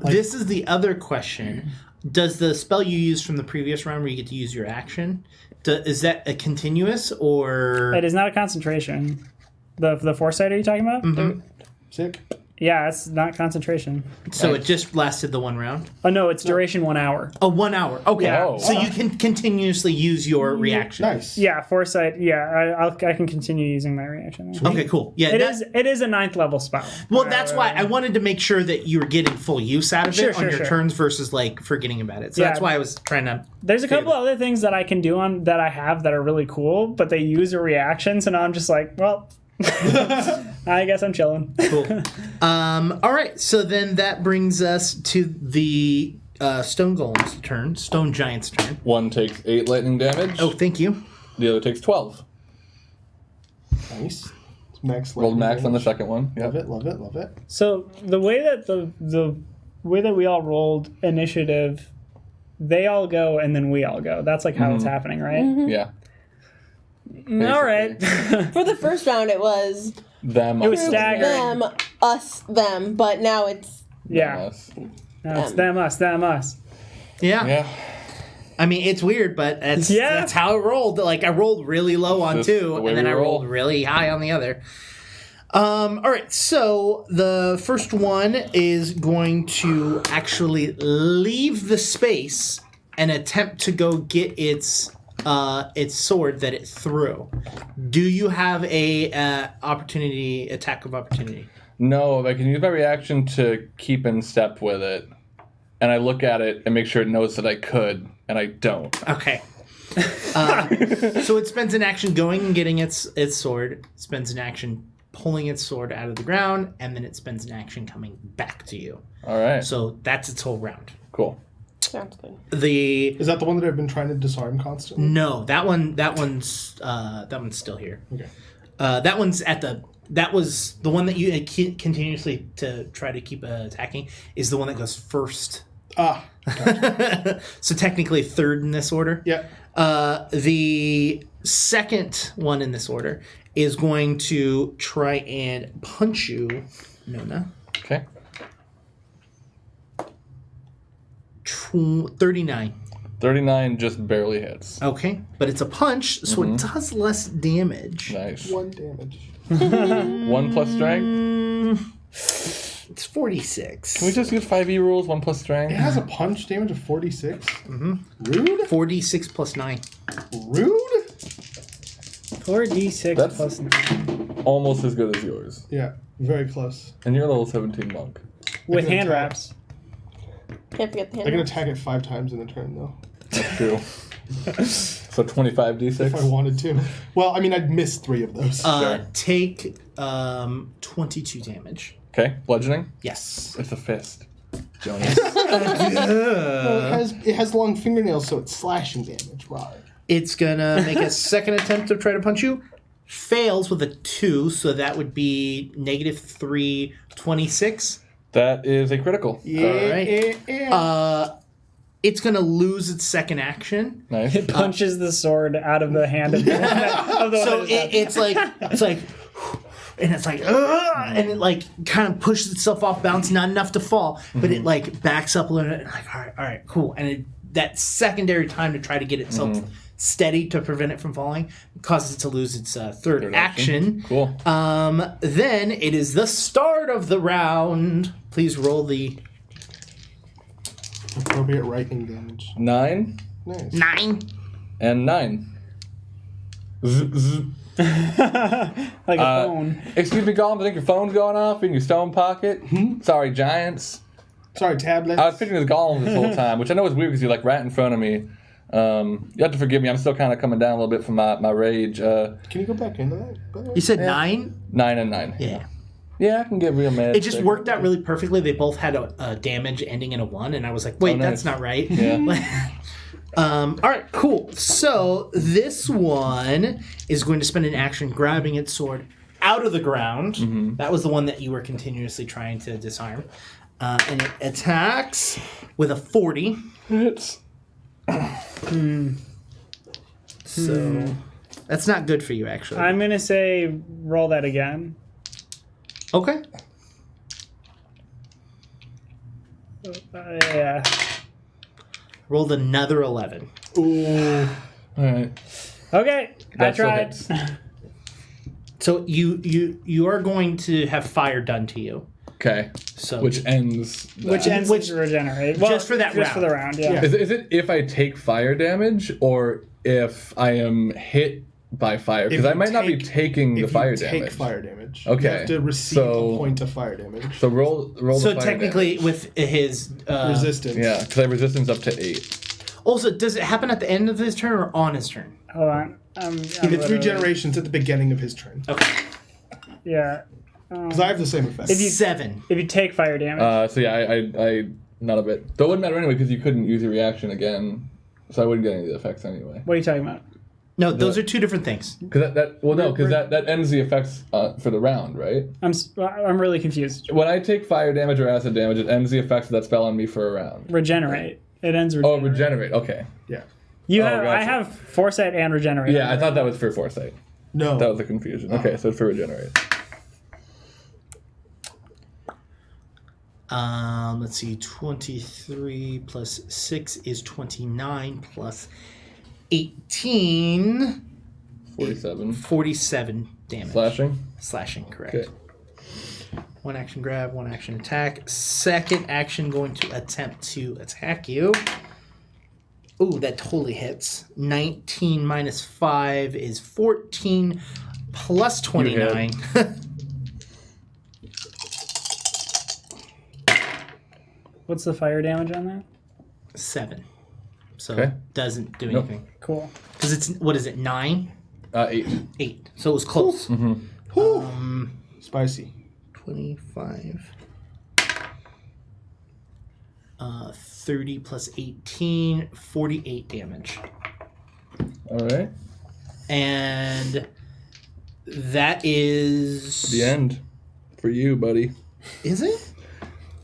This is the other question. Does the spell you used from the previous round where you get to use your action, is that a continuous or...
It is not a concentration. The foresight, are you talking about?
Sick.
Yeah, it's not concentration.
So it just lasted the one round?
Oh no, it's duration 1 hour.
Oh, 1 hour. Okay.
Yeah.
Oh.
So you can continuously use your reaction.
Nice.
Yeah, foresight. Yeah, I can continue using my reaction.
Okay, cool. Yeah,
It is a 9th level spell.
Well, that's why I wanted to make sure that you were getting full use out of
Sure,
it on
sure,
your
sure.
turns versus like forgetting about it. So
Yeah.
that's why I was trying to.
There's a couple other things that I can do on that I have that are really cool, but they use a reaction, so now I'm just like, well, I guess I'm chilling.
Cool. All right. So then that brings us to the stone golem's turn, stone giant's turn.
One takes 8 lightning damage.
Oh, thank you.
The other takes 12.
Nice. Max.
Rolled max on the
damage.
second one.
Love
Yep.
it, love it, love it.
So the way that the way that we all rolled initiative, they all go and then we all go. That's like how it's happening, right?
Yeah.
All right.
For the first round, it was
Them.
It was
us,
staggered.
them, us, them, but now it's
Yeah.
us.
No, it's them, us.
Yeah.
Yeah.
I mean, it's weird, but that's how I rolled. Like, I rolled really low on
Just the
two,
way
and then
we
I
roll.
rolled really high on the other. All right, so the first one is going to actually leave the space and attempt to go get its sword that it threw. Do you have a attack of opportunity?
No, I can use my reaction to keep in step with it. And I look at it and make sure it knows that I could, and I don't.
Okay. So it spends an action going and getting its sword, spends an action pulling its sword out of the ground, and then it spends an action coming back to you.
All right.
So that's its whole round.
Cool.
Sounds good.
Is that the one that I've been trying to disarm constantly?
No, that one's still here.
Okay.
That was the one that you had continuously to try to keep attacking is the one that goes first.
Gotcha.
So technically third in this order.
Yeah.
The second one in this order is going to try and punch you, Nona.
Okay.
39.
39 just barely hits.
Okay, but it's a punch, so it does less damage.
Nice.
1 damage.
1 plus strength?
It's 46.
Can we just use 5e rules? 1 plus strength?
It has a punch damage of 46. Mm-hmm. Rude.
46 plus 9.
Rude.
4d6
That's-
plus 9.
Almost as good as yours.
Yeah. Very close.
And you're a level 17 monk.
With
can
hand
attack.
wraps.
Can't forget the
I can
hand.
attack it 5 times in a turn though,
That's true. So 25
if I
d6?
wanted to. Well, I mean, I'd miss 3 of those.
Take 22 damage.
Okay. Bludgeoning?
Yes.
It's a fist. Jonas.
Well, it has long fingernails, so it's slashing damage. Right.
It's gonna make a second attempt to try to punch you. Fails with a 2, so that would be -3, 26.
That is a critical.
Yeah.
Alright. It's gonna lose its second action.
Nice.
It punches the sword out of the hand of the one that
So
just happened.
it's like, and it's like, and it like kind of pushes itself off balance, not enough to fall, but it like backs up a little bit, and like, all right, cool. And that secondary time to try to get itself steady to prevent it from falling causes it to lose its third action.
Cool.
Then it is the start of the round. Please roll the
Appropriate lightning damage.
9
Nice.
9.
and 9. Zzz, zzz.
Like a phone.
Excuse me, Gollum, I think your phone's going off in your stone pocket. Sorry, giants.
Sorry, tablets.
I was picturing as Gollum this whole time, which I know is weird because you're like right in front of me. You have to forgive me. I'm still kind of coming down a little bit from my rage.
Can you go back into that? By the way?
You said 9?
9 and 9.
Yeah.
Yeah, I can get real mad.
It just worked out really perfectly. They both had a damage ending in a 1, and I was like, wait,
Oh, nice.
that's not right.
Yeah.
All right, cool. So this one is going to spend an action grabbing its sword out of the ground. That was the one that you were continuously trying to disarm. And it attacks with a 40.
Hits.
So that's not good for you, actually.
I'm going to say roll that again.
Okay.
Yeah.
Rolled another 11.
Ooh.
All right.
Okay,
That
I
still
tried.
hits.
So you are going to have fire done to you.
Okay.
So
Which ends. That.
Which ends
Which-
to regenerate.
just for that
Just for
round.
the round, yeah.
Yeah.
Is it if I take fire damage or if I am hit by fire? Because
If
I
you
might not be
take-
taking the
If
fire
you take
damage.
fire damage,
Okay,
you have to receive
so-
a point of fire damage.
So roll
So
the fire
technically,
damage.
with his
Resistance.
Yeah, because I have resistance up to 8.
Also, does it happen at the end of his turn or on his turn?
Hold on.
It's
literally-
regenerations at the beginning of his turn.
Okay.
Yeah.
Because I have the same effect.
If you-
7.
If you take fire damage.
So yeah, I not a bit. Though it wouldn't matter anyway because you couldn't use your reaction again, so I wouldn't get any of the effects anyway.
What are you talking about?
No, those are two different things.
Because that ends the effects for the round, right?
I'm really confused.
When I take fire damage or acid damage, it ends the effects of that spell on me for a round.
Regenerate. It ends
Oh,
regenerate.
regenerate. Okay.
Yeah.
I
gotcha.
have foresight and regenerate.
Yeah, I thought that was for foresight.
No.
That was the confusion. Okay, so it's for regenerate.
Let's see. 23 plus 6 is 29 plus 18.
47.
47 damage.
Slashing.
Correct.
Okay.
One action grab, one action attack. Second action going to attempt to attack you. Ooh, that totally hits. 19 minus 5 is 14 plus 29.
What's the fire damage on that?
7. So
Okay.
doesn't do
Nope.
anything.
Cool.
Because it's, what is it, 9?
8.
8. So it was close.
Spicy.
25. 30 plus 18, 48 damage.
All right.
And that is...
The end. For you, buddy.
Is it?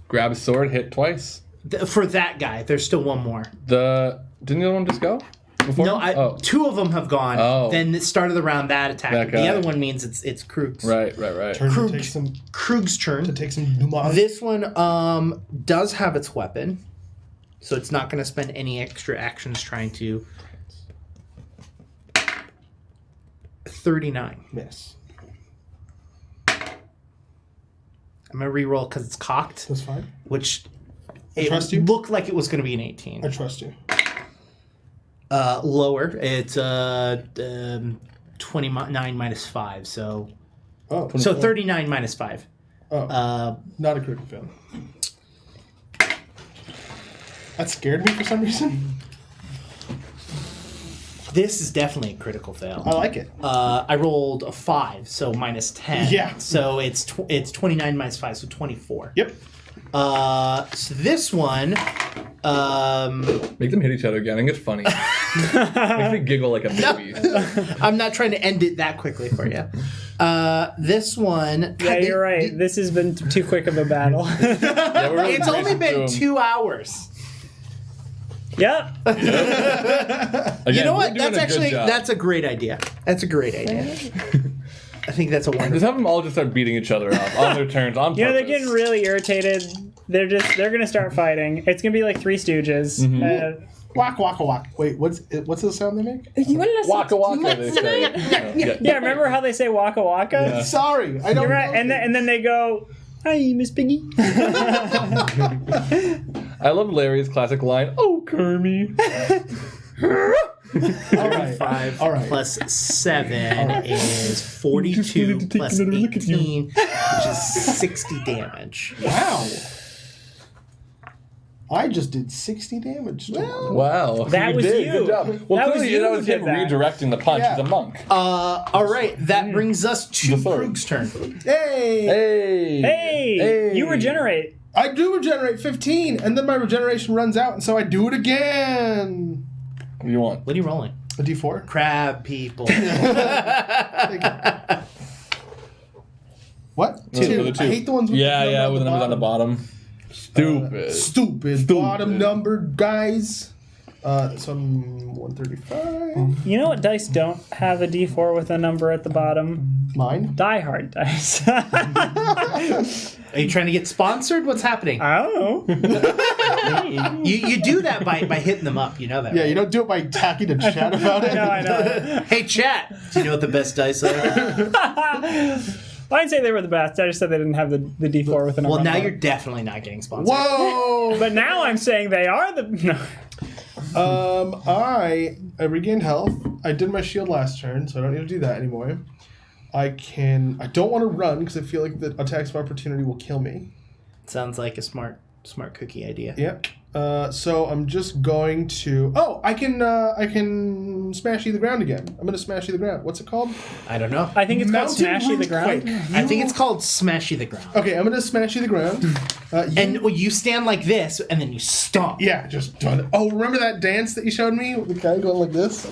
Grab a sword, hit twice.
For that guy, there's still one more.
Didn't the other one just go? Before?
No, 2 of them have gone.
Oh.
Then the start of the round, that attack.
That guy.
The other one means it's Krug's.
Right.
Turn
Krug-
to take some
Krug's turn.
Dumas.
This one does have its weapon, so it's not going to spend any extra actions trying to. 39.
Miss.
I'm going to re-roll because it's cocked,
That's fine.
which
trust you.
looked like it was going to be an 18.
I trust you.
Lower. It's 29 minus 5, so...
Oh,
So 39 minus 5.
Not a critical fail. That scared me for some reason.
This is definitely a critical fail.
I like it.
I rolled a 5, so minus 10.
Yeah.
So it's 29 minus 5, so 24.
Yep.
So this one...
Make them hit each other again. I think it's funny. Makes me giggle like a baby.
I'm not trying to end it that quickly for you. This one...
Yeah, you're right. This has been too quick of a battle.
Yeah, we're really
It's only
breezing
been
through
2 hours.
Yep.
them. Again,
You know
we're
what?
doing
That's
a good job.
that's a great idea. That's a great idea. I think that's a
Just
wonderful...
have them all just start beating each other up on their turns. On
You know, they're
purpose.
getting really irritated. They're gonna start fighting. It's gonna be like Three Stooges.
Waka waka waka. Wait, what's the sound they make?
You want to
Waka waka, they say.
Yeah, remember how they say waka waka?
Yeah.
Sorry, I don't
You're right.
know.
And then they go, "Hi, Miss Piggy."
I love Larry's classic line, "Oh, Kermie."
All right.
5
All right.
plus 7 is
Just
42
wanted to take
plus
another look at you.
18, which is 60 damage.
Wow. I just did 60 damage. To one.
Wow.
That was
did.
you.
Good job. Well,
That was
clearly
you
that
who
was
did
him
that.
redirecting the punch.
Yeah.
He's a monk.
All right, that brings us to
The sword.
Krug's turn.
Hey!
Hey, you regenerate.
I do regenerate 15, and then my regeneration runs out, and so I do it again.
What do you want?
What are you rolling?
A D4.
Crab people.
What?
Two.
I hate the ones with
Yeah,
the number
with the numbers on the bottom. Stupid.
Stupid. Bottom number, guys. So I'm 135.
You know what dice don't have a D4 with a number at the bottom?
Mine.
Die Hard dice.
Are you trying to get sponsored? What's happening?
I don't know.
You do that by hitting them up. You know that.
Yeah,
right?
you don't do it by talking to chat about it.
I know.
Hey, chat. Do you know what the best dice are?
I didn't say they were the best. I just said they didn't have the D4 with a number.
Well,
on
now
the
you're
bottom.
definitely not getting sponsored.
Whoa!
But now I'm saying they are the. No.
I regained health. I did my shield last turn, so I don't need to do that anymore. I don't want to run because I feel like the attacks of opportunity will kill me.
Sounds like a smart cookie idea.
Yep. So I'm just going to. Oh, I can smash you the ground again. I'm gonna smash you the ground. What's it called?
I don't know.
I think it's called
Mountain
Smashy the Ground.
Earthquake.
I think it's called Smashy the Ground.
Okay, I'm gonna smash you the ground.
And you stand like this, and then you stomp.
Yeah, just done it. Oh, remember that dance that you showed me with the guy going like this?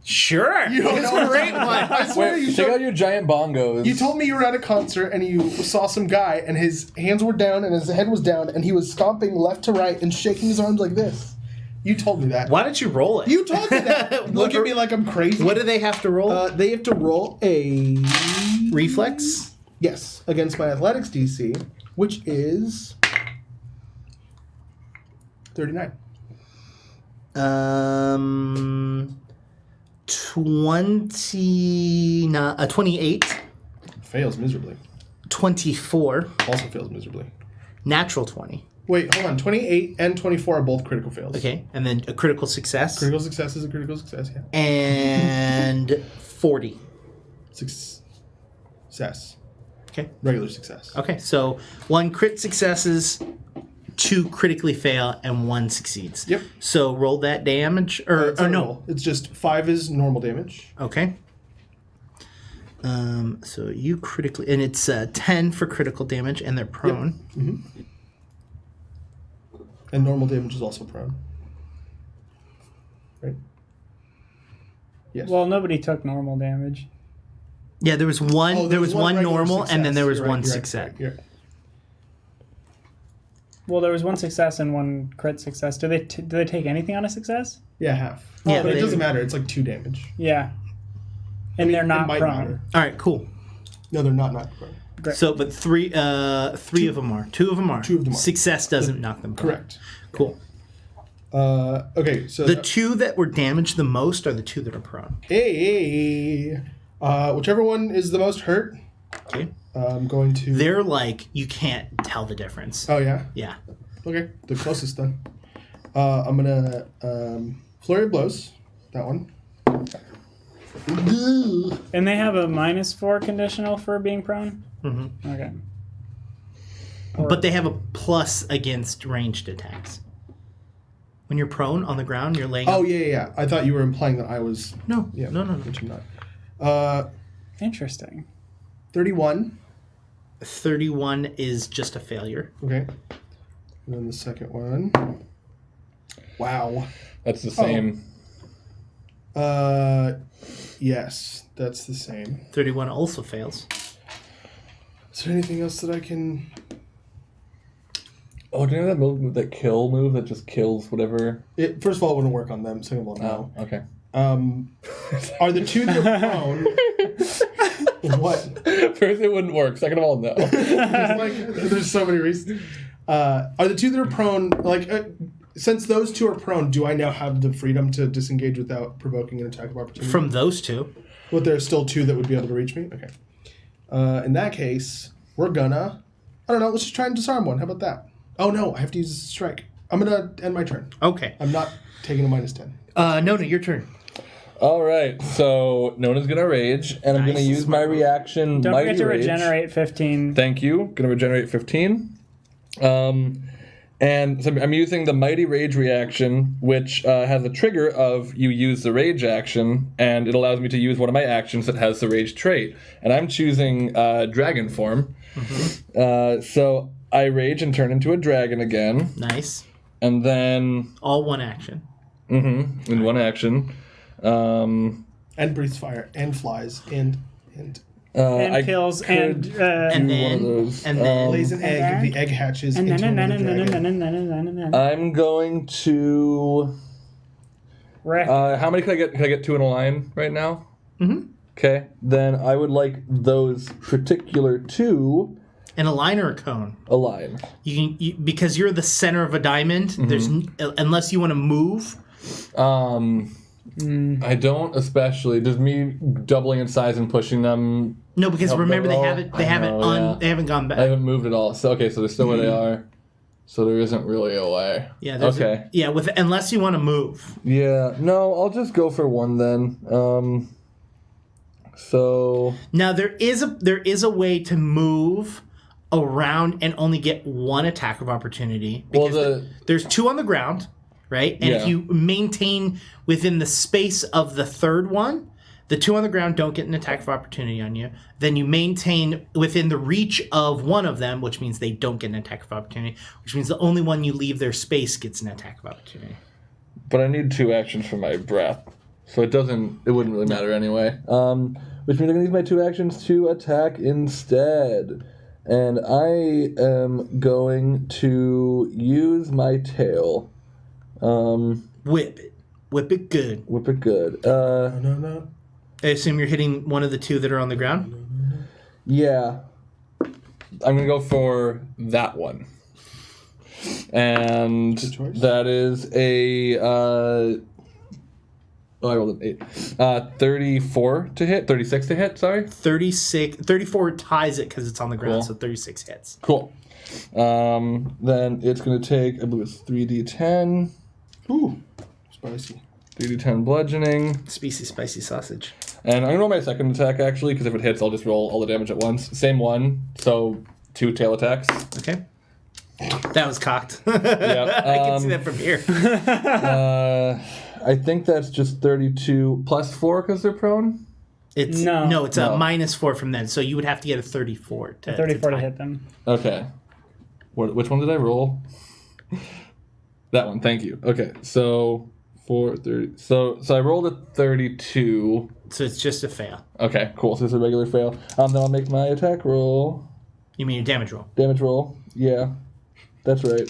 Sure.
You don't
It's
know
a great one.
I swear
Wait,
you
check
showed.
out your giant bongos.
You told me you were at a concert and you saw some guy and his hands were down and his head was down and he was stomping left to right and shaking his arms like this. You told me that.
Why don't you roll it?
You told me that. Look at me like I'm crazy.
What do they have to roll?
They have to roll a
Reflex?
yes against my athletics DC, which is 39.
28,
Fails miserably.
24,
Also fails miserably.
natural 20.
Wait, hold on. 28 and 24 are both critical fails.
Okay, and then a critical success.
Critical success is a critical success, yeah.
And 40.
Success.
Okay.
Regular success.
Okay, so 1 crit successes, 2 critically fail and 1 succeeds.
Yep.
So roll that damage, or
It's a
no?
roll. It's just 5 is normal damage.
Okay. So you critically, and it's 10 for critical damage, and they're prone.
And normal damage is also prone. Right? Yes.
Well, nobody took normal damage.
Yeah, there was one.
Oh,
there was one
regular
normal,
success.
and then there was
You're
one
right, you're
success.
right, you're right.
Well, there was 1 success and 1 crit success. Do they take anything on a success?
Yeah, half.
Yeah,
but it
they-
doesn't matter. It's like 2 damage.
Yeah. And they're
It
not
might
prone.
matter.
All right, cool.
No, they're not prone.
Great.
So, but three of them are. 2 of them are.
2 of them are.
Success doesn't knock them prone.
Correct.
Cool.
Okay, so
The 2 that were damaged the most are the 2 that are prone.
Hey, whichever one is the most hurt,
Okay.
I'm going to.
They're like, you can't tell the difference.
Oh yeah.
Yeah.
Okay, the closest then. I'm gonna flurry of blows. That one.
And they have a -4 conditional for being prone?
Mm-hmm.
Okay.
But they have a plus against ranged attacks. When you're prone on the ground, you're laying.
Oh yeah. I thought you were implying that I was.
No.
Yeah.
No.
Which I'm not.
Interesting.
31.
31 is just a failure.
Okay. And then the second one. Wow.
That's the same.
Yes, that's the same.
31 also fails.
Is there anything else that I can?
Oh, do you know that move, that kill move that just kills whatever?
It first of all, it wouldn't work on them. Second of all, no.
Oh, okay.
Are the 2 that are prone? What?
First, it wouldn't work. Second of all, no.
There's so many reasons. Are the 2 that are prone since those 2 are prone? Do I now have the freedom to disengage without provoking an attack of opportunity?
From those 2.
But there's still 2 that would be able to reach me. Okay. In that case, we're gonna. I don't know. Let's just try and disarm one. How about that? Oh no, I have to use a strike. I'm gonna end my turn.
Okay.
I'm not taking a -10.
No, your turn.
All right, so Nona's gonna rage, and I'm
Nice.
gonna use my reaction.
Don't
Mighty
forget to
Rage.
regenerate 15.
Thank you. Gonna regenerate 15. And so I'm using the Mighty Rage reaction, which has a trigger of you use the Rage action, and it allows me to use one of my actions that has the Rage trait. And I'm choosing Dragon form. So I rage and turn into a dragon again,
Nice.
and then
All one action.
in one action.
And breathes fire and flies and
And
I
kills
could
and
do
And
one
then,
of those.
and then
lays an egg.
then-
The egg hatches
and
into another dragon.
I'm going to. How many can I get? Can I get 2 in a line right now?
Mhm.
Okay, then I would like those particular 2
and a line or a cone.
a line.
Because you're the center of a diamond. There's unless you want to move.
I don't especially. Does me doubling in size and pushing them?
No, because
Help
remember
them
they
roll?
haven't. They
I
haven't.
know, yeah.
They haven't gone back.
I haven't moved at all. So okay, so they're still where they are. So there isn't really a way.
Yeah. there's
Okay.
With unless you want to move.
Yeah. No, I'll just go for 1 then. So
Now there is a way to move around and only get 1 attack of opportunity.
Well,
Because there's 2 on the ground, right? And if
Yeah.
you maintain within the space of the third one, the 2 on the ground don't get an attack of opportunity on you. Then you maintain within the reach of one of them, which means they don't get an attack of opportunity, which means the only one you leave their space gets an attack of opportunity.
but I need 2 actions for my breath, so it wouldn't really matter anyway. Which means I'm gonna use my 2 actions to attack instead, and I am going to use my tail.
Whip it. Whip it good.
Whip it good.
No.
I assume you're hitting one of the 2 that are on the ground?
Yeah. I'm gonna go for that one. And
Good choice.
that is a I rolled an 8. 34 to hit, 36 to hit, sorry.
34 ties it because it's on the ground,
Cool.
so 36 hits.
Cool. Then it's gonna take, I believe it's 3d10.
Ooh, spicy.
3d10 bludgeoning.
Spicy sausage.
And I'm gonna roll my second attack actually, because if it hits, I'll just roll all the damage at once. Same one, so 2 tail attacks.
Okay. That was cocked.
Yeah,
I can see that from here.
I think that's just 32 plus 4 because they're prone.
It's
No.
it's a minus 4 from then, so you would have to get a 34 to
34 to
tie.
hit them.
Okay. Which one did I roll? That one. Thank you. Okay, so 30. So I rolled a 32.
So it's just a fail.
Okay, cool. So it's a regular fail. Then I'll make my attack roll.
You mean your damage roll?
Damage roll. Yeah, that's right.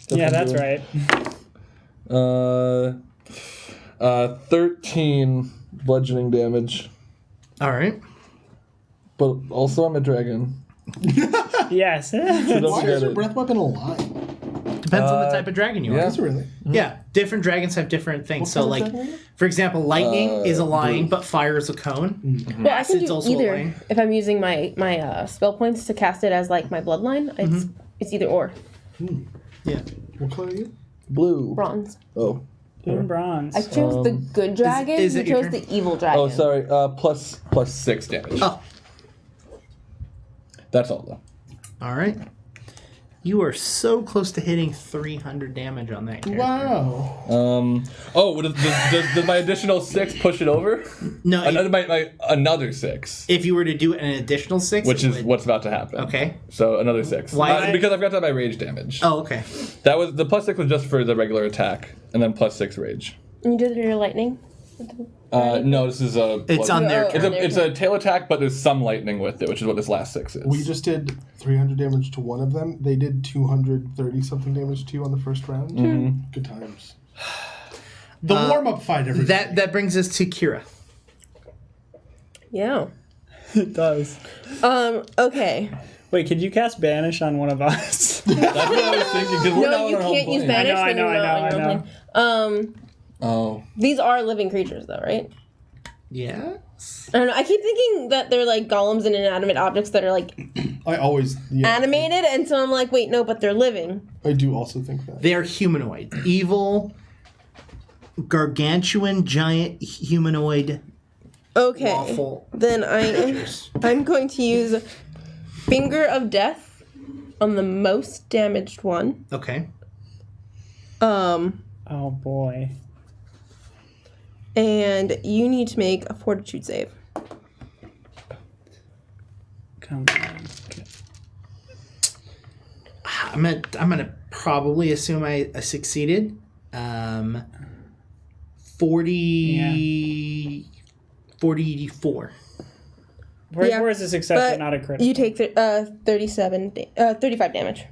That's right.
13 bludgeoning damage.
All right.
But also I'm a dragon.
Yes.
So don't
Why
forget
is your
it.
breath weapon a lie?
Depends on the type of dragon you are.
yeah.
Is it really?
Yeah, different dragons have different things. So,
kind of
like,
dragon are you?
for example, lightning is a line, but fire is a cone.
Well, I can
Acid's
do
also a
either.
line.
If I'm using my spell points to cast it as like my bloodline, it's either or.
Yeah.
What color are you?
Blue.
Bronze.
Oh.
Blue and bronze.
I chose the good dragon.
is
You
it your
chose
turn?
the evil dragon.
Oh, sorry. Plus 6 damage.
Oh,
That's all though.
all right. You are so close to hitting 300 damage on that character.
Wow.
Does my additional 6 push it over?
No,
Another 6,
if you were to do an additional 6,
which
it
is
would-
what's about to happen.
Okay.
So another 6.
Why-
Because I've got that by rage damage.
Oh, okay.
That was the plus 6 was just for the regular attack, and then plus 6 rage.
And you did your lightning.
No, this is a.
It's on their
Oh,
turn.
It's a tail attack, but there's some lightning with it, which is what this last 6 is.
We just did 300 damage to one of them. They did 230 something damage to you on the first round. Good times. The warm-up fight, everybody.
That brings us to Kira.
Yeah.
It does.
Okay.
Wait, could you cast Banish on one of us?
That's what I was thinking. 'Cause we're
No,
not
you
on our home
can't use
plane.
banish when
I know,
you're not on
I
your
know.
own plane.
Oh.
These are living creatures, though, right?
Yes.
I don't know. I keep thinking that they're like golems and inanimate objects that are like
I always... Yeah,
animated, and so I'm like, wait, no, but they're living.
I do also think that.
They are humanoid. Evil, gargantuan, giant, humanoid,
Okay.
lawful.
Then I'm going to use Finger of Death on the most damaged one.
Okay.
Oh boy.
And you need to make a fortitude save.
Come on.
I'm gonna probably assume I succeeded. 44.
44 is a success, but
but
not a critical.
You take 35 damage.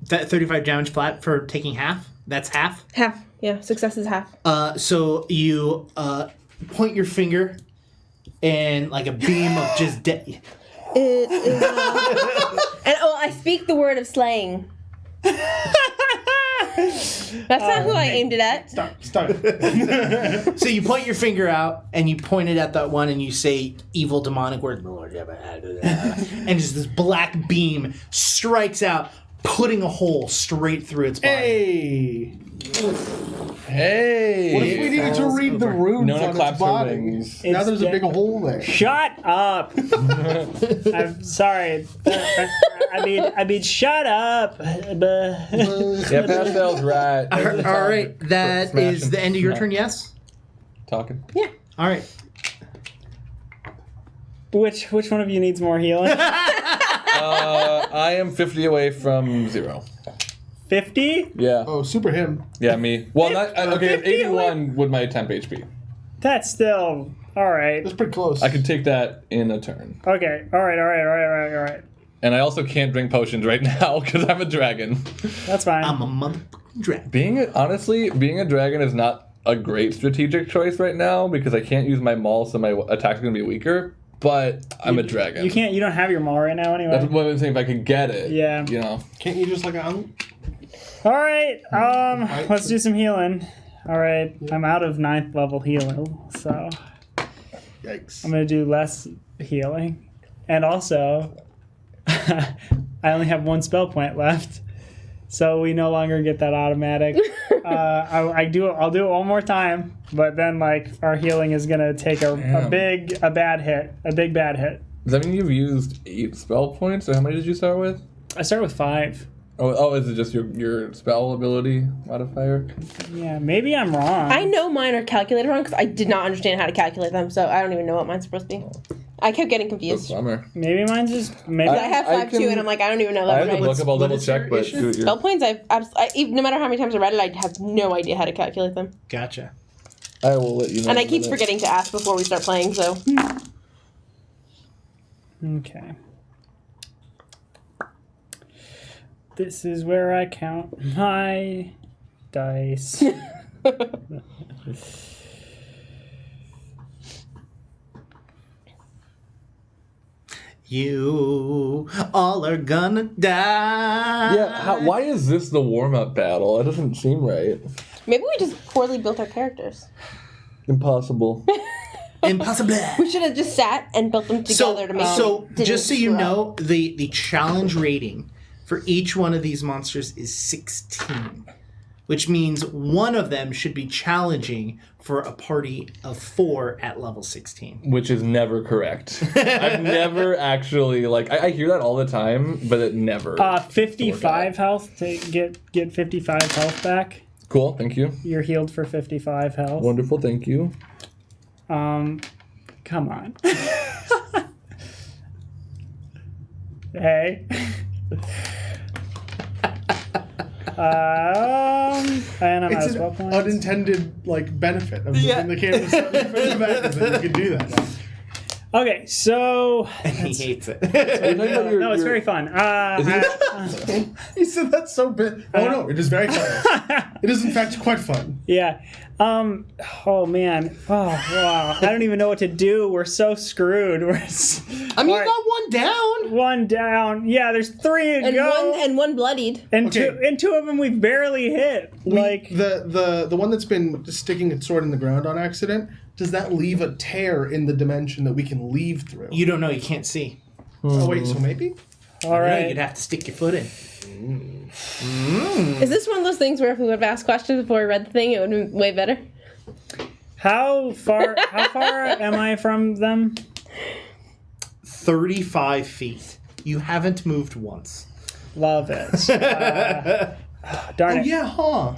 That 35 damage flat for taking half. That's half.
Half. Yeah, success is half.
So you point your finger, and like a beam of just
It is. And I speak the word of slaying. That's not who I aimed it at.
Start.
So you point your finger out, and you point it at that one, and you say evil demonic words, and just this black beam strikes out, putting a hole straight through its body.
Hey.
What if we needed to read the runes
Nona
on
claps
its
her
body?
wings.
Now
It's
there's a
dead.
big hole there.
Shut up! I'm sorry. I mean, shut up.
Yeah, Pastel's right.
All right, that
Smash
is
and
the end of your
smash.
turn. Yes.
Talking.
Yeah.
All right.
Which one of you needs more healing?
I am 50 away from 0.
50?
Yeah.
Oh, super him.
Yeah, me. Well, not okay.
50
81 with my temp HP.
That's still all right.
That's pretty close.
I could take that in a turn.
Okay. All right.
And I also can't drink potions right now because I'm a dragon.
That's fine.
I'm a motherfucking dragon.
Being a dragon is not a great strategic choice right now because I can't use my maul, so my attack's gonna be weaker. But I'm a dragon.
You can't. You don't have your maul right now anyway.
That's what I'm saying. If I could get it,
Yeah.
you know.
Can't you just like
All right. Let's do some healing. All right. I'm out of 9th level healing, so
Yikes.
I'm gonna do less healing, and also I only have 1 spell point left, so we no longer get that automatic. I'll do it one more time, but then like our healing is gonna take a big bad hit. Does
Does that mean you've used 8 spell points, or how many did you start with?
I start with 5.
Oh, is it just your spell ability modifier?
Yeah, maybe I'm wrong.
I know mine are calculated wrong because I did not understand how to calculate them, so I don't even know what mine's supposed to be. I kept getting confused.
Bummer.
Maybe mine's just maybe.
I have 5-2, and I'm like, I don't even know
I
that.
have to look up a double check, but
Spell points, no matter how many times I read it, I have no idea how to calculate them.
Gotcha.
I will let you know.
And I keep forgetting to ask before we start playing, so.
Okay. This is where I count my dice.
You all are gonna die.
Yeah, why is this the warm-up battle? It doesn't seem right.
Maybe we just poorly built our characters.
Impossible.
Impossible.
We should have just sat and built them together to make
So
didn't
just so you
screw up.
know, the challenge rating for each one of these monsters is 16, which means one of them should be challenging for a party of 4 at level 16.
Which is never correct. I've never actually, I hear that all the time, but it never.
55 health to get 55 health back.
Cool, thank you.
You're healed for 55 health.
Wonderful, thank you.
Come on. Hey. And I'm out of
It's
spell
an
points.
unintended benefit of moving the camera slightly further back, and then you can do that now.
Okay, so
He hates it.
no, it's very fun.
He said that's so big. Oh no, it is very fun. It is in fact quite fun.
Yeah. Oh man. Oh wow. I don't even know what to do. We're so screwed. You
got one down.
One down. Yeah, there's 3 to
And
go.
one bloodied.
And
Okay.
two of them we've barely hit.
The one that's been sticking its sword in the ground on accident, does that leave a tear in the dimension that we can leave through?
You don't know. You can't see.
Oh wait, so maybe?
all
No,
right.
you'd have to stick your foot in.
Is this one of those things where if we would have asked questions before we read the thing, it would have been way better?
How far am I from them?
35 feet. You haven't moved once.
Love it. Darn
Oh
it.
yeah, huh?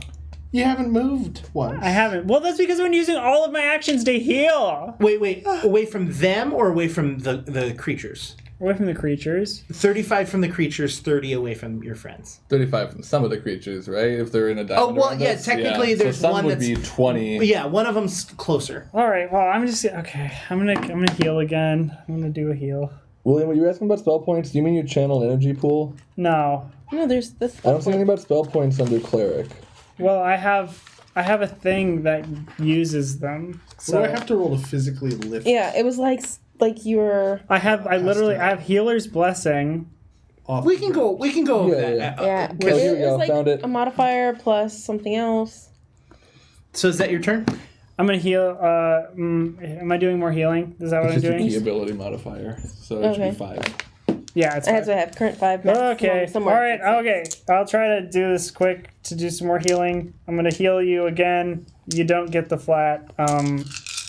You haven't moved once.
I haven't. Well, that's because I've been using all of my actions to heal.
Wait. Away from them or away from the creatures?
Away from the creatures.
35 from the creatures, 30 away from your friends.
35 from some of the creatures, right? If they're in a diamond.
Oh, well,
around
yeah,
us.
technically
So
there's
some
one
would
that's-
be 20.
Yeah, one of them's closer.
All right. Well, I'm gonna heal again. I'm gonna do a heal.
William, were you asking about spell points? Do you mean your channel energy pool?
No.
No, there's this.
I don't see anything about spell points under cleric.
Well, I have a thing that uses them. So
So I have to roll to physically lift.
Yeah, it was like you're.
I have healer's blessing.
Off
We can go over
Yeah,
that.
yeah.
Yeah,
Oh, here we
it
go,
was like
found it.
a modifier plus something else.
So is that your turn?
I'm gonna heal. Am I doing more healing? Is that what
It's
I'm
just your
doing?
key ability modifier. So it should
Okay.
be 5.
Yeah, it's
I
fine.
have to have current 5 max
Okay.
somewhere.
All right. Okay. I'll try to do this quick to do some more healing. I'm gonna heal you again. You don't get the flat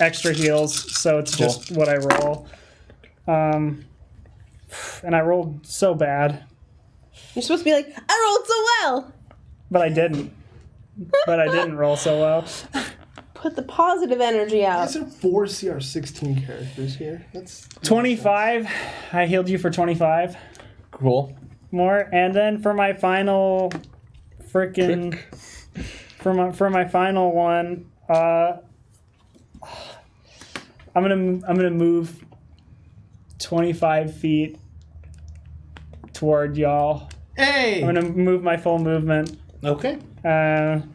extra heals, so it's just what I roll. And I rolled so bad,
You're supposed to be like, I rolled so well.
but I didn't. Roll so well.
Put the positive energy out.
Is there 4 CR16 characters here? That's
25. I healed you for 25
Cool.
more, and then for my final, freaking, for my final one, I'm gonna move 25 feet toward y'all.
Hey!
I'm gonna move my full movement,
Okay.
and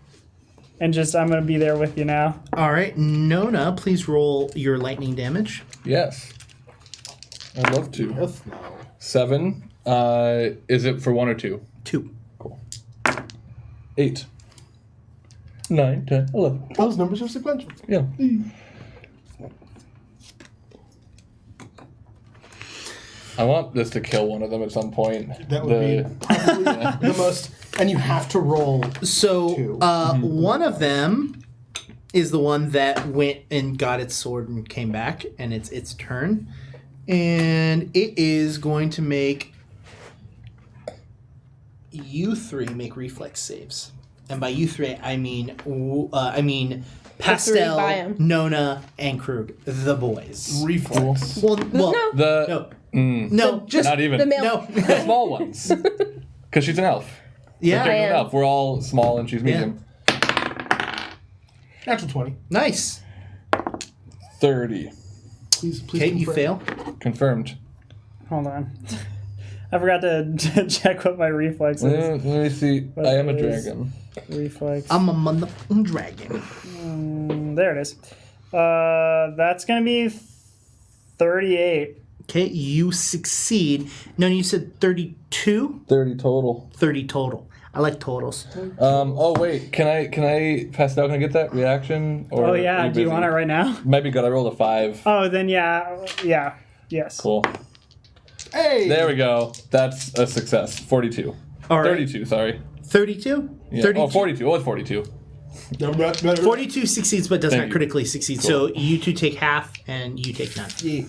just I'm gonna be there with you now.
All right. Nona, please roll your lightning damage.
Yes. I'd love to.
Yes, no.
7. Is it for 1 or 2?
2.
Cool. 8. 9, 10, 11.
Those numbers are sequential.
Yeah. I want this to kill one of them at some point.
That would be probably the most. And you have to roll.
So,
2.
one of them is the one that went and got its sword and came back, and it's its turn. And it is going to make you three make reflex saves. And by you three, I mean Pastel,
biome.
Nona, and Krug, the boys.
Reflex.
Well, no, just
not even
The male.
no.
the small ones. Because she's an elf.
Yeah,
She's
I
an
am.
elf. We're all small and she's medium.
Natural 20.
Nice.
30.
Please
Okay, you
confirm.
fail.
Confirmed.
Hold on. I forgot to check what my reflex is.
Let me see.
What
I am a
is-
dragon.
Reflex.
I'm a motherfucking dragon.
There it is. That's gonna be 38.
Okay, you succeed. No, you said 32?
30 total.
30 total. I like totals.
Oh wait, can I pass it out? Can I get that reaction? Or
Oh
are
yeah, do you
busy?
want it right now?
Might be good. I rolled a 5.
Oh, then yeah, yes.
Cool.
Hey!
There we go. That's a success. 42.
All right.
32, sorry.
32?
Yeah.
32.
Oh, 42. Oh, it's 42.
42 succeeds but does
Thank
not
you.
critically succeed.
Cool.
So you two take half and you take none.
Yeah.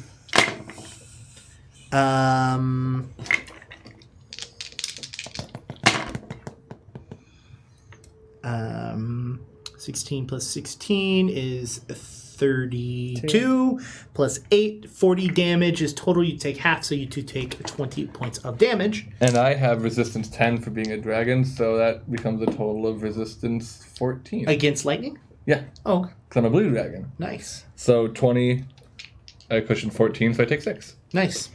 16 plus 16 is 32 plus 8, 40 damage is total. You take half, so you two take 20 points of damage.
And I have resistance 10 for being a dragon, so that becomes a total of resistance 14.
Against lightning?
Yeah,
Oh,
because I'm a blue dragon.
nice.
So 20, I cushion 14, so I take 6.
Nice.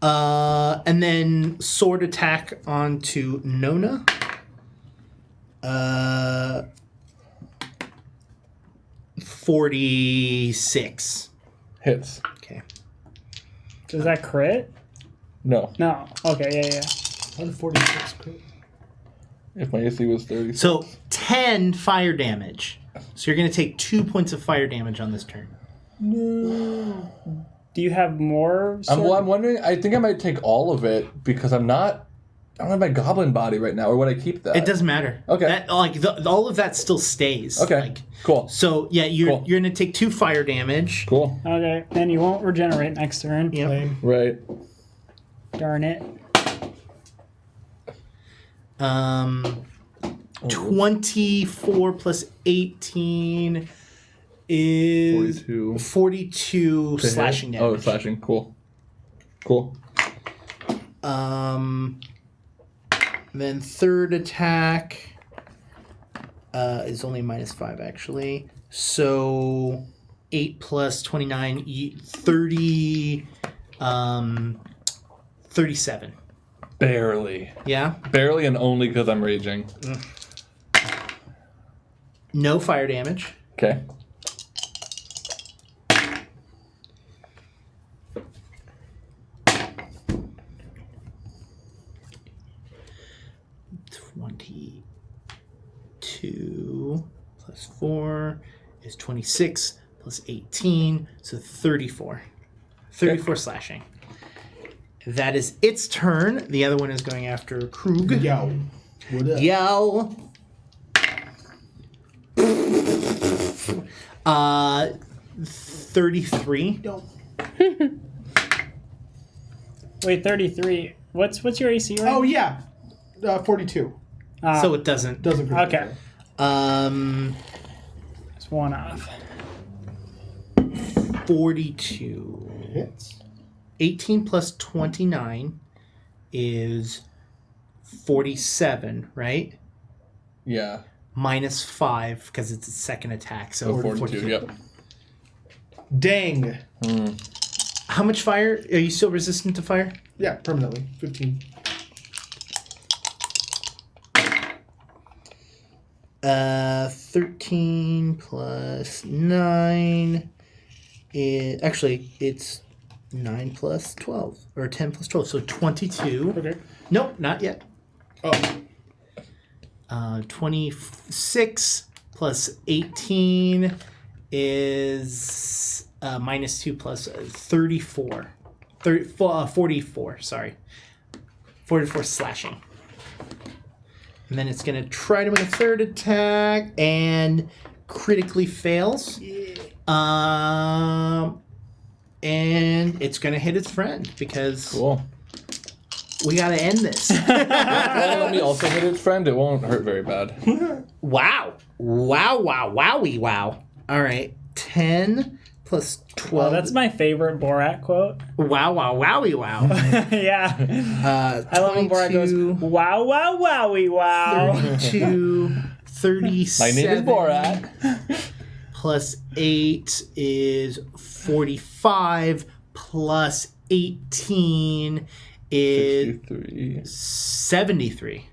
And then sword attack onto Nona. 46.
Hits.
Okay.
Does that crit?
No,
No. Okay, yeah.
146 crit.
if my AC was 30.
So 10 fire damage. So you're going to take 2 points of fire damage on this turn.
Do you have more?
I'm wondering, I think I might take all of it because I don't have my goblin body right now, or would I keep that?
It doesn't matter.
Okay.
That, all of that still stays.
Okay, cool.
So yeah, you're
Cool.
you're going to take 2 fire damage.
Cool.
Okay, and you won't regenerate next turn.
Yep.
Lame.
Right.
Darn it.
24 plus 18 is
42.
42
To hit?
slashing damage.
Oh, slashing. Cool. Cool.
Then third attack is only -5 actually. So 8 plus 29, 30, 37.
Barely.
Yeah.
Barely, and only because I'm raging.
No fire damage.
Okay.
Two plus 4 is 26 plus 18, so 34. 34 slashing. That is its turn. The other one is going after Krug.
Yo. What up?
Yell. 33.
Wait, 33. What's your AC right?
Oh, yeah. 42.
So it doesn't.
Doesn't crit.
Okay. It's one off.
42.
Hits.
18 plus 29 is 47, right?
Yeah.
Minus 5 because it's a second attack. So
So 42. Yep.
Dang.
How much fire? Are you still resistant to fire?
Yeah, permanently. 15.
13 plus 9 is actually it's 9 plus 12 or 10 plus 12, so 22.
Okay.
Nope, not yet.
Oh.
26 plus 18 is minus 2 plus 34. 44, sorry. 44 slashing. And then it's going to try to make a third attack and critically fails. And it's going to hit its friend because
Cool.
We gotta end this.
Let me also hit its friend. It won't hurt very bad.
Wow. Wowie, wow. All right. 10 plus 12.
That's my favorite Borat quote.
Wow, wowie, wow.
Yeah. I love when Borat goes, wow, wowie, wow.
32, 37.
My name is Borat.
Plus 8 is 45. Plus 18 is
63.
73.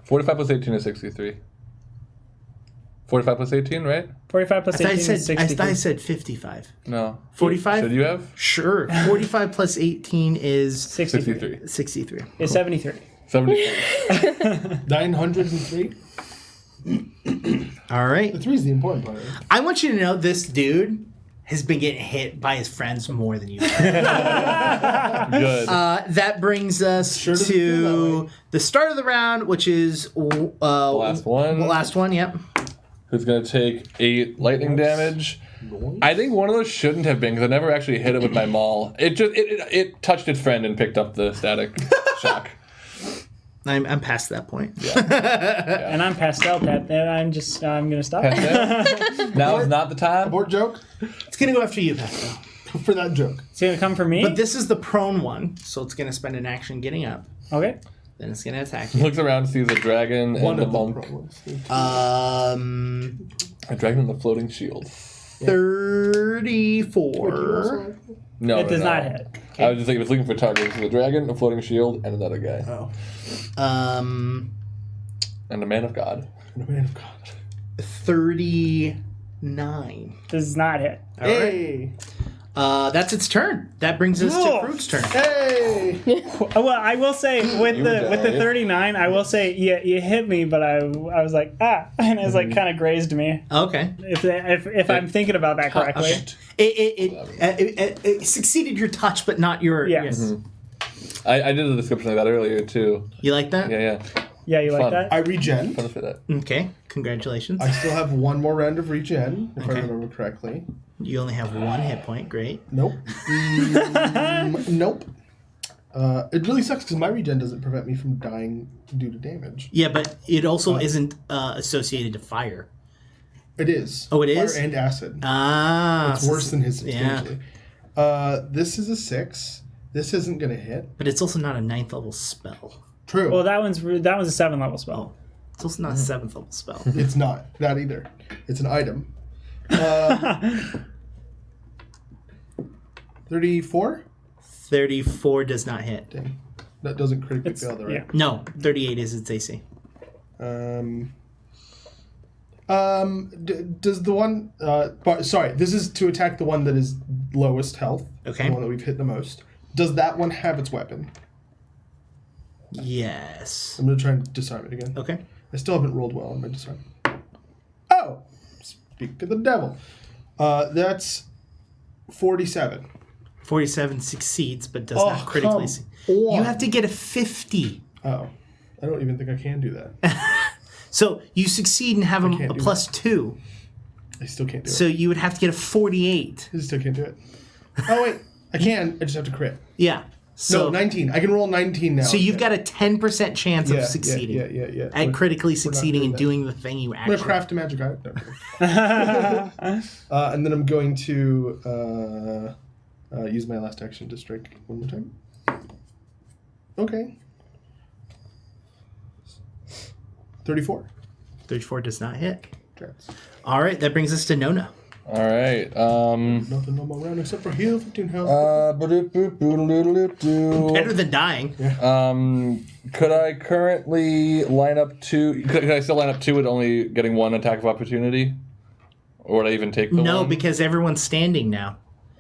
45 plus 18 is 63. 45 plus 18, right?
45 plus 18 is 63.
I thought I said 55.
No.
45?
Should you have?
Sure. 45 plus 18 is
63.
63.
It's 73.
73.
903.
All right.
The 3 is the important part. Right?
I want you to know this dude has been getting hit by his friends more than you.
Good.
That brings us
Sure doesn't feel that
to
way.
the start of the round, which is
The last one.
the last one. Yep.
Who's going to take 8 lightning damage. I think one of those shouldn't have been because I never actually hit it with my maul. It just it touched its friend and picked up the static shock.
I'm past that point.
And I'm pastel pet. And I'm gonna stop.
Now is not the time.
Abort joke
It's gonna go after you, Pascal.
for that joke.
It's gonna come for me.
But this is the prone one, so it's gonna spend an action getting up.
Okay.
Then it's gonna attack you.
Looks around, sees a dragon and
One
a
of the
monk.
problems.
A dragon with a floating shield.
34.
No,
It does not hit.
I was just thinking, it's looking for targets. There's a dragon, a floating shield, and another guy.
Oh,
Um,
And a man of God.
the man of God.
39.
Does not hit.
Hey,
That's its turn. That brings us
Whoa.
to Groot's turn.
hey.
Well, I will say with
You
the
died.
39, I will say you hit me, but I was like and it was like kind of grazed me.
Okay.
If I'm thinking about that correctly.
It succeeded your touch, but not your.
Yes.
I did a description of that earlier, too.
You like that?
Yeah.
Yeah, you like
Fun.
that?
I regen.
Fun to fit that.
Okay. Congratulations.
I still have one more round of regen, if I
Okay.
remember correctly.
You only have 1 hit point. Great.
Nope. Nope. It really sucks because my regen doesn't prevent me from dying due to damage.
Yeah, but it also isn't associated to fire.
It is.
Oh, it is?
Fire and acid.
Ah.
It's worse than his
Yeah.
substantially. This is a 6. This isn't going to hit.
But it's also not a 9th level spell.
True.
Well, that one's a 7th level spell.
It's also not a 7th level spell.
It's not. That either. It's an item. 34?
34 does not hit.
Dang. That doesn't critically
It's,
fail, though, right?
yeah.
No, 38 is its AC.
Does the one... sorry, this is to attack the one that is lowest health.
Okay.
The one that we've hit the most. Does that one have its weapon?
Yes.
I'm going to try and disarm it again.
Okay.
I still haven't rolled well on my disarm. Oh! Speak of the devil. That's 47.
47 succeeds, but does
Oh,
not critically.
come
You
on.
have to get a 50.
Oh. I don't even think I can do that.
So you succeed and have a
can't do
+2.
I still can't do
So
it.
you would have to get a 48.
I still can't do it. Oh, wait. I can. I just have to crit.
Yeah. So
No, 19. I can roll 19 now.
So you've got a 10% chance of succeeding.
Yeah.
At critically
not
succeeding
doing
and
that.
doing the thing you
I'm going
actually.
to craft a magic item. No, and then I'm going to use my last action to strike one more time. Okay. 34.
34 does not hit.
Drats.
All right, that brings us to Nona.
All right.
Nothing on my round except for heal 15 health.
Better than dying.
Could I currently line up 2? Could I still line up 2 with only getting 1 attack of opportunity? Or would I even take the
No,
one?
because everyone's standing now.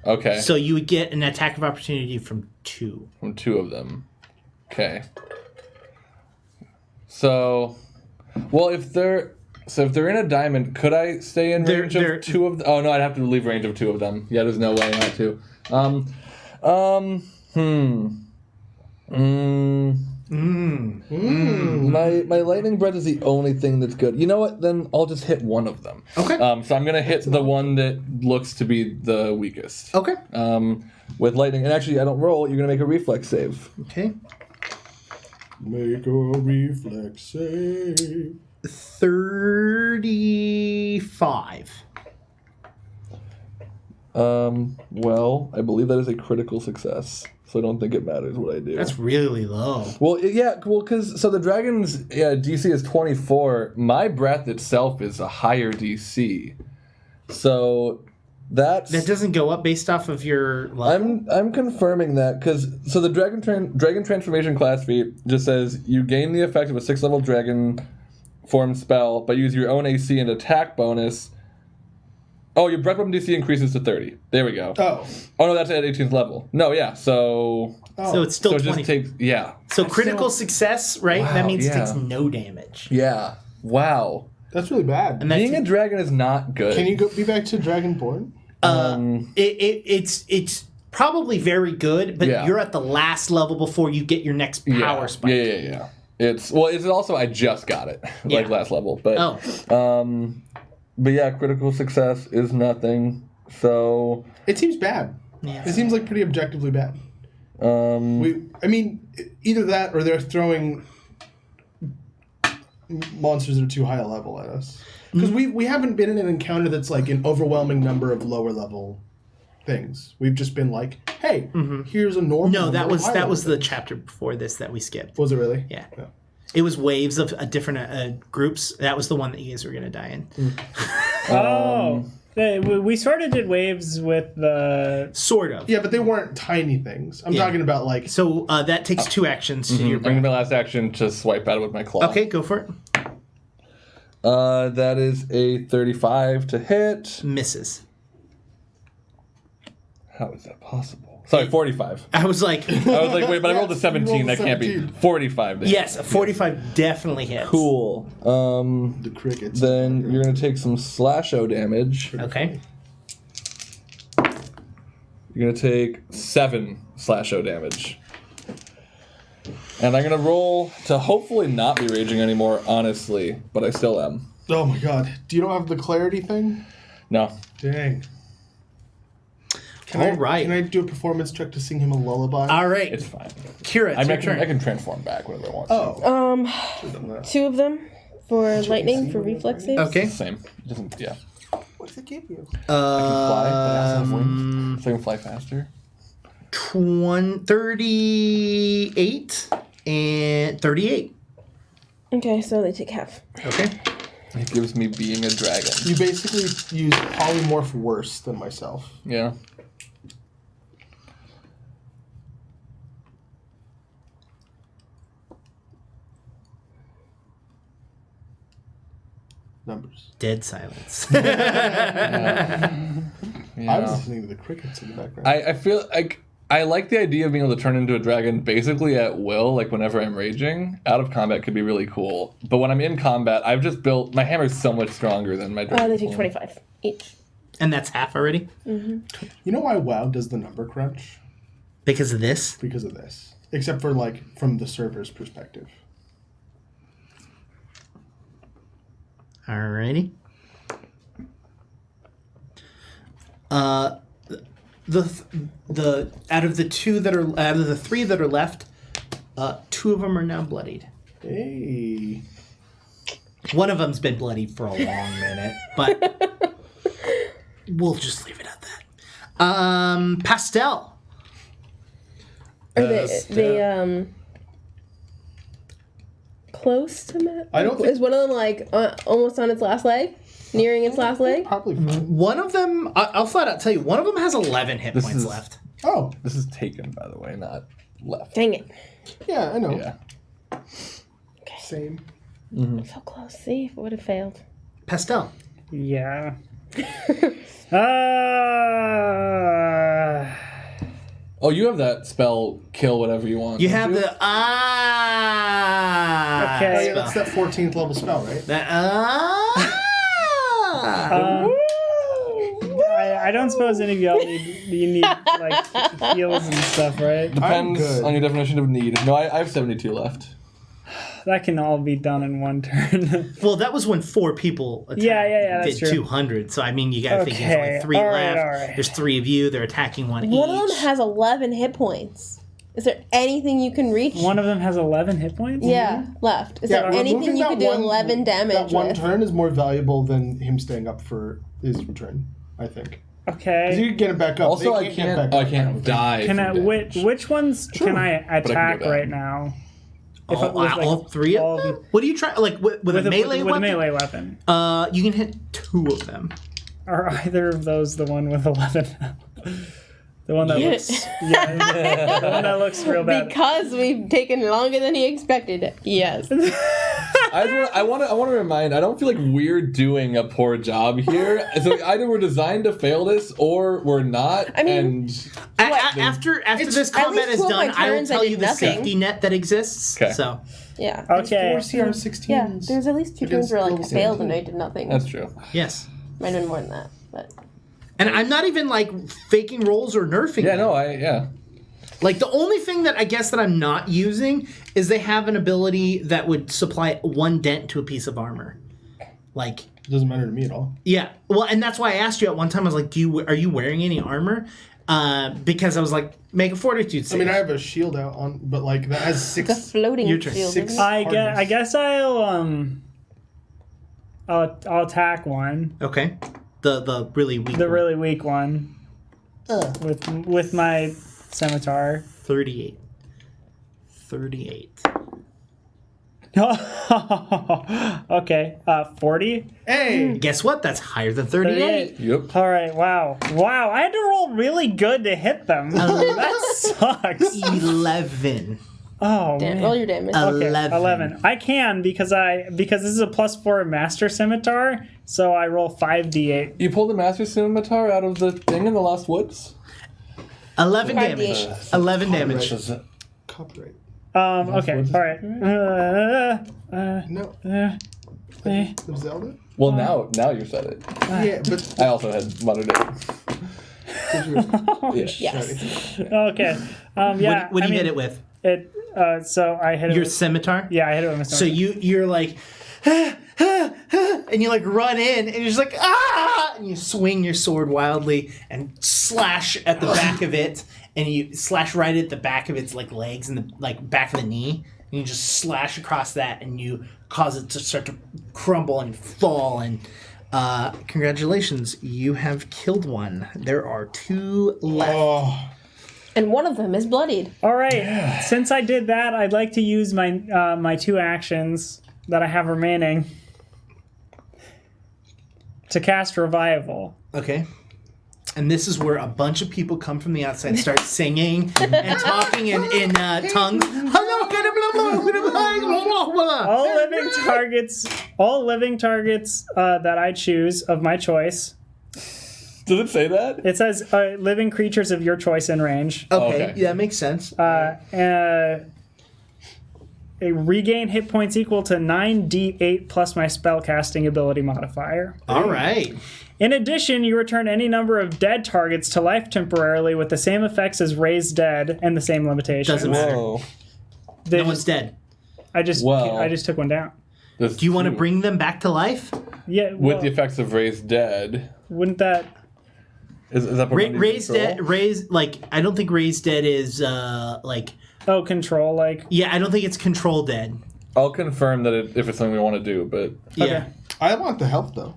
Okay.
So you would get an attack of opportunity from 2.
From 2 of them. Okay. So, well, if they're in a diamond, could I stay in range of 2 of them? Oh no, I'd have to leave range of 2 of them. Yeah, there's no way not to. My lightning breath is the only thing that's good. You know what? Then I'll just hit one of them.
Okay.
So I'm gonna hit the one that looks to be the weakest.
Okay.
With lightning, and actually, I don't roll. You're gonna make a reflex save.
Okay.
Make a reflex save.
35.
Well, I believe that is a critical success, so I don't think it matters what I do.
That's really low.
Well, because the dragon's DC is 24. My breath itself is a higher DC, so that
doesn't go up based off of your level?
I'm confirming that because the dragon transformation class feat just says you gain the effect of a 6th level dragon form spell, but use your own AC and attack bonus. Oh, your breath weapon DC increases to 30. There we go.
Oh
no, that's at 18th level. No, yeah, so
it's still
it
20.
just takes
So critical success, right?
Wow,
that means it
yeah.
takes no damage.
Yeah. Wow.
that's really bad.
And
Being a dragon is not good.
Can you be back to Dragonborn?
It's probably very good, but you're at the last level before you get your next power spike.
Yeah. It's also I just got it last level, but but yeah, critical success is nothing. So
It seems bad.
Yeah.
It seems like pretty objectively bad. Either that or they're throwing monsters that are too high a level at us. Because we haven't been in an encounter that's like an overwhelming number of lower level things. We've just been like, hey, here's a normal.
No, that was
level.
the chapter before this that we skipped.
Was it really?
Yeah.
No.
It was waves of different groups. That was the one that you guys were going to die in.
We sort of did waves with the...
Sort of.
Yeah, but they weren't tiny things. I'm talking about like...
So that takes 2 actions to your
bring
breath.
my last action to swipe at it with my claw.
Okay, go for it.
That is a 35 to hit.
Misses.
How is that possible? Sorry, 45.
I was like...
wait, but I rolled a 17. That can't be 45. Then.
Yes, a 45 definitely hits.
Cool.
the crickets.
Then you're gonna take some slash-o damage.
Okay.
You're gonna take 7 slash-o damage. And I'm gonna roll to hopefully not be raging anymore, honestly, but I still am.
Oh my god. Do you don't have the clarity thing?
No.
Dang. Can
All
I do a performance check to sing him a lullaby?
All right.
It's fine.
Kira, it's your turn.
I can transform back whenever I want.
Oh.
2 of them for lightning for reflex saves.
Okay.
Same. It doesn't. Yeah.
What does it give you?
I can fly, but I also have wings, so I can fly faster.
38 and 38.
Okay, so they take half.
Okay.
It gives me being a dragon.
You basically use polymorph worse than myself.
Yeah.
Numbers.
Dead silence.
I was
Yeah.
listening to the crickets in the background.
I feel like I like the idea of being able to turn into a dragon basically at will, like whenever I'm raging. Out of combat could be really cool. But when I'm in combat, I've just built... My hammer's so much stronger than my dragon.
They take 25 each.
And that's half already?
You know why WoW does the number crunch?
Because of this?
Because of this. Except for, like, from the server's perspective.
Alrighty. The out of the 3 that are left, 2 of them are now bloodied.
Hey.
One of them's been bloodied for a long minute, but we'll just leave it at that. Pastel.
Are they close to Matt?
I don't think-
Is one of them like almost on its last leg? Nearing its last leg?
Probably fine.
One of them, I'll flat out tell you, one of them has 11 hit points left.
Oh.
This is taken, by the way, not left.
Dang it.
Yeah, I know.
Yeah.
Same.
So close. See if it would have failed.
Pastel.
Yeah.
Oh, you have that spell, kill whatever you want.
You
don't
have the
Okay.
Oh, yeah,
spell.
that's that 14th level spell, right?
I don't suppose any of y'all need like heals and stuff, right?
Depends
good.
on your definition of need. No, I have 72 left.
That can all be done in one turn.
Well, that was when 4 people attacked,
Yeah, that's
did
true.
200. So I mean, you got to think there's
Okay,
only 3
all right,
left.
all right.
There's 3 of you. They're attacking one
One of
each.
them has 11 hit points. Is there anything you can reach?
One of them has 11 hit points?
Yeah, left. Is there anything
removing
you
that
could do
one-
11 damage
That one
with?
turn is more valuable than him staying up for his return, I think. Because
Okay.
you can get it back up.
Also,
They
I
get
can't.
back
I
up,
can't
don't think.
die.
Can I,
from
which ones can I attack
down.
right now? If
All,
with, like,
all three of
all
them? What do you try? Like with a melee
with
weapon?
a melee weapon.
You can hit 2 of them.
Are either of those the one with 11? The one that looks, the one that looks real bad.
Because we've taken longer than he expected. Yes.
I want to remind. I don't feel like we're doing a poor job here. So either we're designed to fail this, or we're not.
I mean,
and
After this combat
least
is
2 of my
done, I will
turns I
tell
did
you the
nothing.
safety net that exists.
Okay.
So
Yeah.
Okay.
4 CR16s.
Yeah, there's at least 2 turns
Against
where like I
level
failed
17.
and I did nothing.
that's true.
yes.
Might have been more than that, but
And I'm not even like faking rolls or nerfing.
Yeah.
them.
No.
Like the only thing that I guess that I'm not using is they have an ability that would supply 1 dent to a piece of armor. Like,
It doesn't matter to me at all.
yeah. Well, and that's why I asked you at one time. I was like, are you wearing any armor? Because I was like, make a fortitude save.
I mean, I have a shield out on, but like that has
the
6.
floating
Your turn.
shield.
6
isn't it?
I guess I'll attack one.
Okay. The really weak.
The
one.
really weak one. With my scimitar.
38. 38.
Okay. 40.
Hey!
Guess what? That's higher than 38.
Yep.
All right. Wow. I had to roll really good to hit them. That sucks.
11.
Oh
Damn,
man.
roll your damage.
Okay,
11.
11. I can because this is a +4 master scimitar, so I roll 5d8.
You pulled the master scimitar out of the thing in the Lost Woods.
11
5d8.
damage. 11 damage.
Copyright.
Okay. All right.
No. Of Zelda?
Well, now you said it.
Yeah, but
I also had muttered it.
Yes.
Okay. Yeah.
What do you hit it with?
So I hit it.
Your
with,
scimitar?
yeah, I hit it with my
So
scimitar.
you're like, and you like run in, and you're just like, ah! And you swing your sword wildly and slash at the back of it, and you slash right at the back of its like legs and the like back of the knee, and you just slash across that, and you cause it to start to crumble and fall. And congratulations, you have killed one. There are 2 left.
oh,
And one of them is bloodied.
All right. Since I did that, I'd like to use my my 2 actions that I have remaining to cast Revival.
Okay. And this is where a bunch of people come from the outside and start singing and talking in tongues.
All living targets that I choose of my choice.
Does it say that?
It says living creatures of your choice in range.
Okay,
Okay.
yeah, that makes sense.
Regain hit points equal to 9d8 plus my spellcasting ability modifier.
All right.
In addition, you return any number of dead targets to life temporarily with the same effects as raised dead and the same limitations.
Doesn't matter.
Whoa.
They
No one's
just-
dead.
I just took one down.
There's
Do you want to
2.
bring them back to life?
Yeah,
with
well,
the effects of raised dead?
wouldn't that?
Is that
Raised dead. Raised like I don't think raised dead is like
Oh, control like.
yeah. I don't think it's control dead.
I'll confirm that if it's something we want to do, but
Yeah.
Okay.
I want the health though.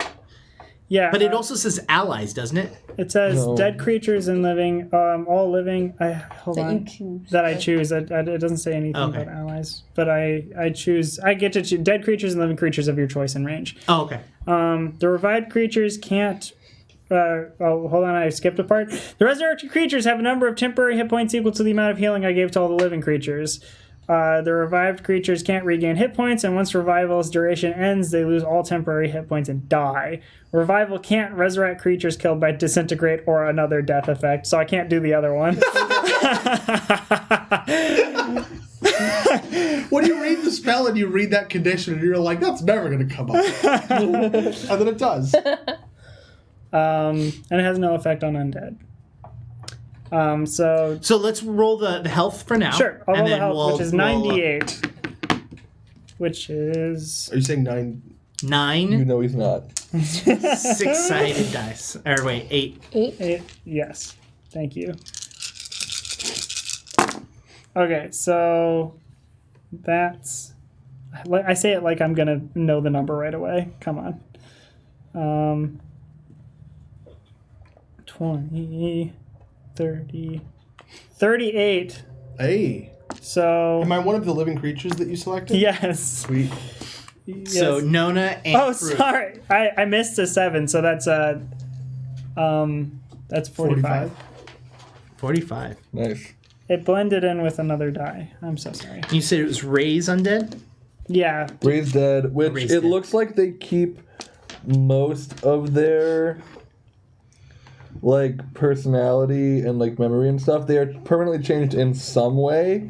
Yeah,
But it also says allies, doesn't it?
it says
No.
dead creatures and living, all living. Hold
That
on.
you choose.
That I choose. It doesn't say anything
Okay.
about allies, but I choose. I get to choose dead creatures and living creatures of your choice in range.
Oh, okay.
The revived creatures can't. Hold on, I skipped a part. The resurrected creatures have a number of temporary hit points equal to the amount of healing I gave to all the living creatures. The revived creatures can't regain hit points, and once revival's duration ends, they lose all temporary hit points and die. Revival can't resurrect creatures killed by disintegrate or another death effect, so I can't do the other one.
When you read the spell and you read that condition, and you're like, that's never going to come up. And then it does.
And it has no effect on undead.
So let's roll the health for now.
Sure, I'll
and
roll the
then
health, which is
we'll,
98. Which is...
Are you saying 9?
9
you know he's not.
6-sided dice. Or wait, 8.
8. Yes. Thank you. Okay, so that's. I say it like I'm gonna know the number right away. Come on. 20, 30, 38.
Hey.
So.
Am I one of the living creatures that you selected?
Yes.
Sweet.
Yes.
So Nona and
Oh,
Fruit.
sorry. I missed a 7, so that's 45.
45.
Nice.
It blended in with another die. I'm so sorry.
You said it was Ray's undead?
Yeah.
Raised Dead, which
Raised
it
Dead.
looks like they keep most of their like personality and like memory and stuff. They are permanently changed in some way.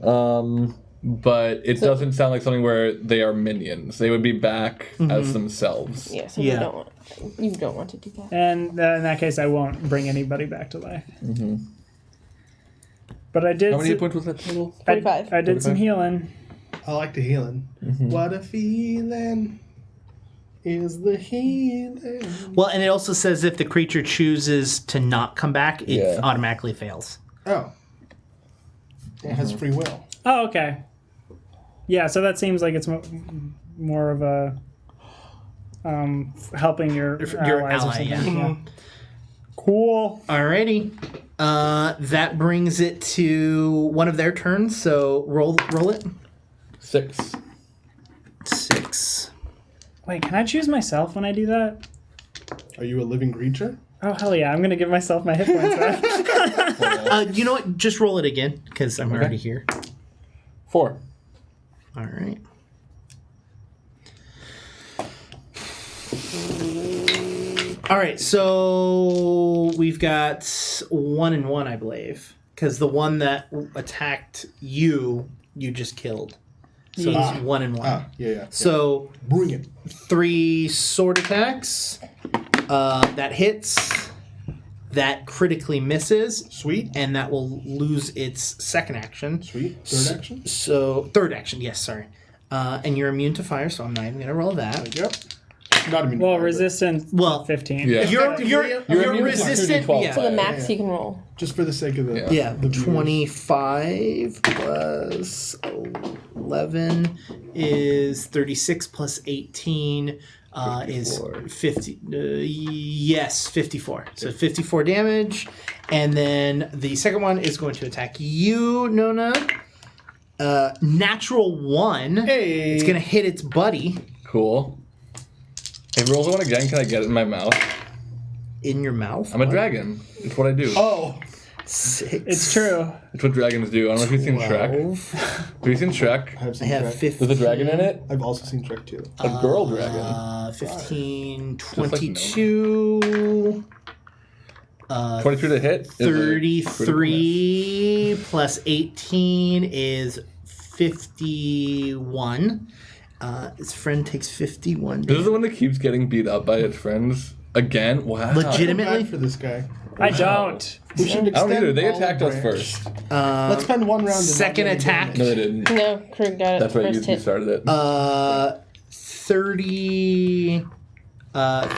But it doesn't sound like something where they are minions. They would be back as themselves.
Yeah, so
Yeah.
you don't want to do that.
And in that case, I won't bring anybody back to life. But I did.
How many hit points was that total?
45.
I did some
45?
healing.
I like the healing. What a feeling is the healing.
Well, and it also says if the creature chooses to not come back, it
Yeah.
automatically fails.
Oh. It has free will.
Oh, okay. Yeah, so that seems like it's more of a helping your allies or
ally,
something.
yeah.
Yeah. Cool.
Alrighty. That brings it to one of their turns, so roll it.
6.
6.
Wait, can I choose myself when I do that?
Are you a living creature?
Oh, hell yeah. I'm going to give myself my hit points back.
You know what? Just roll it again, because I'm already here.
4.
Alright. Alright, so we've got 1 and 1, I believe. Because the one that attacked you just killed. So it's 1 and 1.
Yeah.
So
Bring it.
3 sword attacks. That hits. That critically misses.
Sweet.
And that will lose its second action.
Sweet. Third action?
So, third action, yes, sorry. And you're immune to fire, so I'm not even going to roll that.
Yep. Not immune.
Well,
to fire,
resistance
Well,
15.
Yeah.
You're
immune to
resistant.
12.
Yeah.
So the max you can roll.
but just for the sake of the
Yeah,
the viewers.
25 plus 11 is 36 plus 18 is 50. Yes, 54. So 54 damage. And then the second one is going to attack you, Nona. Natural 1.
Hey.
It's going to hit its buddy
Cool. If it rolls one again, can I get it in my mouth?
in your mouth.
I'm a dragon. It's what I do.
Oh.
6.
It's true.
It's what dragons do. I don't know if you've seen Shrek.
12.
Have you seen Shrek?
I have
I
seen
have
Shrek.
15.
There's a dragon in it?
I've also seen Shrek too.
A girl dragon.
15,
like Nona.
22,
22 to hit? is a critical miss.
33 plus 18 is 51. His friend takes 51
This is the one that keeps getting beat up by its friends. Again? Wow.
Legitimately?
Bad for this guy.
I don't.
We should
I don't
extend
either. They
olive
attacked us
branch.
first.
Let's spend one round. and not
second
get any
attack.
damage.
No, they didn't.
No, Krug got it
That's right.
first
You
hit.
started it.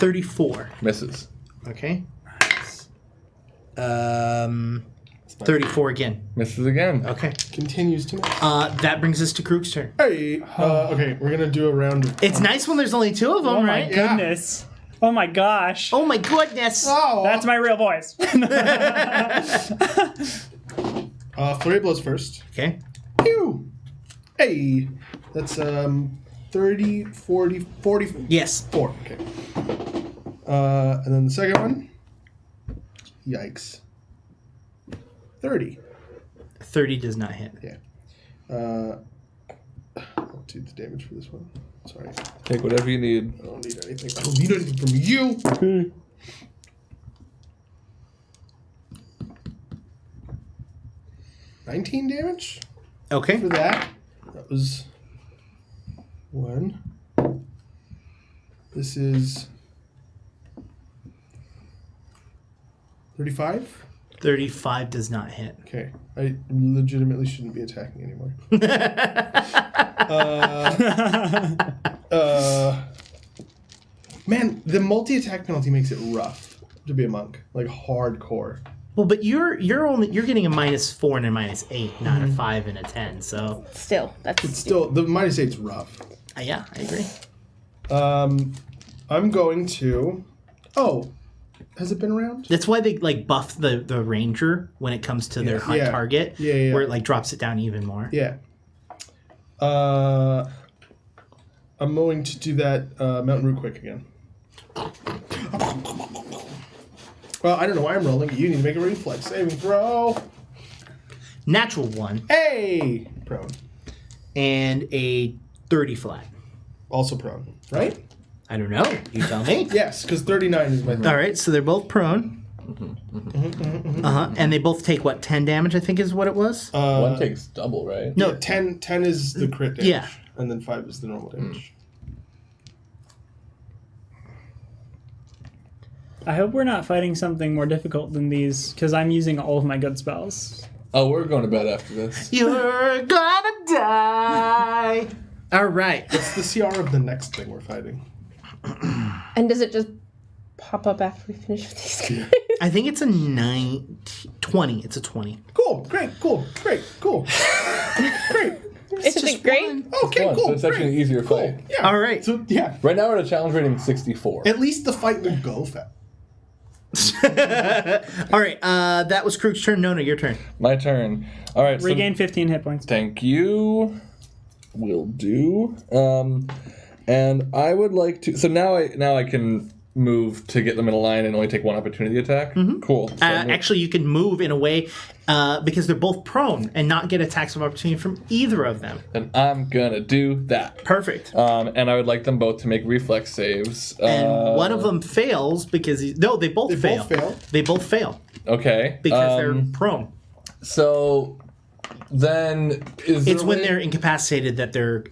34.
Misses.
Okay. 34 again.
Misses again.
Okay.
Continues to miss.
That brings us to Krug's turn.
Hey. Okay, we're gonna do a round of.
It's nice when there's only 2 of them,
Oh my
right?
goodness. Oh my gosh.
Oh my goodness.
Oh.
That's my real voice.
Flurry blows first.
Okay.
Pew! Hey. That's 30, 40, 44.
Yes.
Okay. And then the second one. Yikes. 30.
30 does not hit.
Yeah. I'll do the damage for this one. Sorry.
Take whatever you need.
I don't need anything. I don't need anything from you. 19 damage
Okay.
for that. That was 1. This is 35.
35 does not hit.
Okay. I legitimately shouldn't be attacking anymore. Man, the multi-attack penalty makes it rough to be a monk. Like, hardcore.
Well, but you're getting a -4 and a -8, not a 5 and a 10. So
Still, that's
Still, the -8's rough.
yeah, I agree.
I'm going to. Oh, has it been around?
That's why they like buff the ranger when it comes to their hunt target.
Yeah.
Where it like drops it down even more.
Yeah. I'm going to do that Mountain Root quick again. Well, I don't know why I'm rolling. You need to make a reflex saving throw.
Natural 1
Hey! Prone.
and a 30 flat.
Also prone, right?
I don't know. You tell me.
Yes, because 39 is my thing.
All right, so they're both prone. And they both take what, 10 damage? I think is what it was.
One takes double, right?
No,
Yeah, 10 is the crit damage.
Yeah.
And then 5 is the normal damage.
I hope we're not fighting something more difficult than these, because I'm using all of my good spells.
Oh, we're going to bed after this.
you're gonna die. All right.
It's the CR of the next thing we're fighting.
And does it just pop up after we finish with these guys?
I think it's a 20. It's a 20.
Cool, great, cool, great, cool. Great.
It's just great.
Okay,
Fun,
cool.
so it's actually
great,
an easier
cool.
fight.
Yeah.
All right.
So, yeah.
Right now we're at a challenge rating 64.
At least the fight will go fast.
All right. That was Krook's turn. Nona, your turn.
My turn. All right.
Regain 15 hit points.
Thank you. Will do. And I would like to. So now I can move to get them in a line and only take one opportunity attack. Cool. So
Actually, you can move in a way because they're both prone and not get attacks of opportunity from either of them.
and I'm gonna do that.
Perfect.
And I would like them both to make reflex saves.
And one of them fails because they both fail.
both fail?
They both fail
Okay.
because they're prone.
So then is
It's
there a
when
way-
they're incapacitated that they're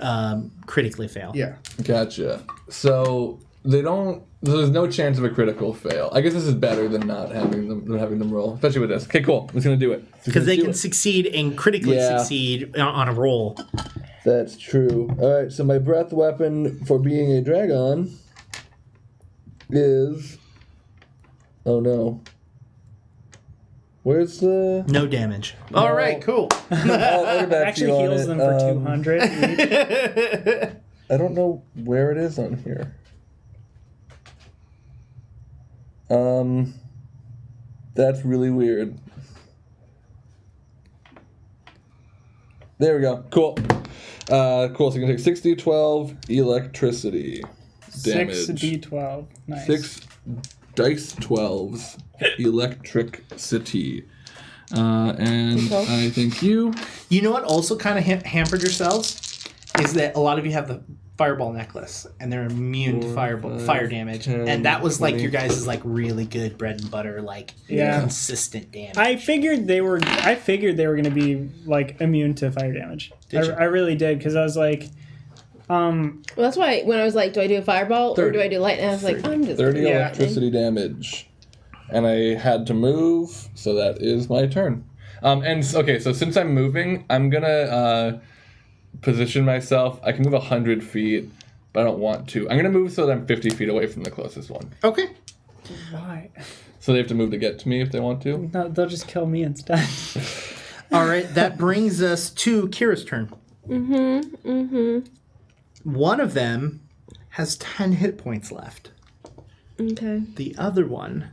critically fail.
Yeah.
Gotcha. So they don't. There's no chance of a critical fail. I guess this is better than not having them roll, especially with this. Okay, cool. I'm just gonna do it
Because they
do
can
it.
succeed and critically
Yeah.
succeed on a roll.
That's true. All right. So my breath weapon for being a dragon is. Oh no. Where's the?
No damage. All right, cool.
I'll get back to
Actually
you on
heals
it.
them for 200 each.
I don't know where it is on here. That's really weird. There we go. Cool. Cool. So you can take 60, 12 electricity damage.
6d12. Nice.
6 dice 12s electricity. And I thank you.
You know what also kind of hampered yourselves is that a lot of you have the fireball necklace and they're immune to fire damage,
10,
and that was
20.
like your guys' like really good bread and butter, like consistent damage.
I figured they were going to be like immune to fire damage.
Did you?
I really did, because I was like,
Well, that's why when I was like, do I do a fireball
30.
or do I do lightning? I was like, I'm just
30
gonna do
electricity damage. And I had to move, so that is my turn. Okay, so since I'm moving, I'm gonna position myself. I can move 100 feet, but I don't want to. I'm gonna move so that I'm 50 feet away from the closest one.
Okay.
why?
So they have to move to get to me if they want to.
No, they'll just kill me instead.
All right, that brings us to Kira's turn. One of them has 10 hit points left.
Okay.
The other one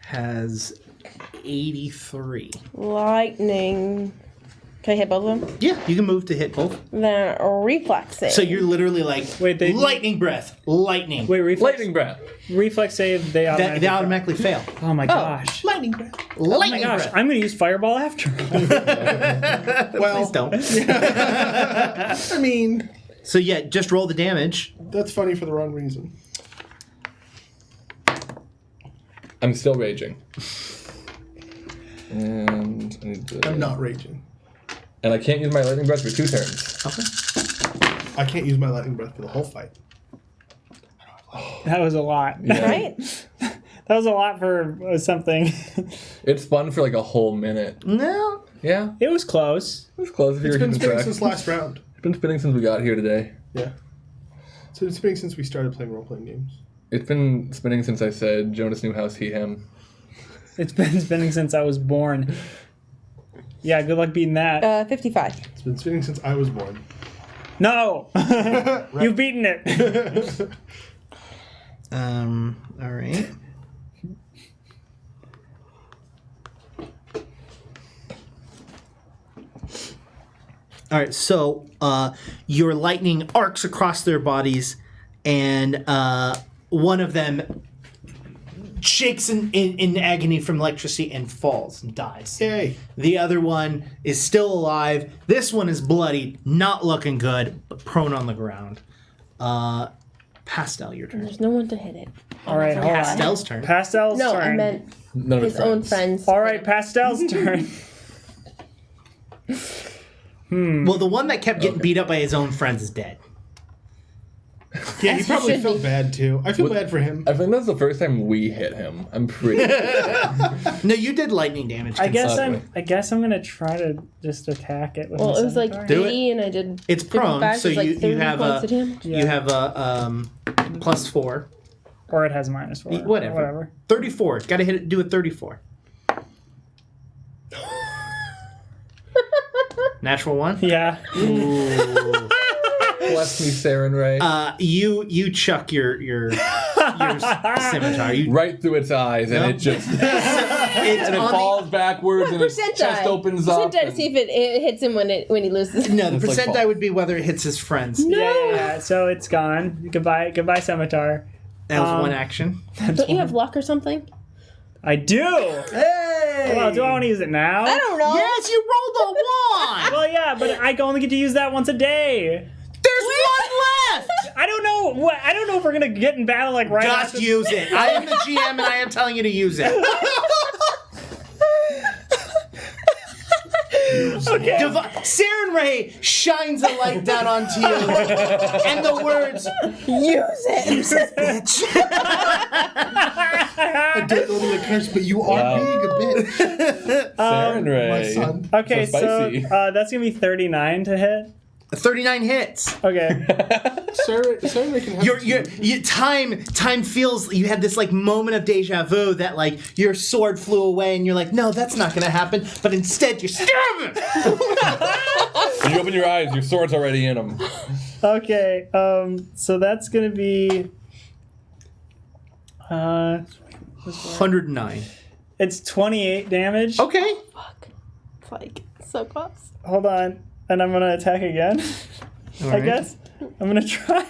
has 83.
Lightning. Can I hit both of them?
Yeah, you can move to hit both.
Then reflex save.
So you're literally like,
Wait,
lightning breath, lightning.
Wait, reflex
Lightning breath.
reflex save. They
They
automatically.
automatically fail.
Oh my gosh.
Lightning breath.
Oh my
Lightning
gosh.
breath.
I'm going to use fireball after.
Well,
Please don't.
I mean,
So yeah, just roll the damage.
that's funny for the wrong reason.
I'm still raging. And I need to,
I'm not raging.
And I can't use my lightning breath for 2 turns.
Okay.
I can't use my lightning breath for the whole fight.
That was a lot.
Yeah.
Right?
That was a lot for something.
It spun for like a whole minute.
No.
Yeah,
It was close.
it was close if you
It's
were
been
keeping
spinning
track.
since last round.
It's been spinning since we got here today.
Yeah. So it's spinning since we started playing role-playing games.
It's been spinning since I said Jonas Newhouse, he, him.
It's been spinning since I was born. Yeah, good luck beating that.
55.
It's been spinning since I was born.
No! You've beaten it.
All right. All right, so your lightning arcs across their bodies, and one of them shakes in agony from electricity and falls and dies.
Yay.
The other one is still alive. This one is bloodied, not looking good, but prone on the ground. Pastel, your turn.
There's no one to hit it.
All right, hold on.
Pastel's turn.
Pastel's
No,
turn.
I meant
None of
his own friends.
All right, Pastel's turn.
Well, the one that kept getting beat up by his own friends is dead.
Yeah, he
As you
probably
should
felt
be.
bad too. I feel bad for him.
I think that's the first time we hit him. I'm pretty
No, you did lightning damage.
I guess
Okay.
I'm gonna try to just attack it with
Well,
my
it was like
scimitar.
Do
80 and I did
It's prone,
55,
so
it's like
you
30
have
points
a
of damage.
you have a +4.
Or it has -4.
Whatever. 34. Got to hit it. Do a 34. Natural one.
Yeah.
bless me, Saren Ray.
You chuck your scimitar. You
Right through its eyes, and
Nope.
it just
it's
and it
on
falls backwards, and its
Percent
chest
die.
opens
Percent
up.
die to
and-
see if it hits him when he loses.
no, the
It's like
percent
fall.
die would be whether it hits his friends.
Yeah. So it's gone. Goodbye, scimitar.
That was one action.
Don't you have luck or something?
I do.
Hey!
Well, do I want to use it now?
I don't know.
Yes, you rolled a 1!
Well, yeah, but I only get to use that once a day.
There's one left!
I don't know. I don't know if we're gonna get in battle like right
Just
after.
use it. I am the GM and I am telling you to use it.
Okay.
Saren Ray shines a light down onto you, and the words,
Use it.
bitch.
I don't know the curse, but you are
Wow.
being a bitch,
Saren Ray.
my son.
Okay,
So
so
spicy.
that's gonna be 39 to hit.
39 hits.
Okay.
Sarah can have
Your time feels you had this like moment of deja vu that like your sword flew away and you're like, no, that's not gonna happen. But instead you're stabbing.
When you open your eyes, your sword's already in them.
Okay. So that's gonna be.
109.
It's 28 damage.
Okay.
Fuck. It's like so close.
Hold on, and I'm gonna attack again. I
right.
guess I'm gonna try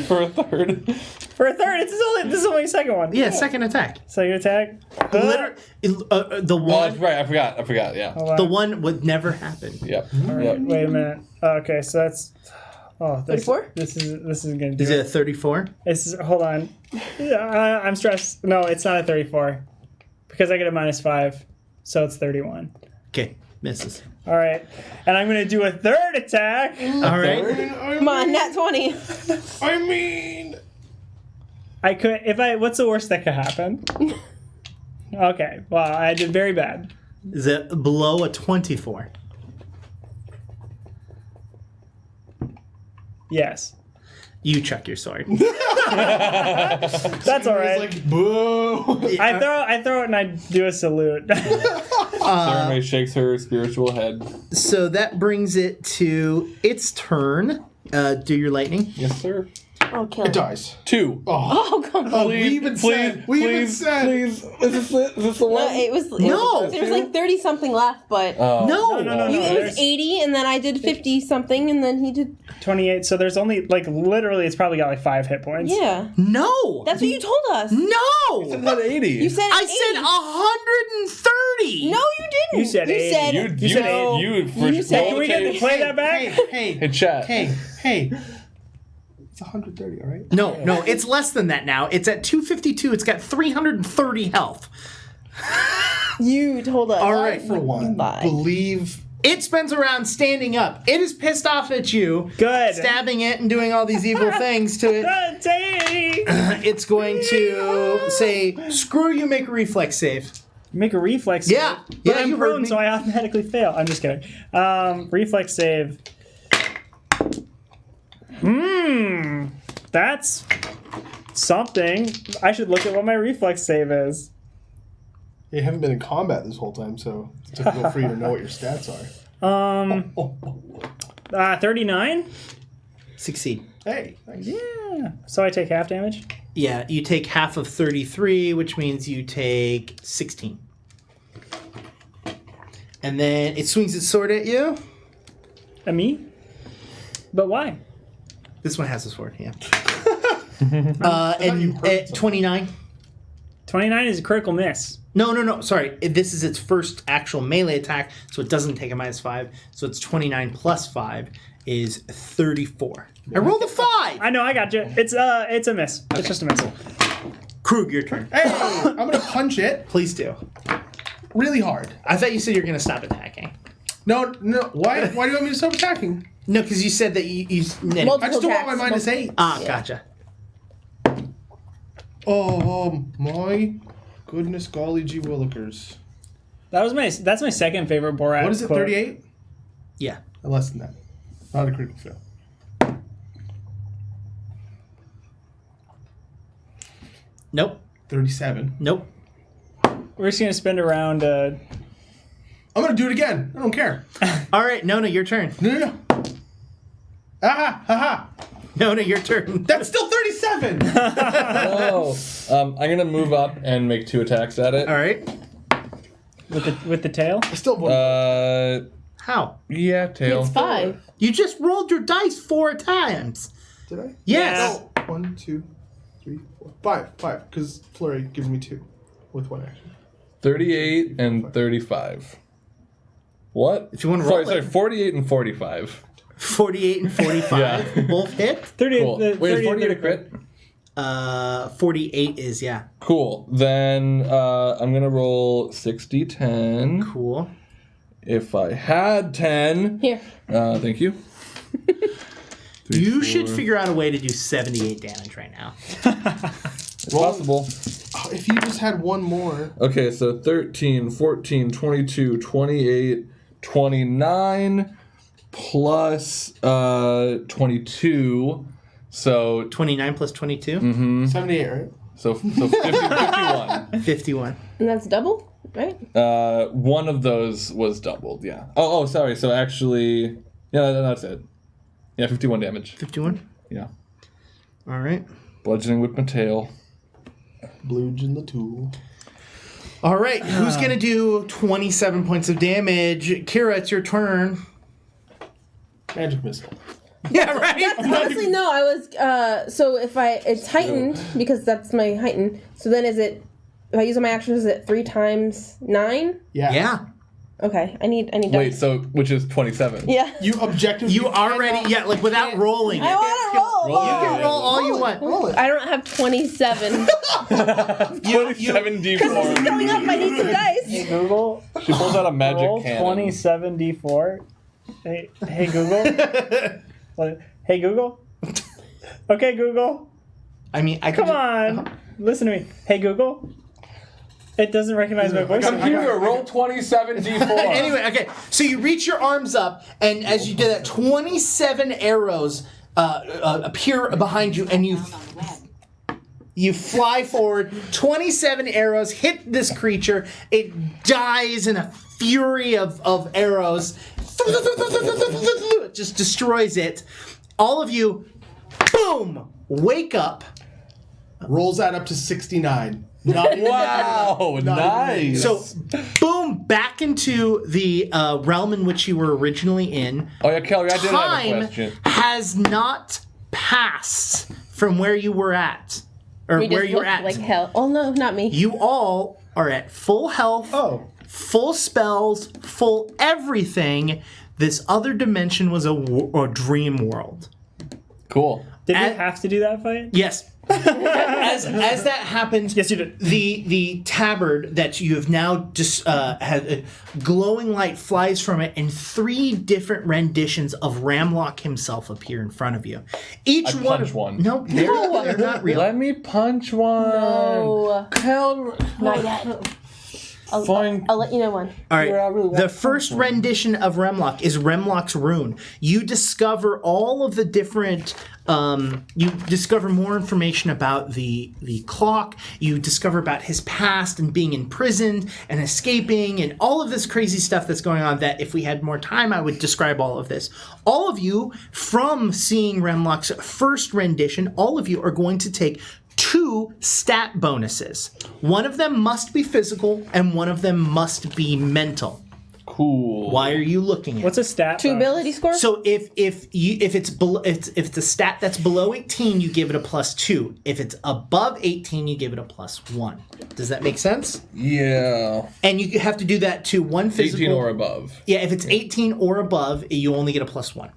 For a third.
for a third. This is only a second one.
Yeah, second attack.
Second attack.
The
Oh,
one
that's right. I forgot. Yeah.
Hold on.
the one would never happen.
Yep.
All right,
Yep.
wait a minute. Okay, so that's. Oh, this,
34?
This is gonna do
Is it a 34?
Hold on. I'm stressed. No, it's not a 34 because I get a -5, so it's 31.
Okay, misses.
All right, and I'm gonna do a third attack.
All right.
Come on, nat 20.
I mean,
I could if I. What's the worst that could happen? Okay, well, I did very bad.
Is it below a 24?
Yes,
You chuck your sword.
that's all right.
it's like boo.
I throw it and I do a salute.
Saren Ray shakes her spiritual head.
So that brings it to its turn. Do your lightning.
Yes, sir.
I'll kill
It
him.
dies.
2.
Oh, come on.
Oh, we even said. We even said.
Please. Is this it? Is this the
No,
one?
it was.
No.
There was like 30 something left, but
Oh.
No.
No.
it
there's-
was 80, and then I did 50 something, and then he did.
28. So there's only like literally, it's probably got like 5 hit points.
Yeah,
No.
that's what you told us.
No.
It's not 80.
You said
I
80.
said 130.
No, you didn't.
You said 80.
said
You
said
no.
you for
You said-
Can we get play that back?
Hey,
in chat.
hey. It's 130, all right?
No, it's less than that now. It's at 252. It's got 330 health.
You told us.
All right,
For one,
Bye.
believe.
It spends around standing up. It is pissed off at you.
Good.
Stabbing it and doing all these evil things to it. It's going to say, screw you, make a reflex save.
Make a reflex
Yeah.
save.
Yeah,
But I'm
you heard
prone,
me.
so I automatically fail. I'm just kidding. Reflex save. That's something. I should look at what my reflex save is.
You haven't been in combat this whole time, so it's difficult for you to know what your stats are.
39?
Succeed.
Hey, nice.
Yeah. So I take half damage?
Yeah, you take half of 33, which means you take 16. And then it swings its sword at you.
At me? But why?
This one has a sword, yeah. And at 29.
29 is a critical miss.
No. Sorry. This is its first actual melee attack, so it doesn't take a -5. So it's 29 plus 5 is 34. I rolled a 5!
I know, I got you. It's a miss. Okay. It's just a miss.
Krug, your turn.
Hey, I'm going to punch it
Please do.
really hard.
I thought you said you were going to stop attacking.
No. Why do you want me to stop attacking?
No, because you said that you
Multiple
I just don't want my
attacks,
-8.
gotcha.
Oh, my goodness golly gee willikers.
That's my second favorite Borat
What is it,
quote.
38?
Yeah.
Less than that. Not a critical fail.
Nope.
37.
Nope.
We're just going to spin around...
I'm going to do it again. I don't care.
All right, Nona, your turn.
No. Aha.
Nona, your turn.
That's still 37.
Oh. I'm going to move up and make 2 attacks at it.
All right.
with the tail?
I still won't.
How?
Yeah, tail.
It's 5.
You just rolled your dice 4 times.
Did I?
Yes.
Oh, 1, 2, 3, 4, 5. Because flurry gives me 2 with 1 action.
38 and 35. What?
If you want to roll
Sorry,
it.
48 and 45.
48 and 45
Yeah.
both hit.
38.
Cool. Wait, is 48 a crit?
48 is, yeah.
Cool. Then I'm going to roll 60-10.
Cool.
If I had 10.
Here.
Thank you.
You should figure out a way to do 78 damage right now.
It's possible.
Oh, if you just had one more.
Okay, so 13, 14, 22, 28, 29 plus 22. So
29 plus 22?
78, right?
so 51.
51.
And that's double, right?
One of those was doubled, yeah. Oh, sorry. So actually, yeah, that's it. Yeah, 51 damage.
51?
Yeah.
All right.
Bludgeoning with my tail.
Bludgeon the tool.
All right. Who's going to do 27 points of damage? Kira, it's your turn.
Magic missile.
Yeah, right?
Honestly, no. I was so if it's heightened because that's my heightened. So then is it? If I use my actions, is it 3 times 9?
Yeah.
Yeah.
Okay, I need.
Wait, so which is 27?
Yeah.
You objectively.
You already, like without rolling
I
it.
want to roll.
Roll
You can roll all you want.
Roll it.
I don't have 27.
27
It's
d4.
going up. I need some dice.
Hey, Google.
She pulls out a magic
Roll
cannon.
27d4. Hey Google. What? Hey, Google. Okay, Google.
I mean, I could
Come on. Listen to me. Hey, Google. It doesn't recognize my voice.
Computer, roll 27 d4.
Anyway, okay. So you reach your arms up, and as you do that, 27 arrows appear behind you, and you fly forward. 27 arrows hit this creature. It dies in a fury of arrows. It just destroys it. All of you, boom, wake up.
Rolls that up to 69. Not
Wow, nice.
So, boom, back into the realm in which you were originally in.
Oh yeah, Kelly, I did have a
Time
question.
has not passed from where you were at, or
We
where
just
you were
look
at.
like hell. Oh no, not me.
You all are at full health,
Oh.
full spells, full everything. This other dimension was a dream world.
Cool.
Did we have to do that fight?
Yes. As that happened,
Yes, you did.
The tabard that you have now just had a glowing light flies from it, and 3 different renditions of Ramlock himself appear in front of you. Each
I
one.
punch one.
No, they're not real.
Let me punch one.
No.
Hell,
Not yet.
Fine.
I'll let you know when.
All right.
Where I really want
The
to
first
come from.
rendition of Remlock is Remlock's Rune. You discover all of the different. You discover more information about the clock. You discover about his past and being imprisoned and escaping and all of this crazy stuff that's going on. That if we had more time, I would describe all of this. All of you, from seeing Remlock's first rendition, all of you are going to take 2 stat bonuses. One of them must be physical, and one of them must be mental.
Cool.
Why are you looking at?
What's a stat?
2 ability score?
So if it's a stat that's below 18, you give it a +2. If it's above 18, you give it a +1. Does that make sense?
Yeah.
And you have to do that to one physical
18 or above.
Yeah, if it's 18 or above, you only get a +1.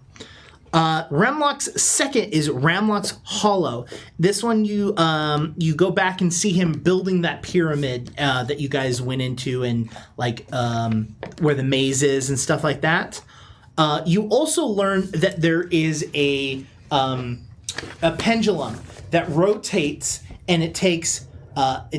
Remlock's second is Remlock's Hollow. This one you go back and see him building that pyramid that you guys went into and where the maze is and stuff like that. You also learn that there is a pendulum that rotates and it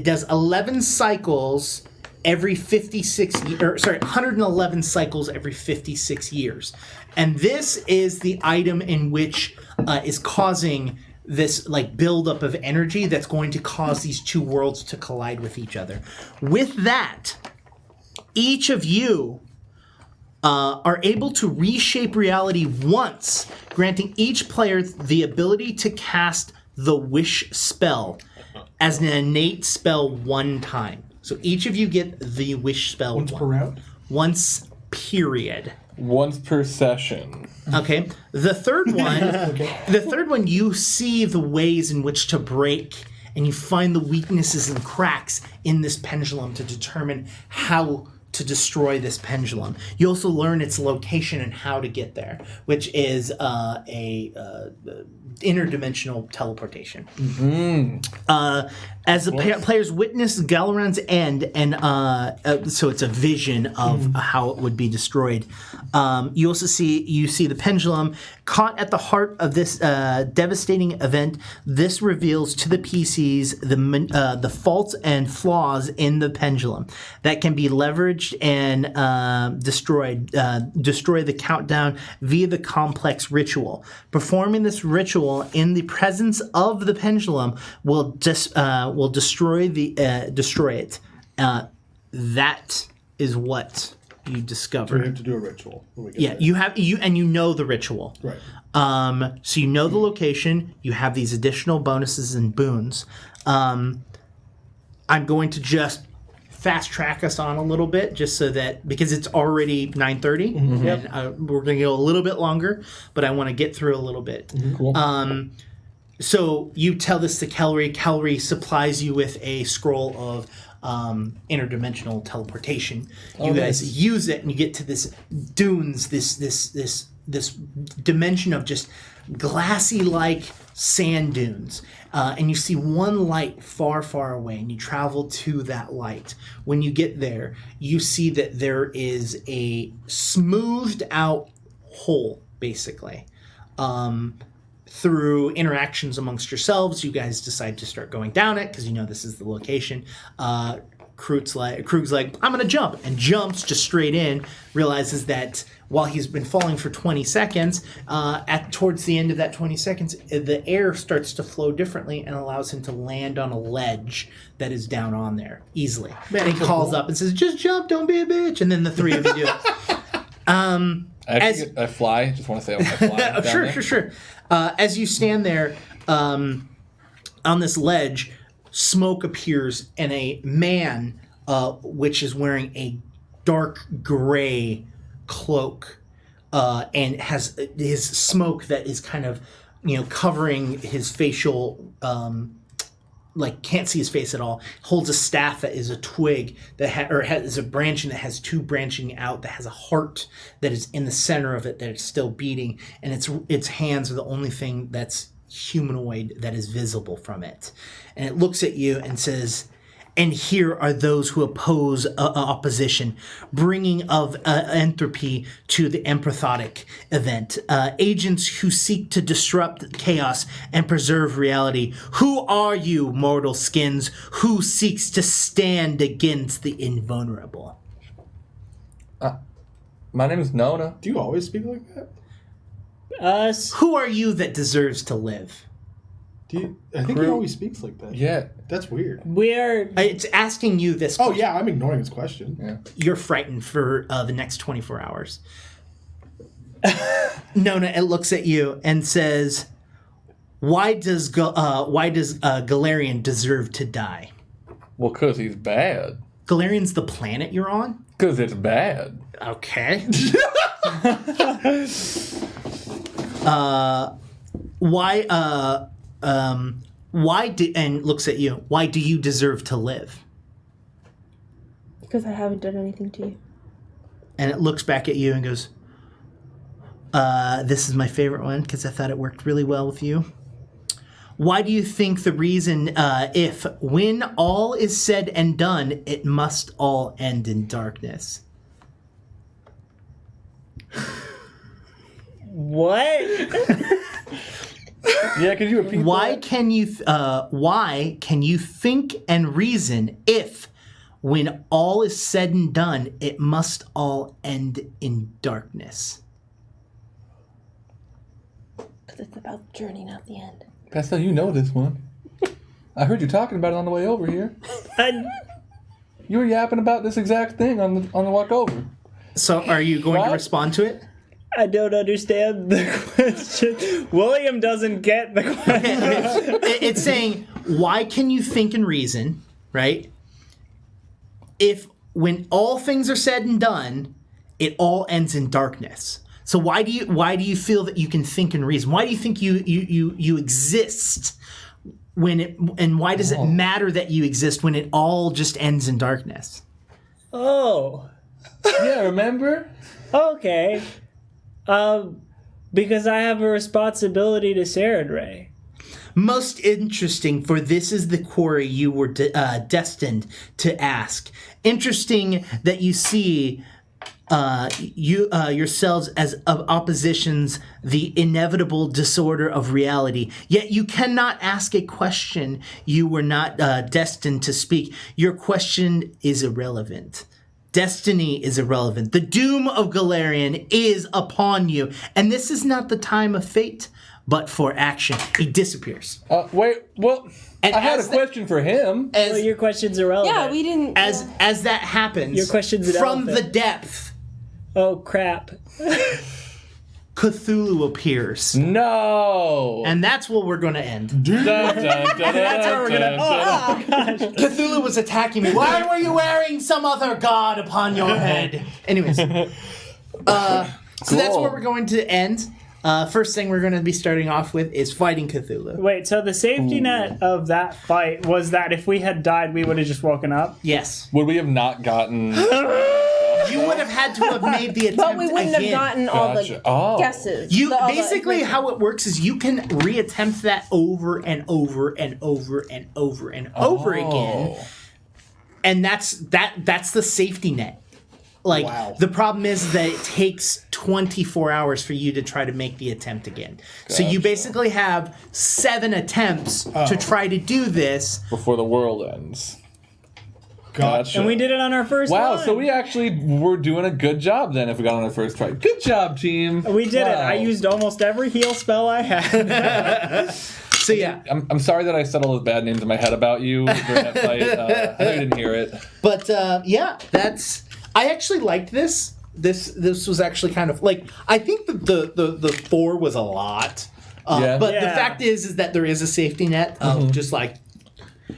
does 11 cycles every 111 cycles every 56 years. And this is the item in which is causing this buildup of energy that's going to cause these 2 worlds to collide with each other. With that, each of you are able to reshape reality once, granting each player the ability to cast the Wish spell as an innate spell 1 time. So each of you get the Wish spell
Once per round?
Once, period.
Once per session.
Okay. The third one, you see the ways in which to break, and you find the weaknesses and cracks in this pendulum to determine how to destroy this pendulum. You also learn its location and how to get there, which is interdimensional teleportation. As the players witness Galaran's end, and so it's a vision of how it would be destroyed. You also see the pendulum caught at the heart of this devastating event. This reveals to the PCs the faults and flaws in the pendulum that can be leveraged and destroyed. Destroy the countdown via the complex ritual. Performing this ritual in the presence of the pendulum will destroy it. That is what you discover.
We have to do a ritual when we get there.
You know the ritual.
Right.
So you know the location. You have these additional bonuses and boons. I'm going to just fast track us on a little bit, just so that because it's already 9:30, and we're going to go a little bit longer, but I want to get through a little bit.
Cool.
So you tell this to Kellery. Kellery supplies you with a scroll of interdimensional teleportation. You guys use it, and you get to this dunes, this dimension of just glassy-like sand dunes. And you see one light far, far away, and you travel to that light. When you get there, you see that there is a smoothed out hole, basically. Through interactions amongst yourselves, you guys decide to start going down it because you know this is the location. Krug's like, I'm gonna jump, and jumps just straight in. Realizes that while he's been falling for 20 seconds, towards the end of that 20 seconds, the air starts to flow differently and allows him to land on a ledge that is down on there easily. And he calls up and says, "Just jump, don't be a bitch." And then the 3 of you do it.
I fly. Just want to say I fly. down there.
Sure. As you stand there on this ledge, smoke appears, and a man, which is wearing a dark gray cloak, and has his smoke that is kind of, covering his facial, can't see his face at all, holds a staff that is a twig that is a branching that has 2 branching out, that has a heart that is in the center of it that is still beating, and its hands are the only thing that's humanoid that is visible from it. And it looks at you and says, and here are those who oppose opposition, bringing of entropy to the empathotic event. Agents who seek to disrupt chaos and preserve reality. Who are you, mortal skins, who seeks to stand against the invulnerable?
My name is Nona.
Do you always speak like that?
Us.
Who are you that deserves to live?
I think he always speaks like that.
Yeah.
That's weird.
We're.
It's asking you this
Oh,
question.
yeah, I'm ignoring his question.
Yeah.
You're frightened for the next 24 hours. Nona, it looks at you and says, why does Galarian deserve to die?
Well, because he's bad.
Galarian's the planet you're on?
Because it's bad.
Okay. And looks at you, why do you deserve to live?
Because I haven't done anything to you.
And it looks back at you and goes, this is my favorite one because I thought it worked really well with you. Why do you think the reason if when all is said and done, it must all end in darkness?
What?
Yeah, could you repeat
Why
that?
can you think and reason if when all is said and done, it must all end in darkness?
Because it's about the journey, not the end.
Pastel, you know this one. I heard you talking about it on the way over here. You were yapping about this exact thing on the walk over.
So are you going to
What?
respond to it?
I don't understand the question. William doesn't get the question.
It's saying, why can you think and reason, right? If when all things are said and done, it all ends in darkness. So why do you feel that you can think and reason? Why do you think you exist and why does it matter that you exist when it all just ends in darkness?
Oh.
Yeah, remember?
Okay. Because I have a responsibility to Sarenrae.
Most interesting, for this is the query you were destined to ask. Interesting that you see yourselves as oppositions, the inevitable disorder of reality. Yet you cannot ask a question you were not destined to speak. Your question is irrelevant. Destiny is irrelevant. The doom of Galarian is upon you. And this is not the time of fate, but for action. He disappears.
Wait, well,
And
I had a
as
question for him.
Well, your question's irrelevant.
Yeah, we didn't.
As that happens,
Your question's an
from
elephant.
the depth,
Oh, crap.
Cthulhu appears.
No.
And that's where we're going to end.
Dun, dun, dun,
That's where we're gonna. Oh, gosh.
Cthulhu was attacking me. Why were you wearing some other god upon your head? Anyways. So that's where we're going to end. First thing we're going to be starting off with is fighting Cthulhu.
Wait, so the safety net of that fight was that if we had died, we would have just woken up?
Yes.
Would we have not gotten...
You would have had to have made the attempt
But we wouldn't
again.
have gotten all the
Gotcha. Oh.
guesses.
You
all the
basically
information.
how it works is you can reattempt that over and over and over and over and over again, and that's the safety net. Like
Wow.
the problem is that it takes 24 hours for you to try to make the attempt again. So you
Gotcha.
basically have 7 attempts to try to do this.
Before the world ends.
Gotcha.
And we did it on our first
Wow,
one.
so we actually were doing a good job then if we got on our first try. Good job, team.
We did it.
Wow.
I used almost every heal spell I had.
So yeah,
I'm sorry that I said all those bad names in my head about you during that fight. I know you didn't hear it.
but yeah, that's. I actually liked this. This was actually kind of like I think the 4 was a lot.
Yeah.
But the
Yeah.
fact is that there is a safety net of just like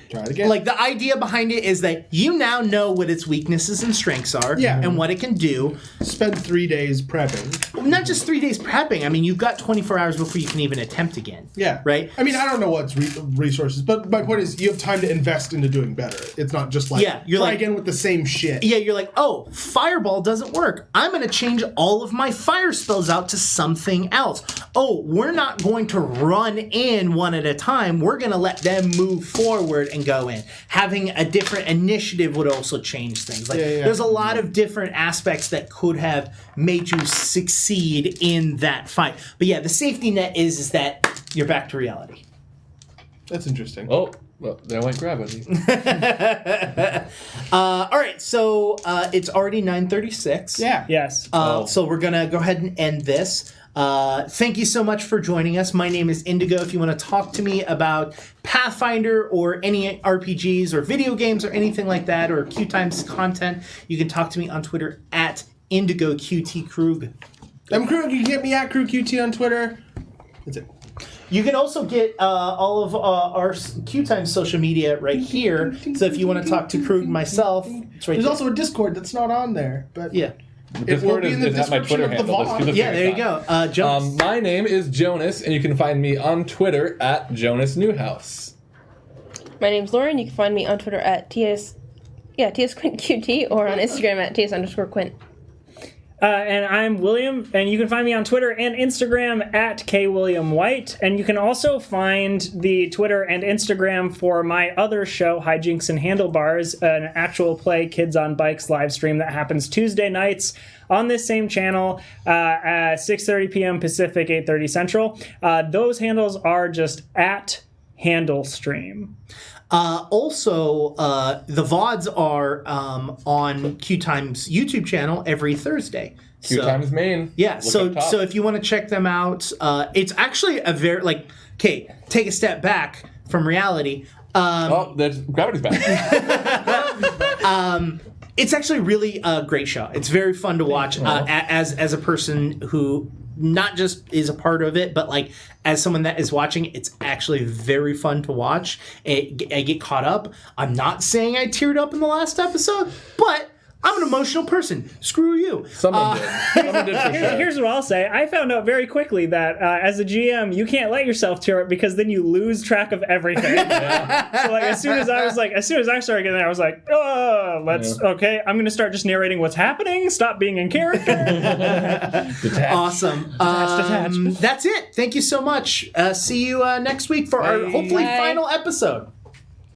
Try it again.
like the idea behind it is that you now know what its weaknesses and strengths are and what it can do.
Spend 3 days prepping.
Not just 3 days prepping. I mean, you've got 24 hours before you can even attempt again.
Yeah.
Right?
I mean, I don't know what's resources, but my point is you have time to invest into doing better. It's not just like,
Yeah, you're
try
like-
again with the same shit.
Yeah, you're like, oh, fireball doesn't work. I'm going to change all of my fire spells out to something else. Oh, we're not going to run in one at a time. We're going to let them move forward and can go in. Having a different initiative would also change things. Like there's a lot of different aspects that could have made you succeed in that fight. But yeah, the safety net is that you're back to reality.
That's interesting.
Oh, well, there went gravity.
All right, so it's already 9:36.
Yeah.
Yes.
So we're gonna go ahead and end this. Thank you so much for joining us. My name is Indigo. If you want to talk to me about Pathfinder or any RPGs or video games or anything like that, or QueueTimes content, you can talk to me on Twitter at IndigoQTKrug.
I'm Krug. You can get me at KrugQT on Twitter. That's it.
You can also get all of our QueueTimes social media right here. So if you want to talk to Krug myself, it's right
There's
there.
also a Discord that's not on there, but
Yeah.
it will
Discord
be in the
is at my
description
Twitter
of the
handle.
VOD.
Yeah, there you go. Jonas.
My name is Jonas, and you can find me on Twitter at Jonas Newhouse.
My name's Lauren. You can find me on Twitter at TSQuintQT or on Instagram at TS_Quint.
And I'm William, and you can find me on Twitter and Instagram at KWilliamWhite. And you can also find the Twitter and Instagram for my other show, Hijinks and Handlebars, an actual play Kids on Bikes live stream that happens Tuesday nights on this same channel at 6:30 p.m. Pacific, 8:30 Central. Those handles are just at HandleStream.
Also, the VODs are on QueueTimes YouTube channel every Thursday.
QueueTimes Main.
Yeah,
Look up top.
so if you want to check them out, it's actually a very, take a step back from reality.
There's gravity's back.
It's actually really a great show. It's very fun to watch as a person who not just is a part of it, but as someone that is watching, it's actually very fun to watch. I get caught up. I'm not saying I teared up in the last episode, but I'm an emotional person. Screw you.
Someone did. Someone did for sure.
Here's what I'll say. I found out very quickly that as a GM, you can't let yourself tear up because then you lose track of everything. So as soon as I started getting there, I was like, okay, I'm going to start just narrating what's happening. Stop being in character.
Awesome.
Detach.
That's it. Thank you so much. See you next week for our hopefully final episode.